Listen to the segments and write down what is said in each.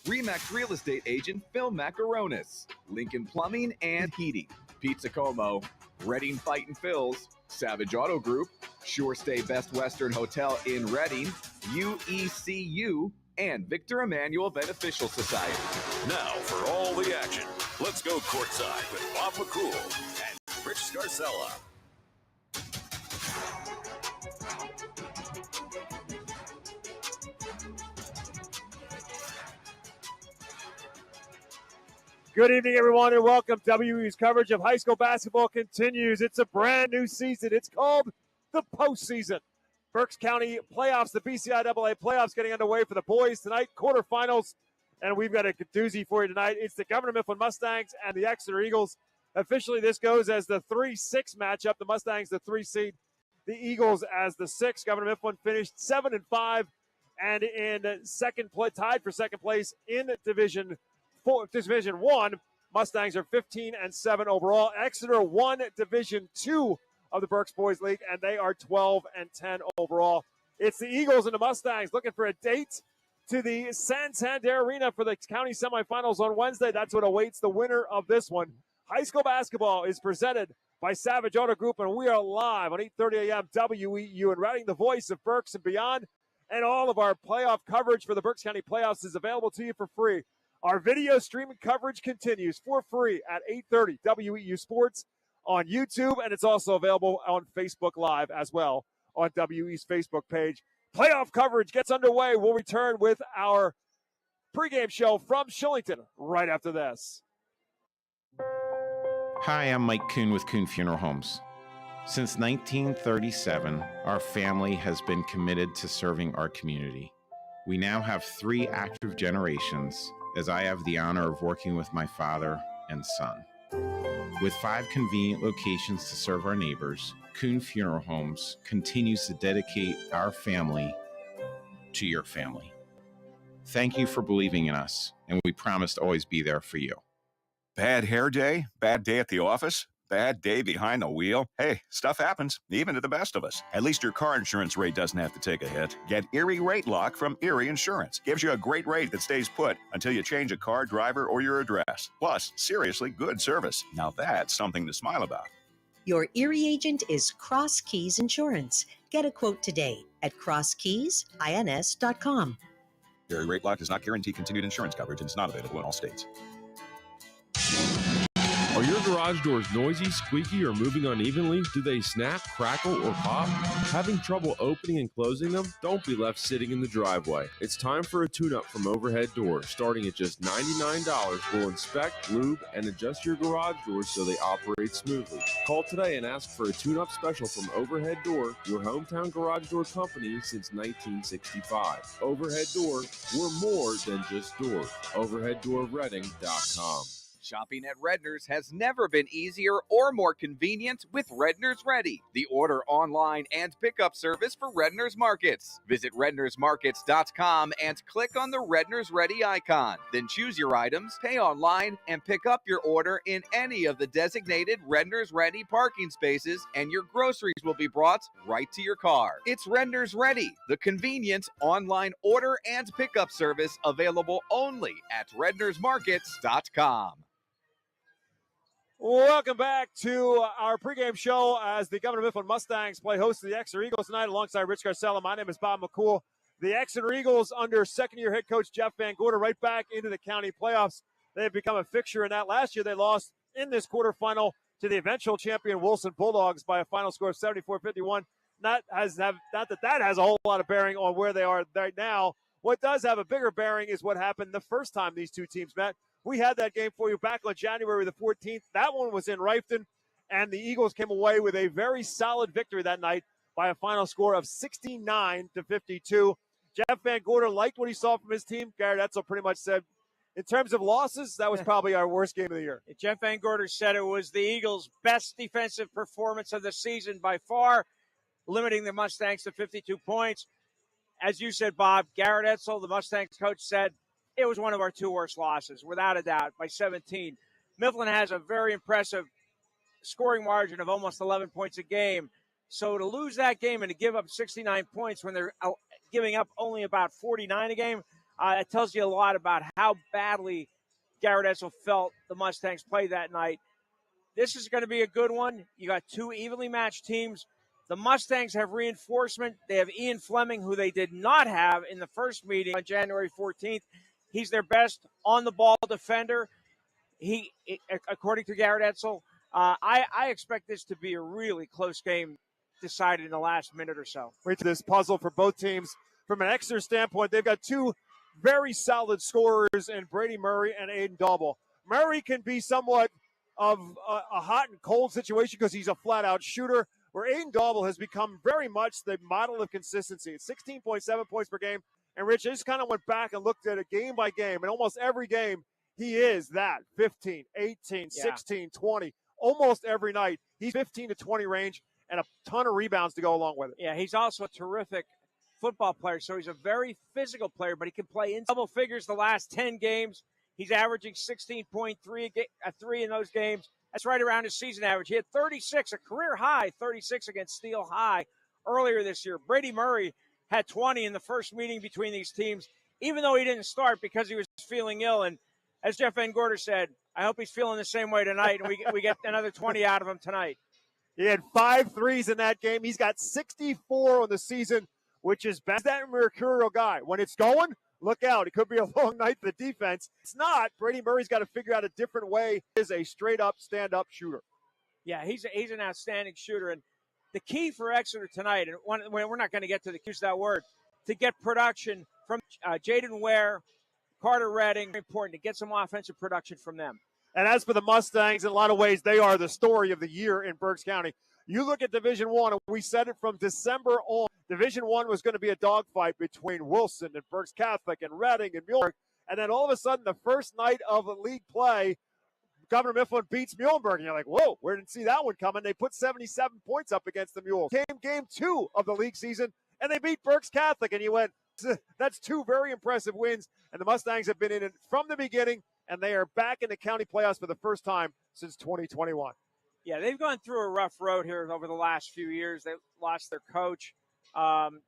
Remax Real Estate Agent Phil Macaronis, Lincoln Plumbing and Heating, Pizza Como, Reading Fight and Phil's, Savage Auto Group, Shore Stay Best Western Hotel in Reading, WEEU, and Victor Emmanuel Beneficial Society. Now for all the action, let's go courtside with Bob McCool and Rich Scarcella. Good evening, everyone, and welcome. WEU's coverage of high school basketball continues. It's a brand new season. It's called the postseason. Berks County playoffs, the BCIAA playoffs getting underway for the boys tonight, quarterfinals, and we've got a doozy for you tonight. It's the Governor Mifflin Mustangs and the Exeter Eagles. Officially, this goes as the 3-6 matchup. The Mustangs, the 3 seed, the Eagles as the 6. Governor Mifflin finished 7-5, and in second place, tied for second place in Division 1. Mustangs are 15-7 overall. Exeter won Division 2 of the Berks Boys League, and they are 12-10 overall. It's the Eagles and the Mustangs looking for a date to the Santander Arena for the county semifinals on Wednesday. That's what awaits the winner of this one. High school basketball is presented by Savage Auto Group, and we are live on 8:30 a.m. WEU and routing the voice of Berks and beyond. And all of our playoff coverage for the Berks County playoffs is available to you for free. Our video streaming coverage continues for free at 8:30 WEU Sports on YouTube, and it's also available on Facebook Live as well on WE's Facebook page. Playoff coverage gets underway. We'll return with our pregame show from Shillington right after this. Hi, I'm Mike Kuhn with Kuhn Funeral Homes. Since 1937, our family has been committed to serving our community. We now have 3 active generations, as I have the honor of working with my father and son. With 5 convenient locations to serve our neighbors, Kuhn Funeral Homes continues to dedicate our family to your family. Thank you for believing in us, and we promise to always be there for you. Bad hair day? Bad day at the office? Bad day behind the wheel? Hey, stuff happens, even to the best of us. At least your car insurance rate doesn't have to take a hit. Get Erie Rate Lock from Erie Insurance. Gives you a great rate that stays put until you change a car, driver, or your address. Plus, seriously good service. Now that's something to smile about. Your Erie agent is Cross Keys Insurance. Get a quote today at crosskeysins.com. Erie Rate Lock does not guarantee continued insurance coverage and is not available in all states. Are your garage doors noisy, squeaky, or moving unevenly? Do they snap, crackle, or pop? Having trouble opening and closing them? Don't be left sitting in the driveway. It's time for a tune-up from Overhead Door. Starting at just $99, we'll inspect, lube, and adjust your garage doors so they operate smoothly. Call today and ask for a tune-up special from Overhead Door, your hometown garage door company since 1965. Overhead Door, we're more than just doors. OverheadDoorReading.com. Shopping at Redner's has never been easier or more convenient with Redner's Ready, the order online and pickup service for Redner's Markets. Visit rednersmarkets.com and click on the Redner's Ready icon. Then choose your items, pay online, and pick up your order in any of the designated Redner's Ready parking spaces, and your groceries will be brought right to your car. It's Redner's Ready, the convenient online order and pickup service available only at rednersmarkets.com. Welcome back to our pregame show as the Governor Mifflin Mustangs play host to the Exeter Eagles tonight alongside Rich Scarcella. My name is Bob McCool. The Exeter Eagles under second-year head coach Jeff Van Gorder right back into the county playoffs. They have become a fixture in that. Last year they lost in this quarterfinal to the eventual champion Wilson Bulldogs by a final score of 74-51. Not that has a whole lot of bearing on where they are right now. What does have a bigger bearing is what happened the first time these two teams met. We had that game for you back on January the 14th. That one was in Rifton, and the Eagles came away with a very solid victory that night by a final score of 69-52. Jeff Van Gorder liked what he saw from his team. Gary Etzel pretty much said, in terms of losses, that was probably our worst game of the year. Jeff Van Gorder said it was the Eagles' best defensive performance of the season by far, limiting the Mustangs to 52 points. As you said, Bob, Garrett Etzel, the Mustangs coach, said it was one of our 2 worst losses, without a doubt, by 17. Mifflin has a very impressive scoring margin of almost 11 points a game. So to lose that game and to give up 69 points when they're giving up only about 49 a game, It tells you a lot about how badly Garrett Edsall felt the Mustangs played that night. This is going to be a good one. You got two evenly matched teams. The Mustangs have reinforcement. They have Ian Fleming, who they did not have in the first meeting on January 14th. He's their best on-the-ball defender. According to Garrett Edsall, I expect this to be a really close game decided in the last minute or so. Wait to this puzzle for both teams. From an Exeter standpoint, they've got two very solid scorers in Brady Murray and Aiden Double. Murray can be somewhat of a hot and cold situation because he's a flat-out shooter, where Aiden Double has become very much the model of consistency. It's 16.7 points per game. And, Rich, I just kind of went back and looked at it game by game, and almost every game he is that 15, 18, 16, 20. Almost every night he's 15 to 20 range and a ton of rebounds to go along with it. Yeah, he's also a terrific football player, so he's a very physical player, but he can play in double figures the last 10 games. He's averaging 16.3 a three in those games. That's right around his season average. He had 36, a career high 36 against Steel High earlier this year. Brady Murray had 20 in the first meeting between these teams, even though he didn't start because he was feeling ill. And as Jeff Van Gorder said, I hope he's feeling the same way tonight, and we get another 20 out of him tonight. He had 5 threes in that game. He's got 64 on the season, which is best. That mercurial guy. When it's going, look out. It could be a long night for the defense. It's not. Brady Murray's got to figure out a different way. He is a straight-up, stand-up shooter. Yeah, he's an outstanding shooter. And the key for Exeter tonight, and we're not going to get to use that word, to get production from Jaden Ware, Carter Redding, very important to get some offensive production from them. And as for the Mustangs, in a lot of ways, they are the story of the year in Berks County. You look at Division I, and we said it from December on. Division I was going to be a dogfight between Wilson and Berks Catholic and Reading and Muhlenberg. And then all of a sudden, the first night of league play, Governor Mifflin beats Muhlenberg. And you're like, whoa, we didn't see that one coming. They put 77 points up against the Mules. Game 2 of the league season, and they beat Berks Catholic. And you went, that's 2 very impressive wins. And the Mustangs have been in it from the beginning, and they are back in the county playoffs for the first time since 2021. Yeah, they've gone through a rough road here over the last few years. They lost their coach, and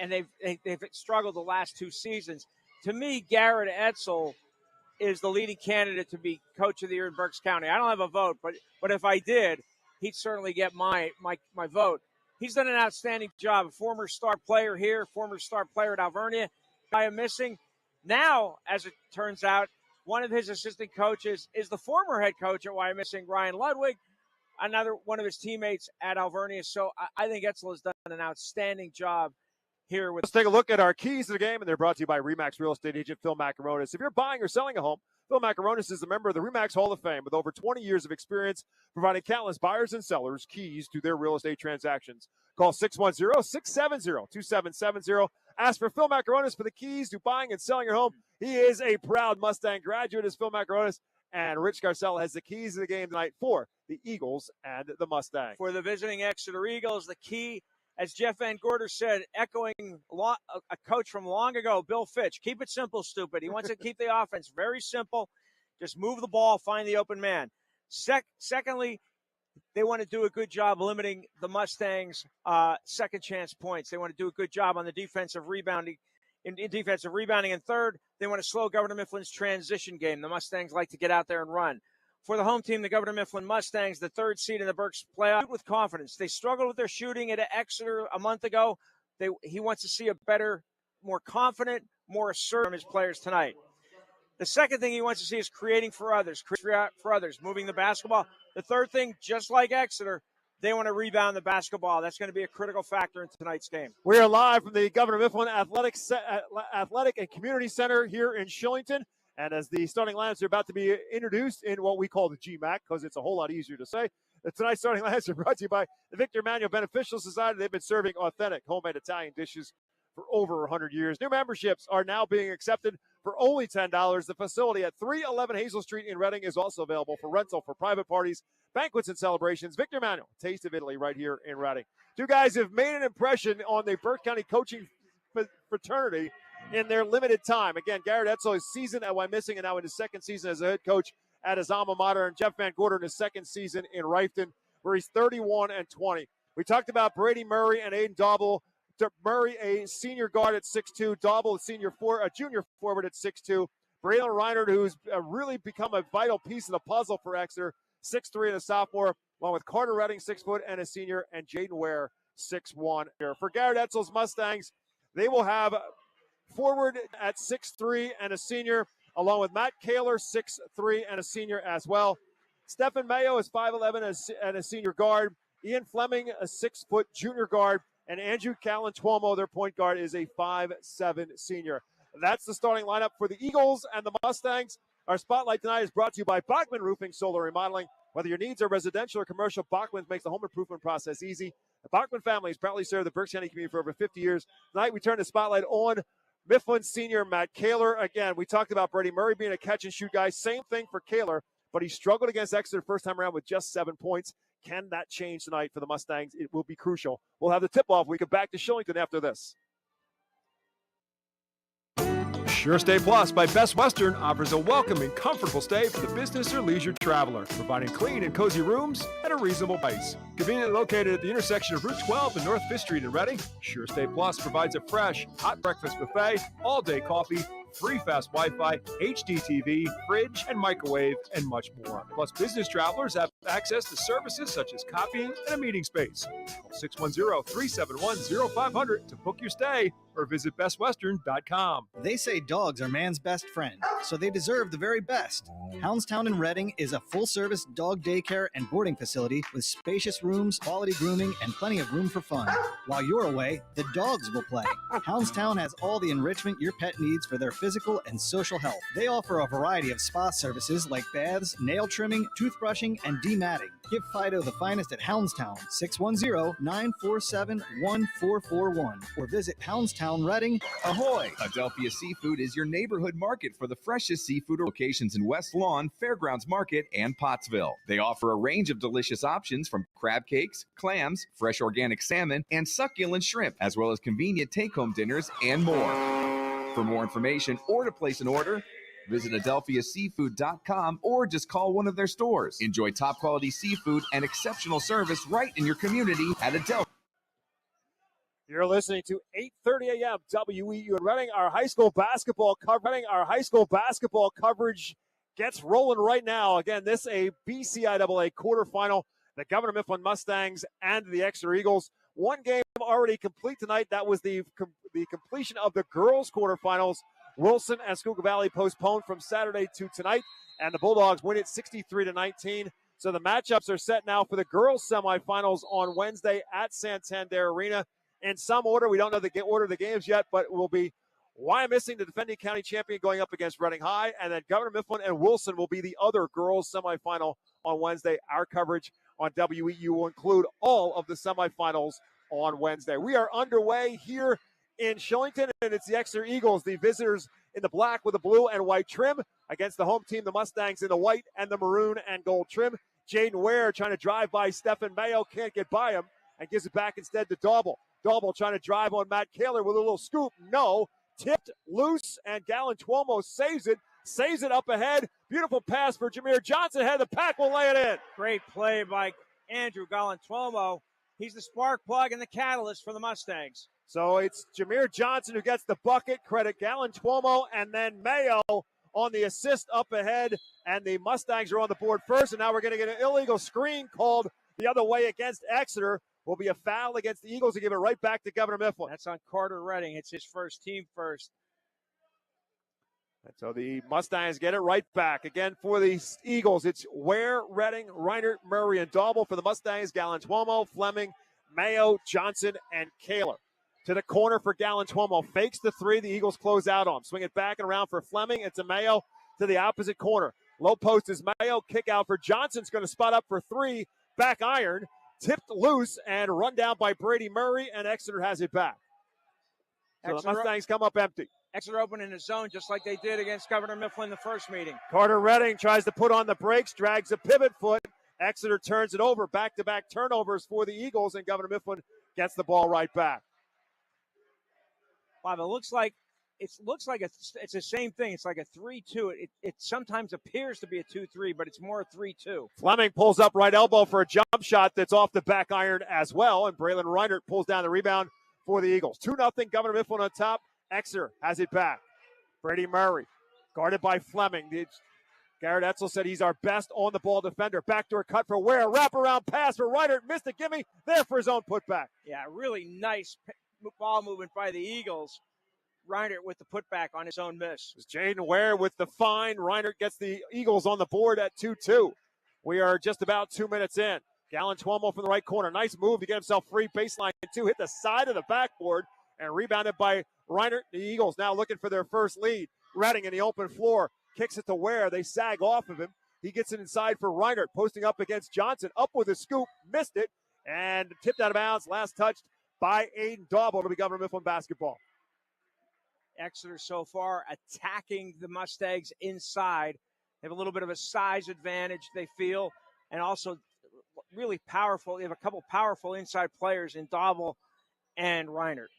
they've struggled the last 2 seasons. To me, Garrett Edsall is the leading candidate to be coach of the year in Berks County. I don't have a vote, but if I did, he'd certainly get my vote. He's done an outstanding job. A former star player here, former star player at Alvernia. Guy I'm missing. Now, as it turns out, one of his assistant coaches is the former head coach at Wyomissing, Ryan Ludwig, another one of his teammates at Alvernia. So I think Edsall has done an outstanding job here. Let's take a look at our keys to the game, and they're brought to you by RE/MAX Real Estate Agent Phil Macaronis. If you're buying or selling a home, Phil Macaronis is a member of the RE/MAX Hall of Fame with over 20 years of experience providing countless buyers and sellers keys to their real estate transactions. Call 610-670-2770. Ask for Phil Macaronis for the keys to buying and selling your home. He is a proud Mustang graduate, as Phil Macaronis, and Rich Garcella has the keys to the game tonight for the Eagles and the Mustangs. For the visiting Exeter Eagles, the key, as Jeff Van Gorder said, echoing a coach from long ago, Bill Fitch, keep it simple, stupid. He wants to keep the offense very simple. Just move the ball, find the open man. Secondly, they want to do a good job limiting the Mustangs' second chance points. They want to do a good job on the defensive rebounding. In defensive rebounding. And third, they want to slow Governor Mifflin's transition game. The Mustangs like to get out there and run. For the home team, the Governor Mifflin Mustangs, the 3rd seed in the Berks playoff, with confidence. They struggled with their shooting at Exeter a month ago. He wants to see a better, more confident, more assertive from his players tonight. The second thing he wants to see is creating for others, moving the basketball. The third thing, just like Exeter, they want to rebound the basketball. That's going to be a critical factor in tonight's game. We are live from the Governor Mifflin Athletic and Community Center here in Shillington. And as the starting lineups are about to be introduced in what we call the GMAC, because it's a whole lot easier to say, tonight's starting lineups are brought to you by the Victor Manuel Beneficial Society. They've been serving authentic homemade Italian dishes for over 100 years. New memberships are now being accepted for only $10. The facility at 311 Hazel Street in Reading is also available for rental for private parties, banquets, and celebrations. Victor Manuel, Taste of Italy, right here in Reading. 2 guys have made an impression on the Berks County coaching fraternity in their limited time. Again, Garrett Edsall is seasoned at Wyomissing and now in his 2nd season as a head coach at his alma mater, and Jeff Van Gorder in his 2nd season in Rifton, where he's 31-20. We talked about Brady Murray and Aiden Dauble Murray, a senior guard at 6'2", Dauble, a junior forward at 6'2", Braylon Reinhardt, who's really become a vital piece of the puzzle for Exeter, 6'3", and a sophomore, along with Carter Redding, 6 foot, and a senior, and Jaden Ware, 6'1". For Garrett Etzel's Mustangs, they will have forward at 6'3", and a senior, along with Matt Kaler, 6'3", and a senior as well. Stephen Mayo is 5'11", and a senior guard. Ian Fleming, a 6-foot junior guard. And Andrew Calantuomo, their point guard, is a 5'7" senior. That's the starting lineup for the Eagles and the Mustangs. Our spotlight tonight is brought to you by Bachman Roofing, Solar Remodeling. Whether your needs are residential or commercial, Bachman makes the home improvement process easy. The Bachman family has proudly served the Berks County community for over 50 years. Tonight, we turn the spotlight on Mifflin senior Matt Kaler. Again, we talked about Brady Murray being a catch-and-shoot guy. Same thing for Kaler, but he struggled against Exeter first time around with just 7 points. Can that change tonight for the Mustangs? It will be crucial. We'll have the tip-off. We come back to Shillington after this. Sure Stay Plus by Best Western offers a welcoming, comfortable stay for the business or leisure traveler, providing clean and cozy rooms at a reasonable price. Conveniently located at the intersection of Route 12 and North 5th Street in Reading, Sure Stay Plus provides a fresh, hot breakfast buffet, all-day coffee, free fast Wi-Fi, HD TV, fridge, and microwave, and much more. Plus, business travelers have access to services such as copying and a meeting space. Call 610-371-0500 to book your stay or visit bestwestern.com. They say dogs are man's best friend, so they deserve the very best. Houndstown in Reading is a full-service dog daycare and boarding facility with spacious rooms, quality grooming, and plenty of room for fun. While you're away, the dogs will play. Houndstown has all the enrichment your pet needs for their physical and social health. They offer a variety of spa services like baths, nail trimming, toothbrushing, and dematting. Give Fido the finest at Houndstown, 610-947-1441, or visit Houndstown Reading. Ahoy! Adelphia Seafood is your neighborhood market for the freshest seafood locations in West Lawn, Fairgrounds Market, and Pottsville. They offer a range of delicious options from crab cakes, clams, fresh organic salmon, and succulent shrimp, as well as convenient take-home dinners and more. For more information or to place an order, visit adelphiaseafood.com or just call one of their stores. Enjoy top quality seafood and exceptional service right in your community at Adelphia. You're listening to 8:30 a.m. WEEU and Reading. Our high school basketball coverage gets rolling right now. Again, this a BCIAA quarterfinal. The Governor Mifflin Mustangs and the Exeter Eagles. One game already complete tonight. That was the completion of the girls' quarterfinals. Wilson and Schuylkill Valley postponed from Saturday to tonight, and the Bulldogs win it 63-19. So the matchups are set now for the girls' semifinals on Wednesday at Santander Arena. In some order, we don't know the order of the games yet, but it will be Wyomissing, the defending county champion, going up against Reading High, and then Governor Mifflin and Wilson will be the other girls' semifinal on Wednesday. Our coverage on WEU will include all of the semifinals on Wednesday. We are underway here in Shillington, and it's the Exeter Eagles, the visitors in the black with the blue and white trim, against the home team, the Mustangs, in the white and the maroon and gold trim. Jaden Ware trying to drive by Stephen Mayo, can't get by him, and gives it back instead to Dauble. Dauble trying to drive on Matt Kaler with a little scoop. No. Tipped loose, and Galantuomo saves it up ahead. Beautiful pass for Jameer Johnson. Head of the pack will lay it in. Great play by Andrew Galantuomo. He's the spark plug and the catalyst for the Mustangs. So it's Jameer Johnson who gets the bucket. Credit Galantuomo, and then Mayo on the assist up ahead. And the Mustangs are on the board first, and now we're going to get an illegal screen called the other way against Exeter. Will be a foul against the Eagles to give it right back to Governor Mifflin. That's on Carter Redding. It's his first, team first. And so the Mustangs get it right back. Again, for the Eagles, it's Ware, Redding, Reinert, Murray, and Dauble. For the Mustangs, Galantuomo, Fleming, Mayo, Johnson, and Kaler. To the corner for Galantuomo. Fakes the three. The Eagles close out on him. Swing it back and around for Fleming. It's a Mayo to the opposite corner. Low post is Mayo. Kick out for Johnson's going to spot up for three. Back iron. Tipped loose and run down by Brady Murray, and Exeter has it back. So the Mustangs come up empty. Exeter open in the zone just like they did against Governor Mifflin the first meeting. Carter Redding tries to put on the brakes, drags a pivot foot. Exeter turns it over. Back-to-back turnovers for the Eagles, and Governor Mifflin gets the ball right back. Bob, it looks like it's the same thing. It's like a 3-2. It sometimes appears to be a 2-3, but it's more a 3-2. Fleming pulls up right elbow for a jump shot that's off the back iron as well, and Braylon Reinert pulls down the rebound for the Eagles. 2-0, Governor Mifflin on top. Exeter has it back. Brady Murray, guarded by Fleming. Garrett Etzel said he's our best on-the-ball defender. Backdoor cut for Ware. Wraparound pass for Ryder. Missed it. Gimme there for his own putback. Yeah, really nice ball movement by the Eagles. Reinert with the putback on his own miss. It's Jaden Ware with the fine. Reinert gets the Eagles on the board at 2-2. We are just about 2 minutes in. Gallon Tuomo from the right corner. Nice move to get himself free. Baseline 2. Hit the side of the backboard and rebounded by Reinert. The Eagles now looking for their first lead. Redding in the open floor. Kicks it to Ware. They sag off of him. He gets it inside for Reinert. Posting up against Johnson. Up with a scoop. Missed it. And tipped out of bounds. Last touched by Aiden Dauble. It'll be Governor Mifflin basketball. Exeter so far attacking the Mustangs inside. They have a little bit of a size advantage, they feel, and also really powerful. They have a couple powerful inside players in Dauble and Reinert.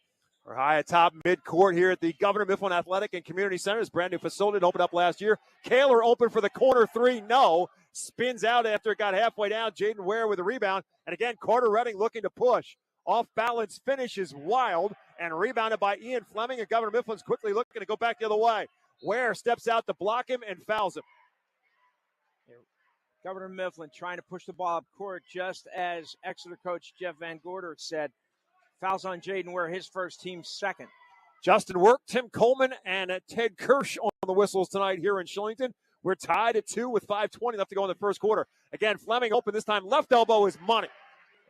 We're high atop midcourt here at the Governor Mifflin Athletic and Community Center. This brand new facility that opened up last year. Kaler open for the corner three. No. Spins out after it got halfway down. Jaden Ware with a rebound. And again, Carter Redding looking to push. Off balance finish is wild and rebounded by Ian Fleming. And Governor Mifflin's quickly looking to go back the other way. Ware steps out to block him and fouls him. Governor Mifflin trying to push the ball up court just as Exeter coach Jeff Van Gorder said. Fouls on Jaden Ware, his first, team's second. Justin Work, Tim Coleman, and Ted Kirsch on the whistles tonight here in Shillington. We're tied at 2 with 5:20 left to go in the first quarter. Again, Fleming open this time. Left elbow is money.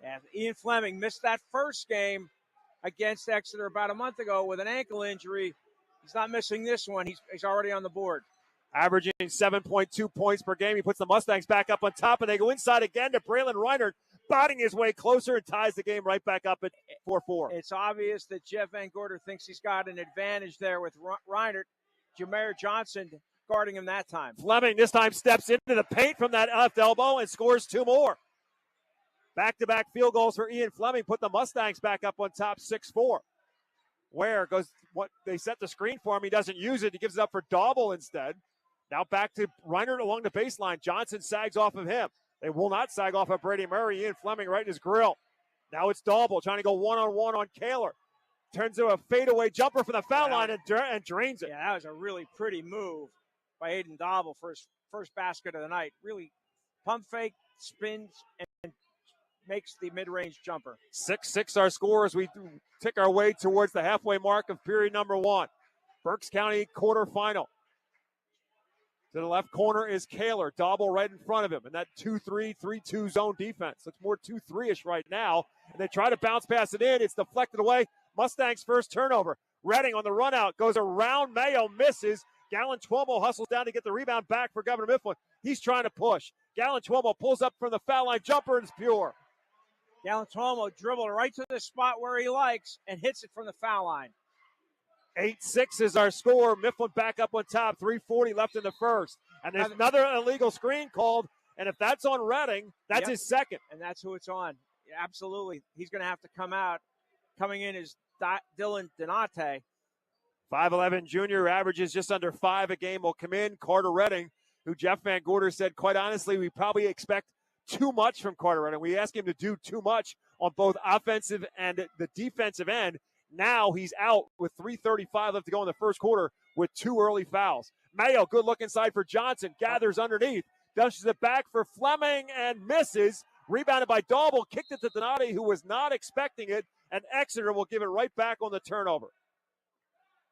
And Ian Fleming missed that first game against Exeter about a month ago with an ankle injury. He's not missing this one. He's already on the board. Averaging 7.2 points per game. He puts the Mustangs back up on top, and they go inside again to Braylon Reinert, botting his way closer and ties the game right back up at 4-4. It's obvious that Jeff Van Gorder thinks he's got an advantage there with Reinert. Jameer Johnson guarding him that time. Fleming this time steps into the paint from that left elbow and scores 2 more. Back-to-back field goals for Ian Fleming put the Mustangs back up on top 6-4. Ware goes, what they set the screen for him. He doesn't use it. He gives it up for Dauble instead. Now back to Reinert along the baseline. Johnson sags off of him. They will not sag off of Brady Murray. Ian Fleming right in his grill. Now it's Dauble trying to go one-on-one on Kaler. Turns into a fadeaway jumper from the foul line and drains it. Yeah, that was a really pretty move by Aiden Dauble for his first basket of the night. Really pump fake, spins, and makes the mid-range jumper. 6-6 our score as we tick our way towards the halfway mark of period number 1. Berks County quarterfinal. To the left corner is Kaler. Dauble right in front of him. And that 2-3, 3-2 zone defense. Looks more 2-3-ish right now. And they try to bounce pass it in. It's deflected away. Mustangs first turnover. Redding on the run out. Goes around Mayo. Misses. Gallon Tuomo hustles down to get the rebound back for Governor Mifflin. He's trying to push. Gallon Tuomo pulls up from the foul line. Jumper is pure. Gallon Tuomo dribbled right to the spot where he likes and hits it from the foul line. 8-6 is our score. Mifflin back up on top. 3:40 left in the first. And there's another illegal screen called. And if that's on Redding, that's his second. And that's who it's on. Yeah, absolutely. He's going to have to come out. Coming in is Dylan Donate. 5'11 junior, averages just under 5 a game, will come in. Carter Redding, who Jeff Van Gorder said, quite honestly, we probably expect too much from Carter Redding. We ask him to do too much on both offensive and the defensive end. Now he's out with 3:35 left to go in the first quarter with 2 early fouls. Mayo, good look inside for Johnson. Gathers underneath. Dushes it back for Fleming and misses. Rebounded by Dauble. Kicked it to Donati, who was not expecting it. And Exeter will give it right back on the turnover.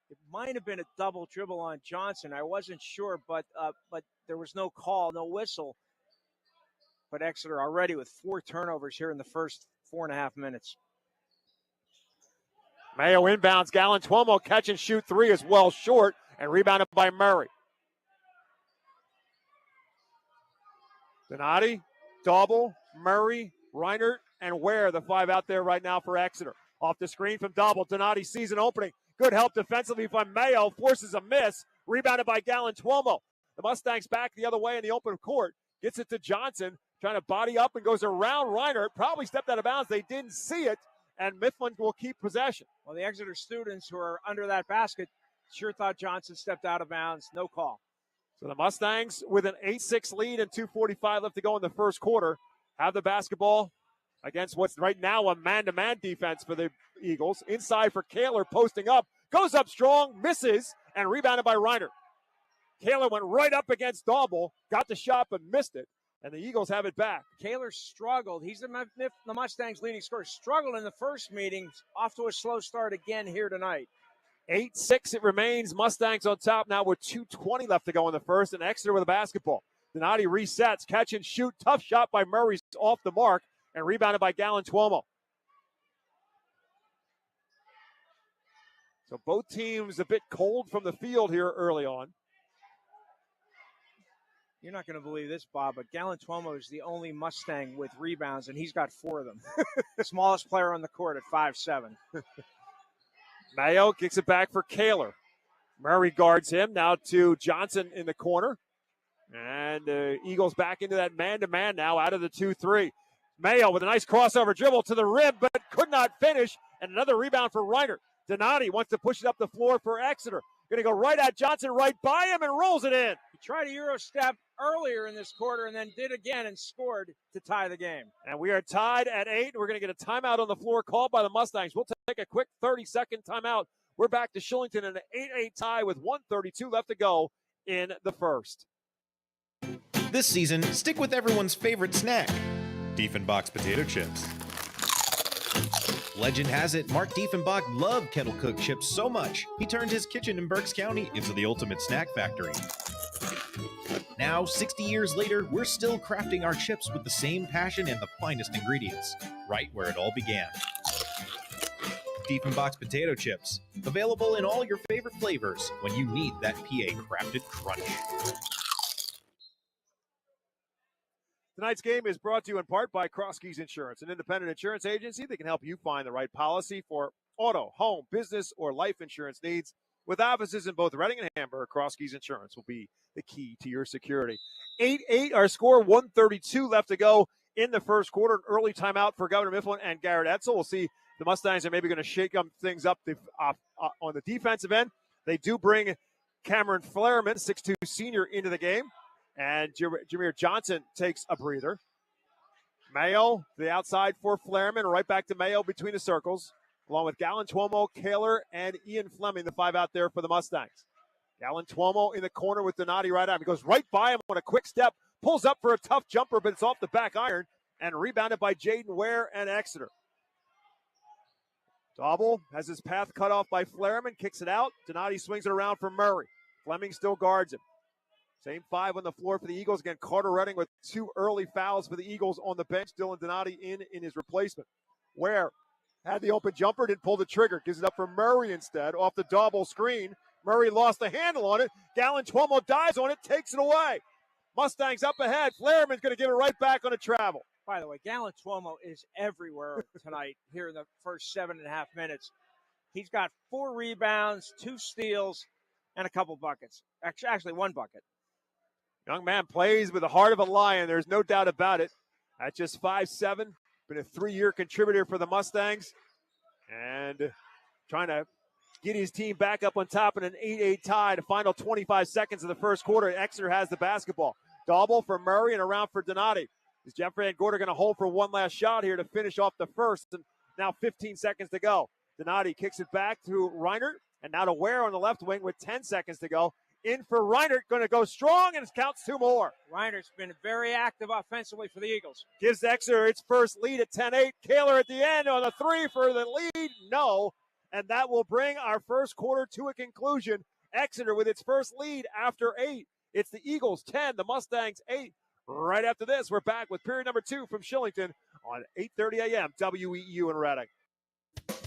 It might have been a double dribble on Johnson. I wasn't sure, but there was no call, no whistle. But Exeter already with 4 turnovers here in the first 4.5 minutes. Mayo inbounds. Gallon Tuomo catch and shoot 3 is well short and rebounded by Murray. Donati, Dauble, Murray, Reinert, and Ware, the 5 out there right now for Exeter. Off the screen from Dauble. Donati sees an opening. Good help defensively by Mayo. Forces a miss. Rebounded by Gallon Tuomo. The Mustangs back the other way in the open court. Gets it to Johnson. Trying to body up and goes around Reinert. Probably stepped out of bounds. They didn't see it. And Mifflin will keep possession. Well, the Exeter students who are under that basket sure thought Johnson stepped out of bounds. No call. So the Mustangs with an 8-6 lead and 2:45 left to go in the first quarter have the basketball against what's right now a man-to-man defense for the Eagles. Inside for Kaler, posting up. Goes up strong, misses, and rebounded by Reiner. Kaler went right up against Daubel, got the shot but missed it, and the Eagles have it back. Kaler struggled. He's the Mustangs' leading scorer. Struggled in the first meeting. Off to a slow start again here tonight. 8-6 it remains. Mustangs on top now with 2:20 left to go in the first, and Exeter with a basketball. Donati resets, catch and shoot. Tough shot by Murray off the mark, and rebounded by Galantuomo. So both teams a bit cold from the field here early on. You're not going to believe this, Bob, but Galantuomo is the only Mustang with rebounds, and he's got 4 of them. The smallest player on the court at 5'7". Mayo kicks it back for Kaler. Murray guards him. Now to Johnson in the corner. And Eagles back into that man-to-man now out of the 2-3. Mayo with a nice crossover dribble to the rim, but could not finish. And another rebound for Reiner. Donati wants to push it up the floor for Exeter. Going to go right at Johnson, right by him, and rolls it in. He tried a Euro step earlier in this quarter and then did again and scored to tie the game. And we are tied at 8. We're going to get a timeout on the floor called by the Mustangs. We'll take a quick 30-second timeout. We're back to Shillington in an 8-8 tie with 1:32 left to go in the first. This season, stick with everyone's favorite snack, Diefenbach's potato chips. Legend has it, Mark Diefenbach loved kettle-cooked chips so much, he turned his kitchen in Berks County into the ultimate snack factory. Now, 60 years later, we're still crafting our chips with the same passion and the finest ingredients, right where it all began. Diefenbach's potato chips, available in all your favorite flavors when you need that PA-crafted crunch. Tonight's game is brought to you in part by Cross Keys Insurance, an independent insurance agency that can help you find the right policy for auto, home, business, or life insurance needs. With offices in both Reading and Hamburg, Cross Keys Insurance will be the key to your security. 8-8 our score, 1:32 left to go in the first quarter. An early timeout for Governor Mifflin and Garrett Etzel. We'll see the Mustangs are maybe going to shake things up on the defensive end. They do bring Cameron Flairman, 6'2 senior, into the game. And Jameer Johnson takes a breather. Mayo, the outside for Flairman, right back to Mayo between the circles, along with Galantuomo, Kaler, and Ian Fleming, the 5 out there for the Mustangs. Galantuomo in the corner with Donati right on. He goes right by him on a quick step, pulls up for a tough jumper, but it's off the back iron, and rebounded by Jaden Ware and Exeter. Daubel has his path cut off by Flairman, kicks it out. Donati swings it around for Murray. Fleming still guards him. Same 5 on the floor for the Eagles. Again, Carter Redding with 2 early fouls for the Eagles on the bench. Dylan Donati in his replacement. Ware had the open jumper, didn't pull the trigger. Gives it up for Murray instead. Off the Daubel screen. Murray lost the handle on it. Galantuomo dives on it, takes it away. Mustangs up ahead. Flairman's going to give it right back on a travel. By the way, Galantuomo is everywhere tonight here in the first 7.5 minutes. He's got 4 rebounds, 2 steals, and a couple buckets. Actually, 1 bucket. Young man plays with the heart of a lion. There's no doubt about it. At just 5'7", been a 3-year contributor for the Mustangs. And trying to get his team back up on top in an 8-8 tie. The final 25 seconds of the first quarter. Exeter has the basketball. Daubel for Murray and around for Donati. Is Jeffrey and Gorder going to hold for one last shot here to finish off the first? And now 15 seconds to go. Donati kicks it back to Reiner. And now to Ware on the left wing with 10 seconds to go. In for Reiner, going to go strong, and it counts 2 more. Reiner's been very active offensively for the Eagles. Gives Exeter its first lead at 10-8. Kaler at the end on the 3 for the lead. No. And that will bring our first quarter to a conclusion. Exeter with its first lead after 8. It's the Eagles 10, the Mustangs 8. Right after this, we're back with period number 2 from Shillington on 8:30 a.m. WEEU in Reading.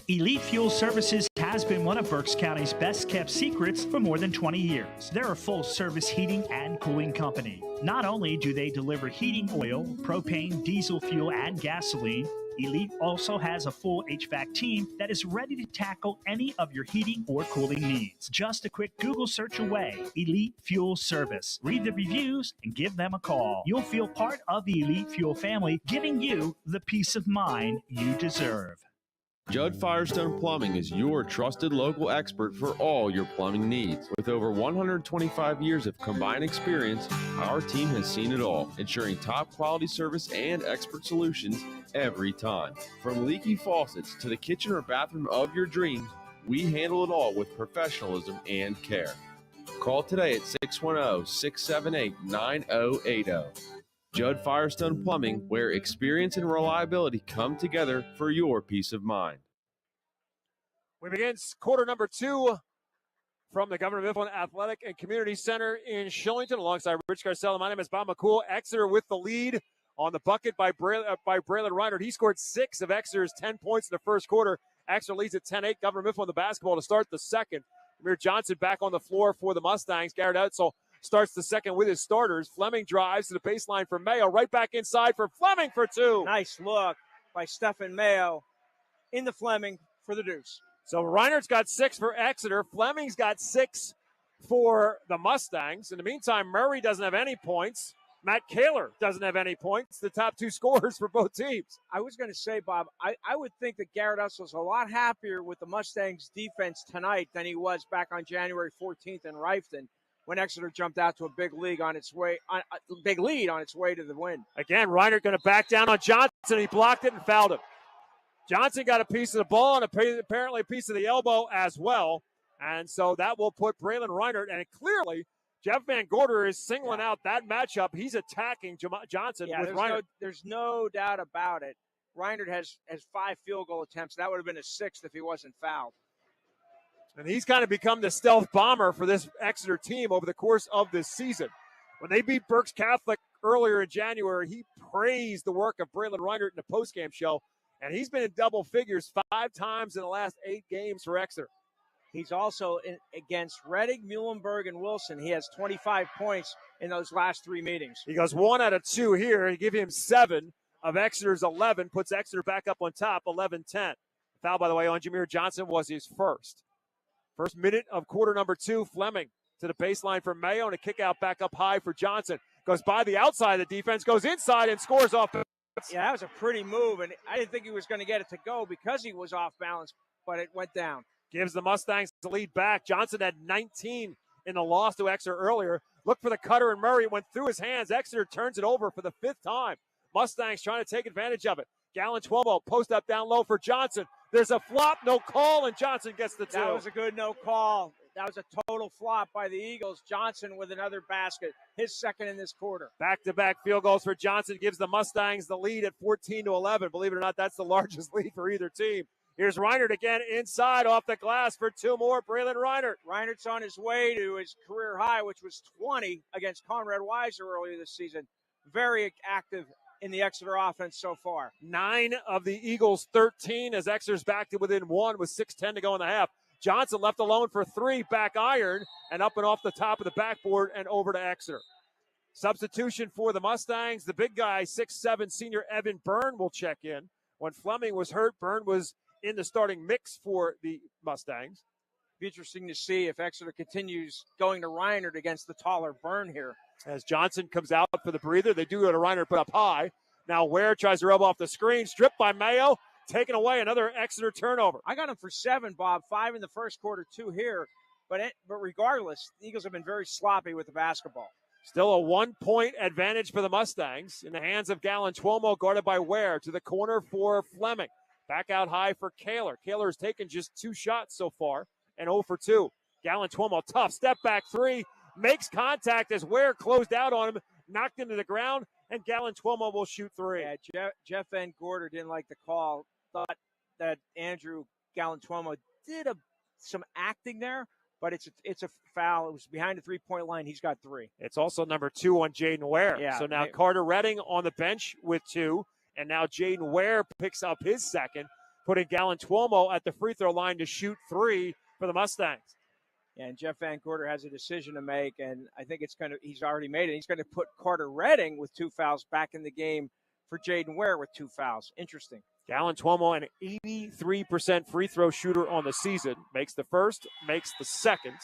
Elite Fuel Services has been one of Berks County's best-kept secrets for more than 20 years. They're a full-service heating and cooling company. Not only do they deliver heating oil, propane, diesel fuel, and gasoline, Elite also has a full HVAC team that is ready to tackle any of your heating or cooling needs. Just a quick Google search away, Elite Fuel Service. Read the reviews and give them a call. You'll feel part of the Elite Fuel family, giving you the peace of mind you deserve. Judd Firestone Plumbing is your trusted local expert for all your plumbing needs. With over 125 years of combined experience, our team has seen it all, ensuring top quality service and expert solutions every time. From leaky faucets to the kitchen or bathroom of your dreams, we handle it all with professionalism and care. Call today at 610-678-9080. Judd Firestone Plumbing, where experience and reliability come together for your peace of mind. We begin quarter number 2 from the Governor Mifflin Athletic and Community Center in Shillington alongside Rich Garcella. My name is Bob McCool. Exeter with the lead on the bucket by Braylon Reinhardt. He scored 6 of Exeter's 10 points in the first quarter. Exeter leads at 10-8. Governor Mifflin the basketball to start the second. Amir Johnson back on the floor for the Mustangs. Garrett Edsel starts the second with his starters. Fleming drives to the baseline for Mayo. Right back inside for Fleming for 2. Nice look by Stephen Mayo in the Fleming for the deuce. So Reinert's got 6 for Exeter. Fleming's got 6 for the Mustangs. In the meantime, Murray doesn't have any points. Matt Kaler doesn't have any points. The top 2 scorers for both teams. I was going to say, Bob, I would think that Garrett Edsel a lot happier with the Mustangs' defense tonight than he was back on January 14th in Rifton when Exeter jumped out to a big lead on its way to the win. Again, Reinert going to back down on Johnson. He blocked it and fouled him. Johnson got a piece of the ball and apparently a piece of the elbow as well. And so that will put Braylon Reinert. And clearly, Jeff Van Gorder is singling out that matchup. He's attacking Johnson with Reinert. There's no doubt about it. Reinert has 5 field goal attempts. That would have been a 6th if he wasn't fouled. And he's kind of become the stealth bomber for this Exeter team over the course of this season. When they beat Berks Catholic earlier in January, he praised the work of Braylon Reinert in the postgame show. And he's been in double figures 5 times in the last 8 games for Exeter. He's also against Reading, Muhlenberg, and Wilson. He has 25 points in those last 3 meetings. He goes 1 out of 2 here. He give him 7 of Exeter's 11, puts Exeter back up on top, 11-10. Foul, by the way, on Jameer Johnson was his first. First minute of quarter number 2, Fleming to the baseline for Mayo, and a kick out back up high for Johnson. Goes by the outside of the defense, goes inside and scores off. Yeah, that was a pretty move, and I didn't think he was going to get it to go because he was off balance, but it went down. Gives the Mustangs the lead back. Johnson had 19 in the loss to Exeter earlier. Look for the cutter, and Murray went through his hands. Exeter turns it over for the 5th time. Mustangs trying to take advantage of it. Gallon Tuomo post up down low for Johnson. There's a flop, no call, and Johnson gets the 2. That was a good no call. That was a total flop by the Eagles. Johnson with another basket, his second in this quarter. Back-to-back field goals for Johnson gives the Mustangs the lead at 14-11. Believe it or not, that's the largest lead for either team. Here's Reinert again inside off the glass for 2 more. Braylon Reinert. Reinert's on his way to his career high, which was 20 against Conrad Weiser earlier this season. Very active in the Exeter offense so far. 9 of the Eagles' 13 as Exeter's back to within 1 with 6:10 to go in the half. Johnson left alone for 3, back iron, and up and off the top of the backboard and over to Exeter. Substitution for the Mustangs. The big guy, 6'7", senior Evan Byrne will check in. When Fleming was hurt, Byrne was in the starting mix for the Mustangs. Be interesting to see if Exeter continues going to Reinert against the taller Byrne here. As Johnson comes out for the breather, they do go to Reinert, put up high. Now Ware tries to rub off the screen, stripped by Mayo, taken away, another Exeter turnover. I got him for 7, Bob, 5 in the first quarter, 2 here. But regardless, the Eagles have been very sloppy with the basketball. Still a 1-point advantage for the Mustangs in the hands of Gallon Tuomo, guarded by Ware to the corner for Fleming. Back out high for Kaler. Kaler has taken just 2 shots so far and 0 for 2. Gallon Tuomo, tough step back 3, makes contact as Ware closed out on him, knocked him to the ground, and Gallon Tuomo will shoot 3. Yeah, Jeff Van Gorder didn't like the call. Thought that Andrew Gallon Tuomo did some acting there, but it's a foul. It was behind the 3-point line. He's got 3. It's also number 2 on Jaden Ware. Yeah, so now Carter Redding on the bench with 2, and now Jaden Ware picks up his second, putting Gallon Tuomo at the free throw line to shoot 3 for the Mustangs. And Jeff Van Gorder has a decision to make, and I think he's already made it. He's going to put Carter Redding with 2 fouls back in the game for Jaden Ware with 2 fouls. Interesting. Gallon Tuomo, an 83% free throw shooter on the season, makes the first, makes the second,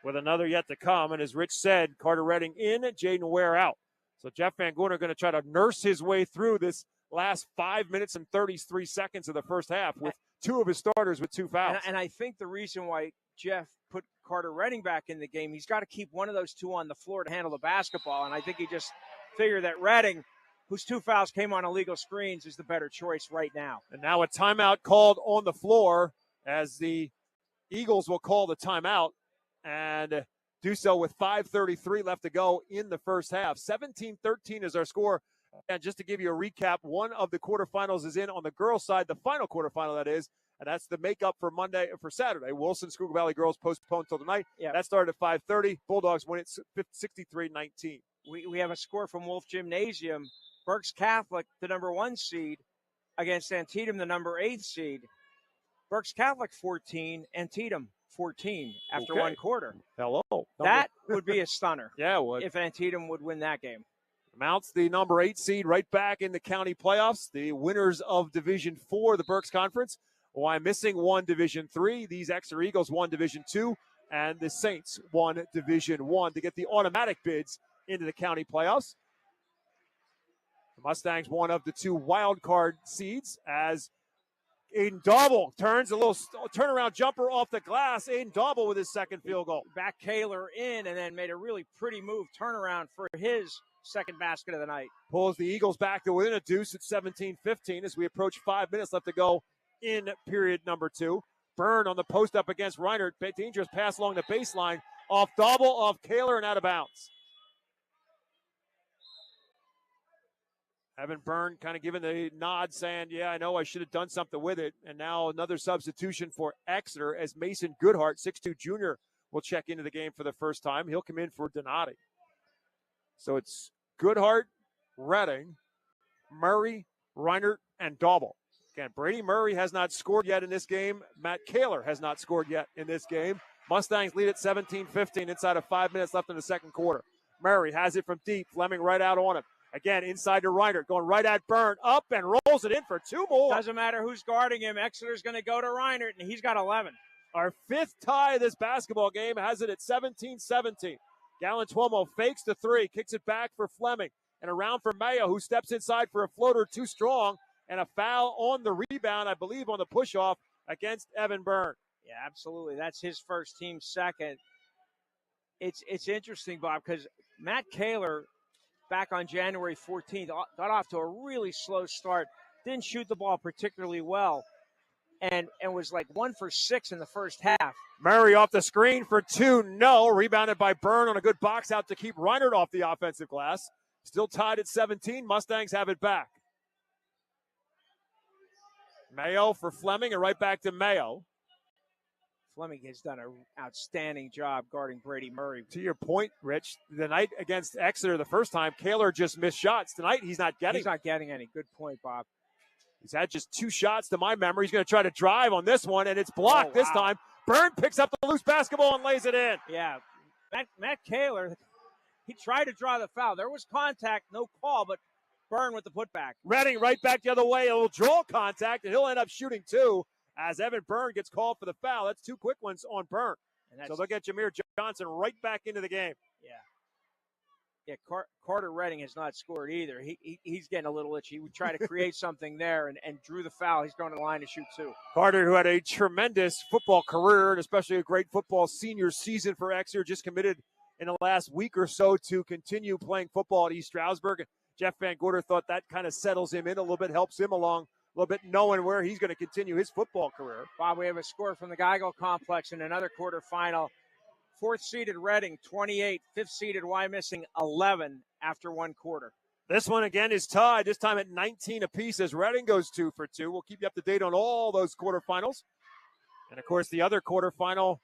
with another yet to come. And as Rich said, Carter Redding in, Jaden Ware out. So Jeff Van Gorder going to try to nurse his way through this last 5 minutes and 33 seconds of the first half with two of his starters with two fouls. And I think the reason why Jeff put Carter Redding back in the game, he's got to keep one of those two on the floor to handle the basketball. And I think he just figured that Redding, whose two fouls came on illegal screens, is the better choice right now. And now a timeout called on the floor as the Eagles will call the timeout and do so with 5:33 left to go in the first half. 17-13 is our score. And just to give you a recap, one of the quarterfinals is in on the girls' side, the final quarterfinal that is, and that's the makeup for Saturday. Wilson, Schuylkill Valley girls postponed till tonight. Yeah. That started at 5:30. Bulldogs win it 63-19. We have a score from Wolf Gymnasium. Berks Catholic, the number 1 seed, against Antietam, the number 8 seed. Berks Catholic 14, Antietam 14 after one quarter. Hello. That would be a stunner. Yeah, it would. If Antietam would win that game. Mounts, the number 8 seed, right back in the county playoffs. The winners of Division 4, the Berks Conference. Why missing won Division 3. These Exeter Eagles won Division 2. And the Saints won Division 1 to get the automatic bids into the county playoffs. The Mustangs, one of the 2 wild card seeds, as Aiden Dauble turns a little turnaround jumper off the glass. Aiden Dauble with his second field goal. Back Kaler in and then made a really pretty move turnaround for his second basket of the night. Pulls the Eagles back to within a deuce at 17-15 as we approach 5 minutes left to go in period number 2. Byrne on the post up against Reinert. Dangerous pass along the baseline. Off Dauble, off Kaler, and out of bounds. Evan Byrne kind of giving the nod, saying, yeah, I know I should have done something with it. And now another substitution for Exeter as Mason Goodhart, 6'2 junior, will check into the game for the first time. He'll come in for Donati. So it's Goodhart, Redding, Murray, Reinert, and Dauble. Again, Brady Murray has not scored yet in this game. Matt Kaler has not scored yet in this game. Mustangs lead at 17-15 inside of 5 minutes left in the second quarter. Murray has it from deep. Fleming right out on him. Again, inside to Reinert, going right at Byrne, up and rolls it in for 2 more. Doesn't matter who's guarding him. Exeter's going to go to Reinert, and he's got 11. Our 5th tie of this basketball game has it at 17-17. Gallon Tuomo fakes the 3, kicks it back for Fleming, and around for Mayo, who steps inside for a floater too strong, and a foul on the rebound, I believe, on the push-off against Evan Byrne. Yeah, absolutely. That's his first, team second. It's interesting, Bob, because Matt Kaler, back on January 14th, got off to a really slow start, didn't shoot the ball particularly well, and was like 1 for 6 in the first half. Murray off the screen for 2, no. Rebounded by Byrne on a good box out to keep Reinert off the offensive glass. Still tied at 17. Mustangs have it back. Mayo for Fleming, and right back to Mayo. Fleming has done an outstanding job guarding Brady Murray. To your point, Rich, the night against Exeter the first time, Kaler just missed shots. Tonight, he's not getting any. Good point, Bob. He's had just 2 shots to my memory. He's going to try to drive on this one, and it's blocked this time. Byrne picks up the loose basketball and lays it in. Yeah, Matt Kaler, he tried to draw the foul. There was contact, no call, but Byrne with the putback. Redding right back the other way. He'll draw contact, and he'll end up shooting 2 as Evan Byrne gets called for the foul. That's 2 quick ones on Byrne. So they'll get Jameer Johnson right back into the game. Yeah, Carter Redding has not scored either. He's getting a little itchy. He would try to create something there and drew the foul. He's going to the line to shoot 2. Carter, who had a tremendous football career and especially a great football senior season for Exeter, just committed in the last week or so to continue playing football at East Stroudsburg. Jeff Van Gorder thought that kind of settles him in a little bit, helps him along a little bit, knowing where he's going to continue his football career. Bob, we have a score from the Geigel Complex in another quarterfinal. 4th-seeded Reading, 28. 5th-seeded Wyomissing, 11 after 1 quarter. This one, again, is tied, this time at 19 apiece as Reading goes 2 for 2. We'll keep you up to date on all those quarterfinals. And, of course, the other quarterfinal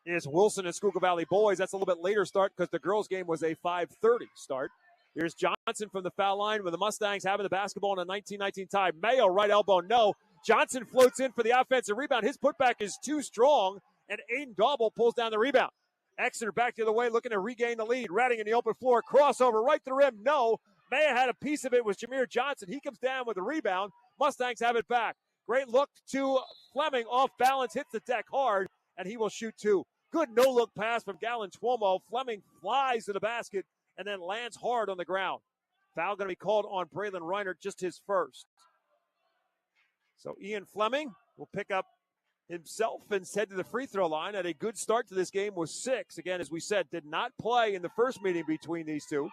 is Wilson and Schuylkill Valley Boys. That's a little bit later start because the girls' game was a 5:30 start. Here's Johnson from the foul line with the Mustangs having the basketball in a 19-19 tie. Mayo, right elbow, no. Johnson floats in for the offensive rebound. His putback is too strong, and Aiden Dauble pulls down the rebound. Exeter back the other way, looking to regain the lead. Redding in the open floor, crossover right to the rim, no. Mayo had a piece of it with Jameer Johnson. He comes down with the rebound. Mustangs have it back. Great look to Fleming, off balance, hits the deck hard, and he will shoot 2. Good no-look pass from Gallon Tuomo. Fleming flies to the basket and then lands hard on the ground. Foul going to be called on Braylon Reiner, just his first. So Ian Fleming will pick up himself and head to the free throw line. Had a good start to this game with 6. Again, as we said, did not play in the first meeting between these two.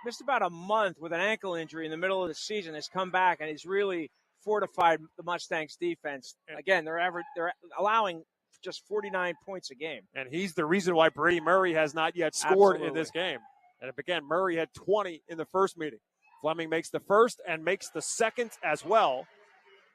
Missed about a month with an ankle injury in the middle of the season. Has come back and he's really fortified the Mustangs defense. Again, they're allowing just 49 points a game. And he's the reason why Brady Murray has not yet scored Absolutely. in this game. And again, Murray had 20 in the first meeting. Fleming makes the first and makes the second as well.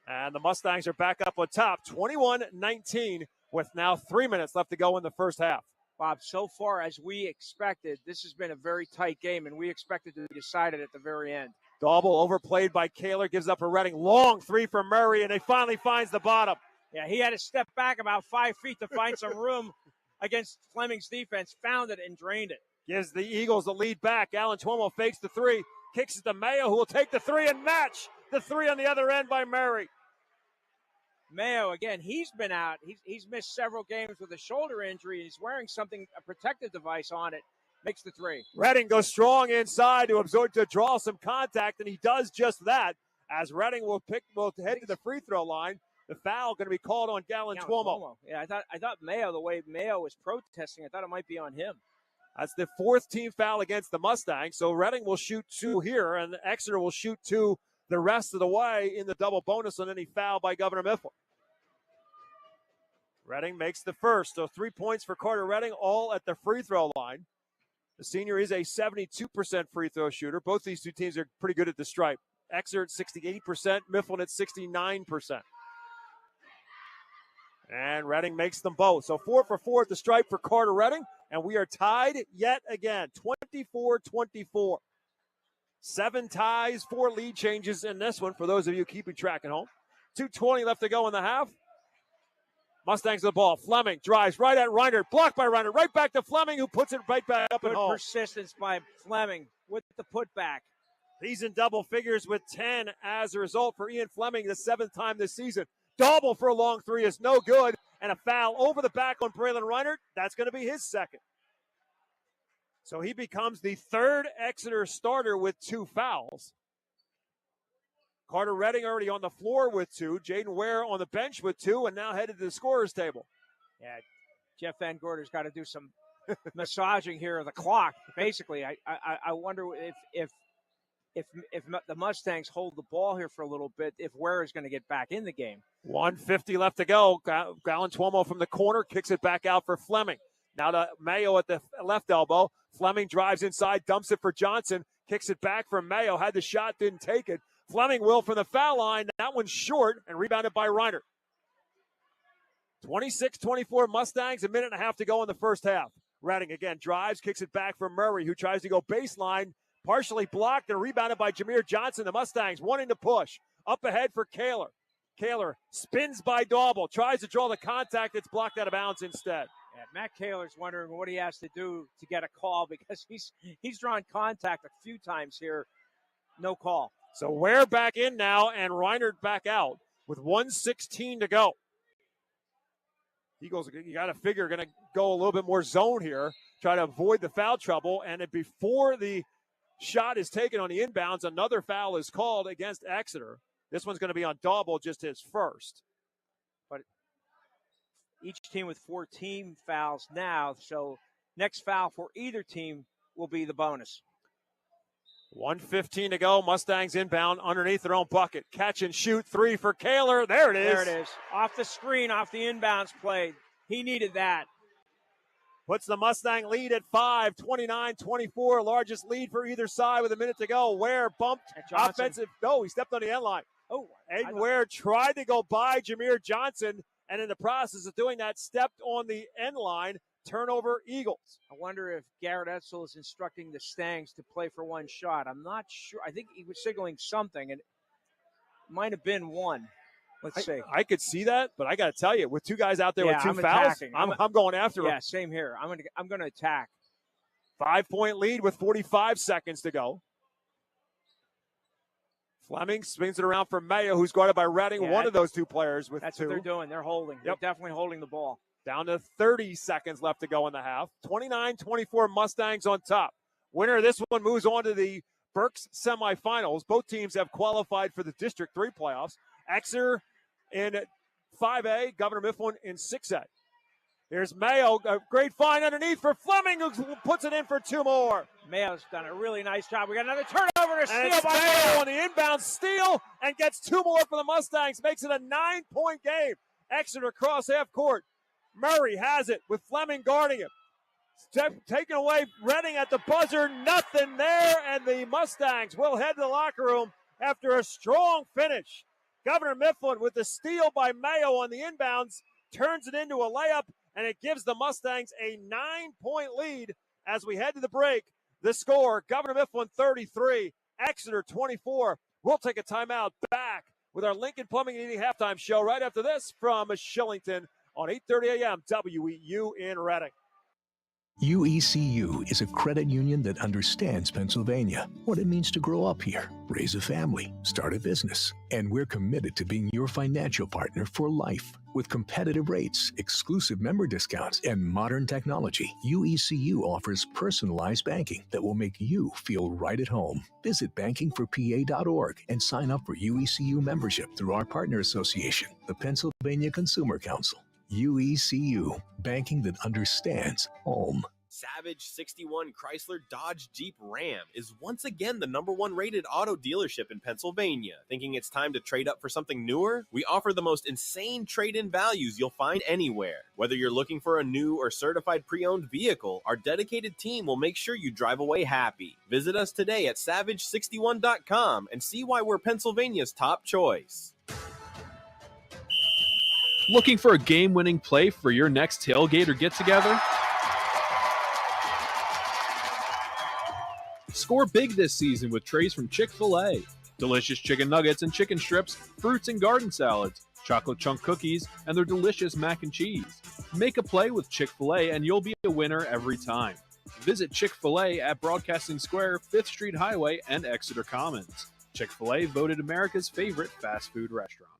And the Mustangs are back up on top, 21-19, with now 3 minutes left to go in the first half. Bob, so far as we expected, this has been a very tight game, and we expected to be decided at the very end. Dauble overplayed by Kaler, gives up a Redding. Long three from Murray, and he finally finds the bottom. Yeah, he had to step back about 5 feet to find some room against Fleming's defense, found it and drained it. Gives the Eagles the lead back. Alan Tuomo fakes the three, kicks it to Mayo, who will take the three and match the three on the other end by Murray. Mayo, again, he's been out. He's missed several games with a shoulder injury. He's wearing a protective device on it. Makes the three. Redding goes strong inside to draw some contact, and he does just that. As Redding will head to the free throw line. The foul going to be called on Gallon Tuomo. Yeah, I thought Mayo, the way Mayo was protesting, I thought it might be on him. That's the 4th team foul against the Mustangs. So Redding will shoot 2 here, and Exeter will shoot 2 the rest of the way in the double bonus on any foul by Governor Mifflin. Redding makes the first. So 3 points for Carter Redding, all at the free throw line. The senior is a 72% free throw shooter. Both these two teams are pretty good at the stripe. Exeter at 68%, Mifflin at 69%. And Redding makes them both. So 4 for 4 at the stripe for Carter Redding. And we are tied yet again, 24-24. 7 ties, 4 lead changes in this one for those of you keeping track at home. 2:20 left to go in the half. Mustangs the ball. Fleming drives right at Reiner. Blocked by Reiner. Right back to Fleming, who puts it right back up Good and home. persistence by Fleming with the putback. He's in double figures with 10 as a result for Ian Fleming, the 7th time this season. Double for a long three is no good. And a foul over the back on Braylon Reiner. That's going to be his second. So he becomes the 3rd Exeter starter with 2 fouls. Carter Redding already on the floor with 2. Jaden Ware on the bench with 2, and now headed to the scorer's table. Yeah, Jeff Van Gorder's got to do some massaging here of the clock. Basically, I wonder if the Mustangs hold the ball here for a little bit, if Ware is going to get back in the game. 1:50 left to go. Gallon Tuomo from the corner kicks it back out for Fleming. Now to Mayo at the left elbow. Fleming drives inside, dumps it for Johnson, kicks it back from Mayo. Had the shot, didn't take it. Fleming will from the foul line. That one's short and rebounded by Reiner. 26-24 Mustangs, a minute and a half to go in the first half. Redding again drives, kicks it back from Murray, who tries to go baseline, partially blocked and rebounded by Jameer Johnson. The Mustangs wanting to push. Up ahead for Kaler. Kaler spins by Dauble, tries to draw the contact. It's blocked out of bounds instead. Yeah, Matt Kaler's wondering what he has to do to get a call because he's drawn contact a few times here. No call. So Ware back in now and Reiner back out with 1:16 to go. Eagles, you got to figure, going to go a little bit more zone here, try to avoid the foul trouble. And before the shot is taken on the inbounds, another foul is called against Exeter. This one's going to be on Dauble, just his first. But each team with 4 team fouls now, so next foul for either team will be the bonus. 1:15 to go. Mustangs inbound underneath their own bucket. Catch and shoot 3 for Kaler. There it is. There it is. Off the screen, off the inbounds play. He needed that. Puts the Mustang lead at 5, 29-24. Largest lead for either side with a minute to go. Ware bumped. Offensive. No, he stepped on the end line. Oh, Aiden Ware tried to go by Jameer Johnson, and in the process of doing that, stepped on the end line. Turnover, Eagles. I wonder if Garrett Etzel is instructing the Stangs to play for one shot. I'm not sure. I think he was signaling something, and it might have been one. Let's see. I could see that, but I got to tell you, with 2 guys out there with 2 I'm fouls, attacking. I'm going after him. Yeah, same here. I'm going to attack. 5-point lead with 45 seconds to go. Fleming swings it around for Mayo, who's guarded by Redding, one of those 2 players with 2. That's what they're doing. They're holding. Yep. They're definitely holding the ball. Down to 30 seconds left to go in the half. 29-24 Mustangs on top. Winner of this one moves on to the Berks semifinals. Both teams have qualified for the District 3 playoffs. Exeter in 5A, Governor Mifflin in 6A. Here's Mayo, a great find underneath for Fleming, who puts it in for 2 more. Mayo's done a really nice job. We got another turnover to steal by Mayo on the inbound steal and gets 2 more for the Mustangs, makes it a 9-point game. Exeter cross half court. Murray has it with Fleming guarding him. Taken away, Redding at the buzzer, nothing there, and the Mustangs will head to the locker room after a strong finish. Governor Mifflin with the steal by Mayo on the inbounds turns it into a layup, and it gives the Mustangs a 9-point lead as we head to the break. The score, Governor Mifflin 33, Exeter 24. We'll take a timeout. Back with our Lincoln Plumbing and Heating halftime show right after this from Shillington on 8:30 a.m. WEEU in Reading. UECU is a credit union that understands Pennsylvania, what it means to grow up here, raise a family, start a business. And we're committed to being your financial partner for life. With competitive rates, exclusive member discounts, and modern technology, UECU offers personalized banking that will make you feel right at home. Visit bankingforpa.org and sign up for UECU membership through our partner association, the Pennsylvania Consumer Council. UECU, banking that understands home. Savage 61 Chrysler Dodge Jeep Ram is once again the #1 rated auto dealership in Pennsylvania. Thinking it's time to trade up for something newer? We offer the most insane trade-in values you'll find anywhere. Whether you're looking for a new or certified pre-owned vehicle, our dedicated team will make sure you drive away happy. Visit us today at savage61.com and see why we're Pennsylvania's top choice. Looking for a game-winning play for your next tailgate or get-together? Score big this season with trays from Chick-fil-A. Delicious chicken nuggets and chicken strips, fruits and garden salads, chocolate chunk cookies, and their delicious mac and cheese. Make a play with Chick-fil-A and you'll be a winner every time. Visit Chick-fil-A at Broadcasting Square, 5th Street Highway, and Exeter Commons. Chick-fil-A voted America's favorite fast food restaurant.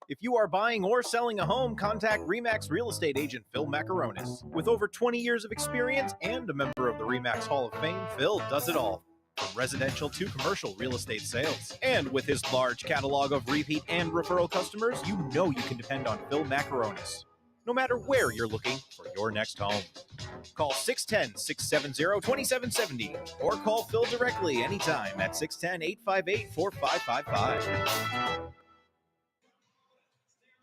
If you are buying or selling a home, contact RE/MAX real estate agent Phil Macaronis. With over 20 years of experience and a member of the RE/MAX Hall of Fame, Phil does it all, from residential to commercial real estate sales. And with his large catalog of repeat and referral customers, you know you can depend on Phil Macaronis, no matter where you're looking for your next home. Call 610-670-2770 or call Phil directly anytime at 610-858-4555.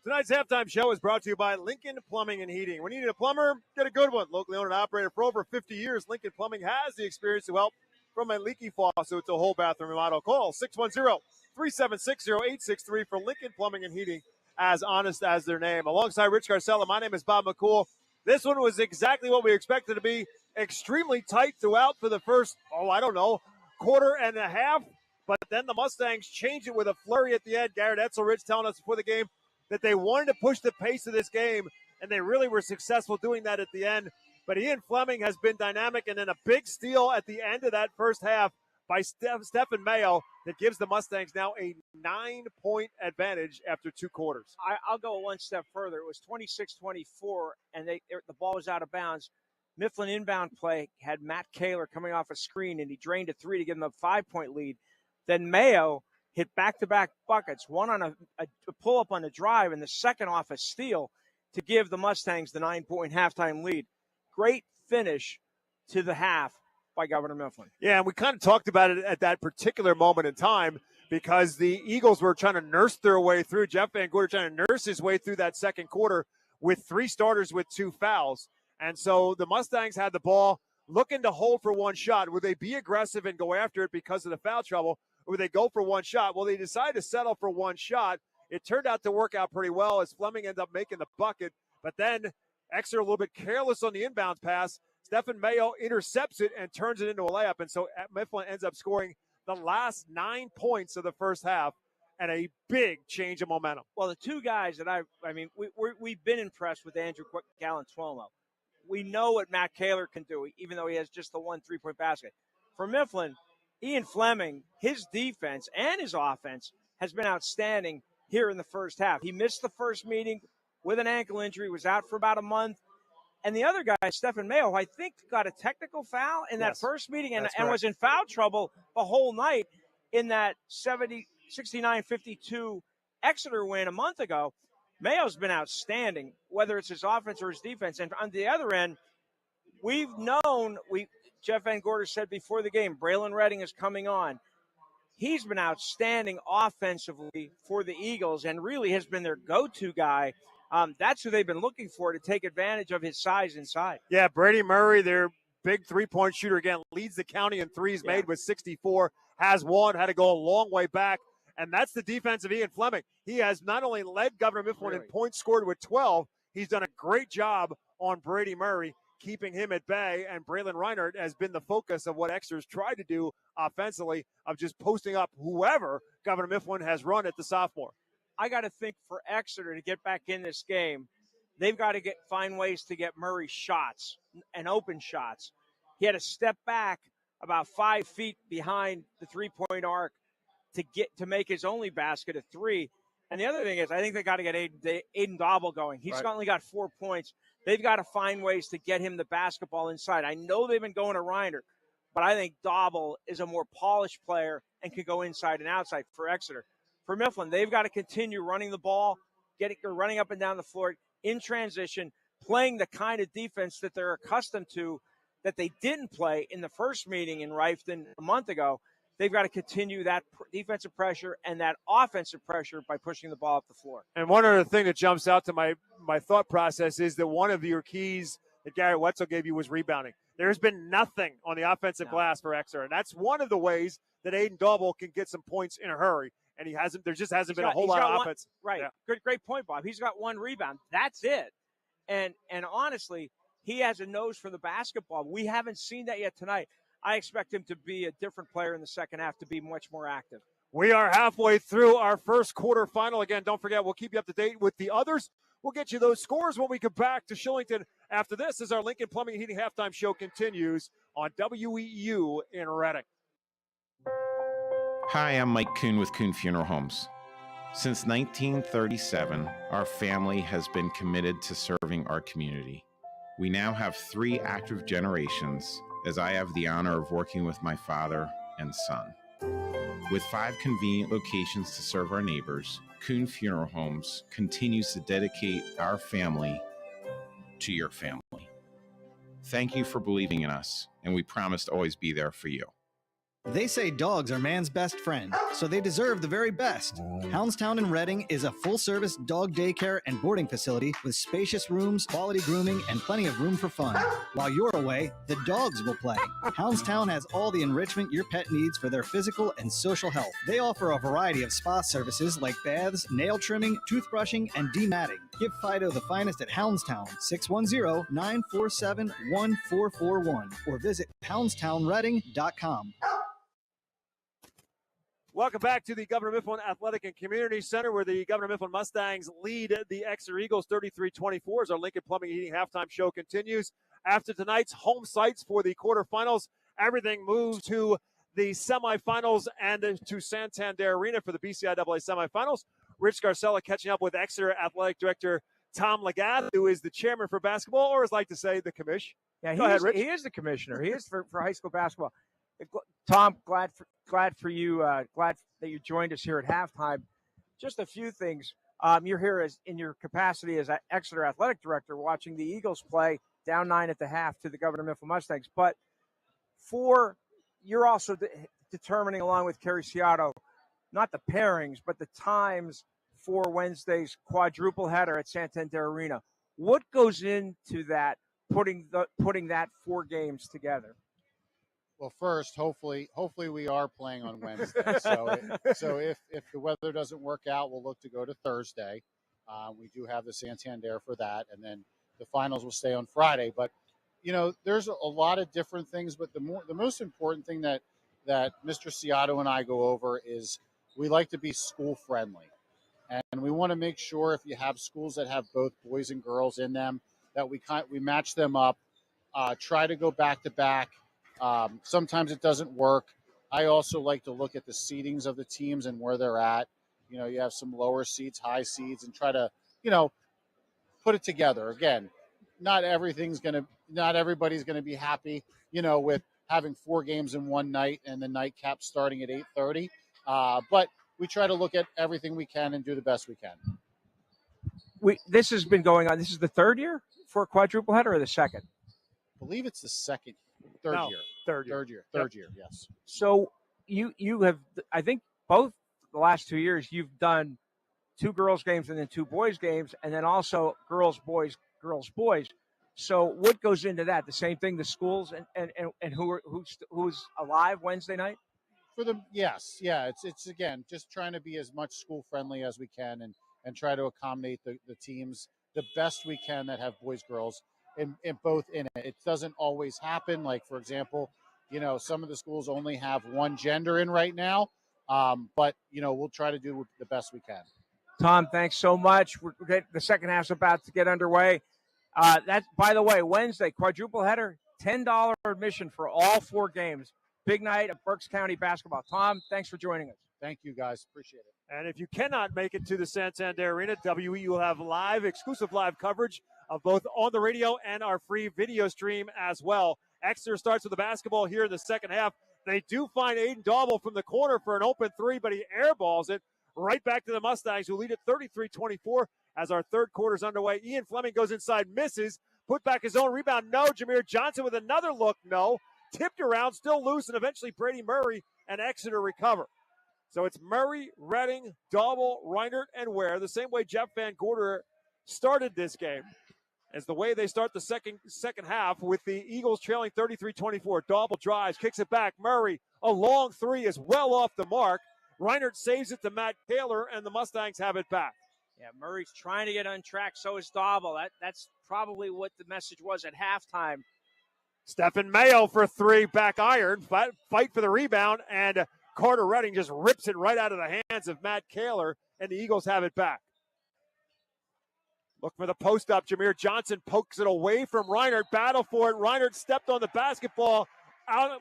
Tonight's halftime show is brought to you by Lincoln Plumbing and Heating. When you need a plumber, get a good one. Locally owned and operated for over 50 years, Lincoln Plumbing has the experience to help from a leaky faucet to a whole bathroom remodel. Call 610-376-0863 for Lincoln Plumbing and Heating, as honest as their name. Alongside Rich Garcella, my name is Bob McCool. This one was exactly what we expected to be. Extremely tight throughout for the first, quarter and a half. But then the Mustangs changed it with a flurry at the end. Garrett Etzelrich telling us before the game that they wanted to push the pace of this game, and they really were successful doing that at the end. But Ian Fleming has been dynamic, and then a big steal at the end of that first half by Stephen Mayo that gives the Mustangs now a 9-point advantage after 2 quarters. I'll go one step further. It was 26-24, and the ball was out of bounds. Mifflin inbound play had Matt Kaler coming off a screen, and he drained a 3 to give them a 5-point lead. Then Mayo hit back-to-back buckets, one on a pull-up on the drive and the second off a steal to give the Mustangs the 9-point halftime lead. Great finish to the half by Governor Mifflin. Yeah, and we kind of talked about it at that particular moment in time because the Eagles were trying to nurse their way through. Jeff Van Gorder trying to nurse his way through that second quarter with 3 starters with 2 fouls. And so the Mustangs had the ball looking to hold for one shot. Would they be aggressive and go after it because of the foul trouble? Or would they go for one shot? Well, they decided to settle for one shot. It turned out to work out pretty well as Fleming ended up making the bucket. But then Exeter a little bit careless on the inbounds pass. Stephen Mayo intercepts it and turns it into a layup. And so Mifflin ends up scoring the last 9 points of the first half and a big change of momentum. Well, the 2 guys that we've been impressed with Andrew Galantuomo. We know what Matt Kaler can do, even though he has just the 1 3-point basket. For Mifflin, Ian Fleming, his defense and his offense has been outstanding here in the first half. He missed the first meeting with an ankle injury, was out for about a month. And the other guy, Stephen Mayo, I think got a technical foul in that first meeting and was in foul trouble the whole night in that 69-52 Exeter win a month ago. Mayo's been outstanding, whether it's his offense or his defense. And on the other end, we've known, Jeff Van Gorder said before the game, Braylon Redding is coming on. He's been outstanding offensively for the Eagles and really has been their go-to guy. That's who they've been looking for to take advantage of his size inside. Yeah, Brady Murray, their big three-point shooter, again, leads the county in threes made with 64, has one, had to go a long way back. And that's the defense of Ian Fleming. He has not only led Governor Mifflin in points scored with 12, he's done a great job on Brady Murray, keeping him at bay. And Braylon Reinhardt has been the focus of what Exeter's tried to do offensively, of just posting up whoever Governor Mifflin has run at the sophomore. I got to think for Exeter to get back in this game, they've got to find ways to get Murray shots and open shots. He had to step back about 5 feet behind the three-point arc to make his only basket of three. And the other thing is, I think they got to get Aiden Dobble going. He's only got 4 points. They've got to find ways to get him the basketball inside. I know they've been going to Reiner, but I think Dobble is a more polished player and can go inside and outside for Exeter. For Mifflin, they've got to continue running the ball, running up and down the floor in transition, playing the kind of defense that they're accustomed to that they didn't play in the first meeting in Rifton a month ago. They've got to continue that defensive pressure and that offensive pressure by pushing the ball up the floor. And one other thing that jumps out to my thought process is that one of your keys that Garrett Wetzel gave you was rebounding. There's been nothing on the offensive glass for Exeter, and that's one of the ways that Aiden Dobble can get some points in a hurry. And there just hasn't been a whole lot of offense. Right. Yeah. Great point, Bob. He's got one rebound. That's it. And honestly, he has a nose for the basketball. We haven't seen that yet tonight. I expect him to be a different player in the second half, to be much more active. We are halfway through our first quarterfinal. Again, don't forget, we'll keep you up to date with the others. We'll get you those scores when we come back to Shillington after this, as our Lincoln Plumbing and Heating halftime show continues on WEEU in Reading. Hi, I'm Mike Kuhn with Kuhn Funeral Homes. Since 1937, our family has been committed to serving our community. We now have 3 active generations, as I have the honor of working with my father and son. With 5 convenient locations to serve our neighbors, Kuhn Funeral Homes continues to dedicate our family to your family. Thank you for believing in us, and we promise to always be there for you. They say dogs are man's best friend, so they deserve the very best. Houndstown in Reading is a full-service dog daycare and boarding facility with spacious rooms, quality grooming, and plenty of room for fun. While you're away, the dogs will play. Houndstown has all the enrichment your pet needs for their physical and social health. They offer a variety of spa services like baths, nail trimming, toothbrushing, and dematting. Give Fido the finest at Houndstown, 610-947-1441, or visit houndstownreading.com. Welcome back to the Governor Mifflin Athletic and Community Center, where the Governor Mifflin Mustangs lead the Exeter Eagles 33-24 as our Lincoln Plumbing and Heating halftime show continues. After tonight's home sites for the quarterfinals, everything moves to the semifinals and to Santander Arena for the BCIAA semifinals. Rich Garcella catching up with Exeter Athletic Director Tom Legath, who is the chairman for basketball, or as I like to say, the commish. Yeah, Go ahead, Rich. He is the commissioner. He is for high school basketball. Tom, glad for you. Glad that you joined us here at halftime. Just a few things. You're here in your capacity as Exeter Athletic Director, watching the Eagles play down 9 at the half to the Governor Mifflin Mustangs. But you're also determining, along with Kerry Ciato, not the pairings, but the times for Wednesday's quadruple header at Santander Arena. What goes into that, putting that 4 games together? Well, first, hopefully we are playing on Wednesday. So if the weather doesn't work out, we'll look to go to Thursday. We do have the Santander for that, and then the finals will stay on Friday. But there's a lot of different things. But the most important thing that Mr. Ciato and I go over is we like to be school friendly, and we want to make sure if you have schools that have both boys and girls in them that we match them up. Try to go back to back. Sometimes it doesn't work. I also like to look at the seedings of the teams and where they're at. You have some lower seeds, high seeds, and try to, put it together. Again, not everybody's going to be happy, with having 4 games in one night and the nightcap starting at 8:30. But we try to look at everything we can and do the best we can. This has been going on. This is the third year for a quadruple header, or the second? I believe it's the third year. Third year. Third year, yes. So you have, I think, both the last 2 years you've done 2 girls games and then 2 boys games, and then also girls boys. So what goes into that? The same thing, the schools and who's alive Wednesday night? Yes. It's again just trying to be as much school friendly as we can and try to accommodate the teams the best we can that have boys, girls, in both in it. It doesn't always happen. Like, for example, some of the schools only have one gender in right now. But we'll try to do the best we can. Tom, thanks so much. The second half's about to get underway. That's, by the way, Wednesday, quadruple header, $10 admission for all 4 games. Big night of Berks County basketball. Tom, thanks for joining us. Thank you, guys. Appreciate it. And if you cannot make it to the Santander Arena, WEEU will have exclusive live coverage of both on the radio and our free video stream as well. Exeter starts with the basketball here in the second half. They do find Aiden Dauble from the corner for an open 3, but he airballs it right back to the Mustangs, who lead at 33-24 as our third quarter's underway. Ian Fleming goes inside, misses, put back his own rebound, no. Jameer Johnson with another look, no. Tipped around, still loose, and eventually Brady Murray and Exeter recover. So it's Murray, Redding, Dauble, Reinert, and Ware, the same way Jeff Van Gorder started this game, as the way they start the second half with the Eagles trailing 33-24. Dauble drives, kicks it back. Murray, a long 3 is well off the mark. Reinert saves it to Matt Taylor, and the Mustangs have it back. Yeah, Murray's trying to get on track. So is Dauble. That's probably what the message was at halftime. Stephen Mayo for 3, back iron, fight for the rebound, and Carter Redding just rips it right out of the hands of Matt Kaler, and the Eagles have it back. Look for the post-up. Jameer Johnson pokes it away from Reinert. Battle for it. Reinert stepped on the basketball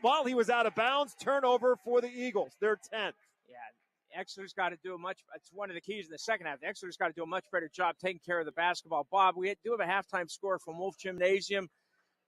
while he was out of bounds. Turnover for the Eagles. They're 10. Yeah, Exeter's got to do it's one of the keys in the second half. Exeter's got to do a much better job taking care of the basketball. Bob, we do have a halftime score from Wolf Gymnasium.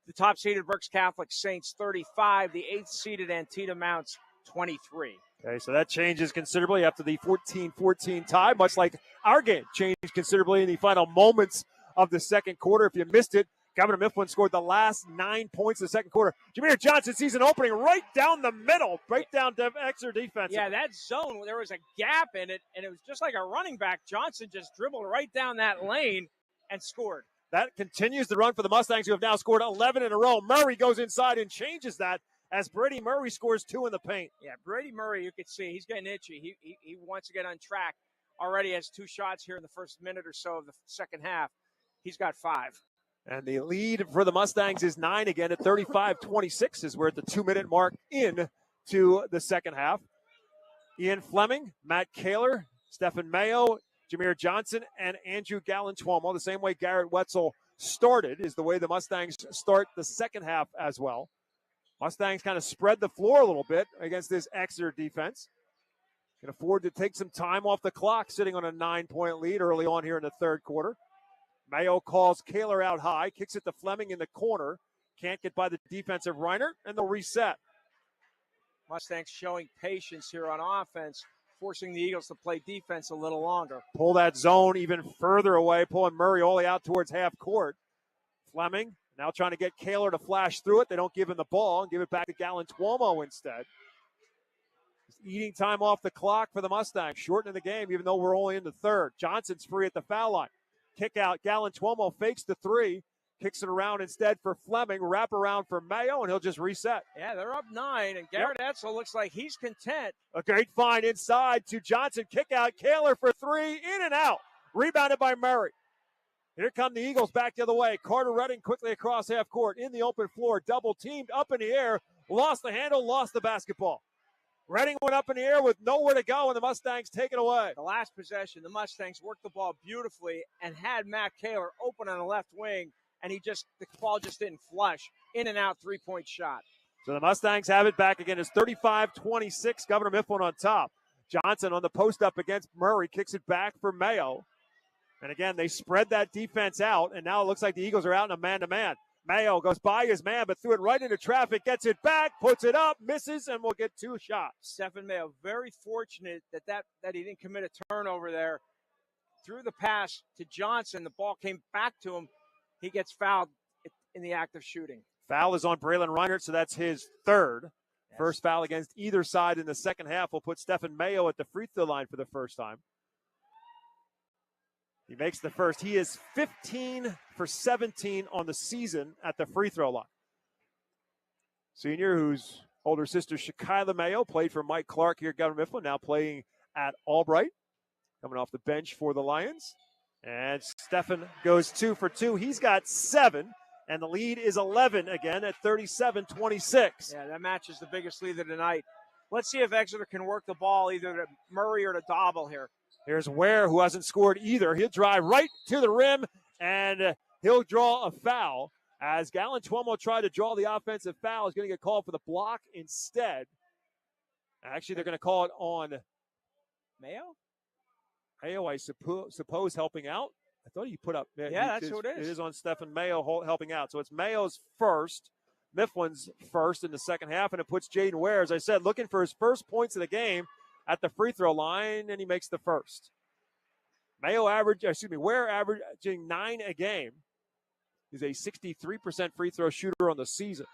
The top-seeded Berks Catholic Saints 35. The 8th-seeded Antietam Mounts 23. Okay, so that changes considerably after the 14-14 tie, much like our game changed considerably in the final moments of the second quarter. If you missed it, Governor Mifflin scored the last 9 points of the second quarter. Jameer Johnson sees an opening right down the middle, right down to Exeter defense. Yeah, that zone, there was a gap in it, and it was just like a running back. Johnson just dribbled right down that lane and scored. That continues the run for the Mustangs, who have now scored 11 in a row. Murray goes inside and changes that as Brady Murray scores 2 in the paint. Yeah, Brady Murray, you could see, he's getting itchy. He wants to get on track. Already has 2 shots here in the first minute or so of the second half. He's got 5. And the lead for the Mustangs is 9 again at 35-26 as we're at the 2-minute mark in to the second half. Ian Fleming, Matt Kaler, Stephen Mayo, Jameer Johnson, and Andrew Gallantuomo. The same way Garrett Wetzel started is the way the Mustangs start the second half as well. Mustangs kind of spread the floor a little bit against this Exeter defense. Can afford to take some time off the clock, sitting on a 9-point lead early on here in the third quarter. Mayo calls Kaler out high, kicks it to Fleming in the corner. Can't get by the defensive Reinert, and they'll reset. Mustangs showing patience here on offense, forcing the Eagles to play defense a little longer. Pull that zone even further away, pulling Murray all the way out towards half court. Fleming now trying to get Kaler to flash through it. They don't give him the ball and give it back to Gallantuomo instead. Eating time off the clock for the Mustangs, shortening the game even though we're only in the third. Johnson's free at the foul line. Kick out, Gallantuomo fakes the 3, kicks it around instead for Fleming, wrap around for Mayo, and he'll just reset. Yeah, they're up 9, and Garrett Etzel looks like he's content. A great find inside to Johnson, kick out, Kaler for 3, in and out. Rebounded by Murray. Here come the Eagles back the other way. Carter Redding quickly across half court, in the open floor, double teamed, up in the air, lost the handle, lost the basketball. Redding went up in the air with nowhere to go, and the Mustangs take it away. The last possession, the Mustangs worked the ball beautifully and had Matt Kaler open on the left wing, and the ball just didn't flush. In and out 3-point shot. So the Mustangs have it back again. It's 35-26, Governor Mifflin on top. Johnson on the post up against Murray, kicks it back for Mayo. And again, they spread that defense out, and now it looks like the Eagles are out in a man-to-man. Mayo goes by his man, but threw it right into traffic, gets it back, puts it up, misses, and will get 2 shots. Stephen Mayo, very fortunate that he didn't commit a turnover there. Threw the pass to Johnson. The ball came back to him. He gets fouled in the act of shooting. Foul is on Braylon Reinert, so that's his third. Yes. First foul against either side in the second half will put Stephen Mayo at the free throw line for the first time. He makes the first. He is 15 for 17 on the season at the free throw line. Senior, whose older sister, Shakila Mayo, played for Mike Clark here at Governor Mifflin, now playing at Albright, coming off the bench for the Lions. And Stephen goes 2 for 2. He's got 7, and the lead is 11 again at 37-26. Yeah, that matches the biggest lead of the night. Let's see if Exeter can work the ball either to Murray or to Dobble here. Here's Ware, who hasn't scored either. He'll drive right to the rim, and he'll draw a foul. As Galen Tuomo tried to draw the offensive foul, he's going to get called for the block instead. Actually, they're going to call it on Mayo? Mayo, I suppose, helping out. I thought he put up. Yeah, that's who it is. It is on Stephen Mayo helping out. So it's Mayo's first, Mifflin's first in the second half, and it puts Jaden Ware, as I said, looking for his first points of the game at the free throw line, and he makes the first. Ware averaging 9 a game. He's a 63% free throw shooter on the season.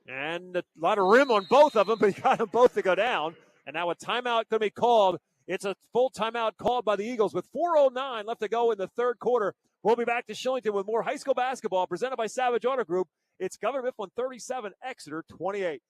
And a lot of rim on both of them, but he got them both to go down. And now a timeout going to be called. It's a full timeout called by the Eagles with 4:09 left to go in the third quarter. We'll be back to Shillington with more high school basketball presented by Savage Auto Group. It's Governor Mifflin 37, Exeter 28.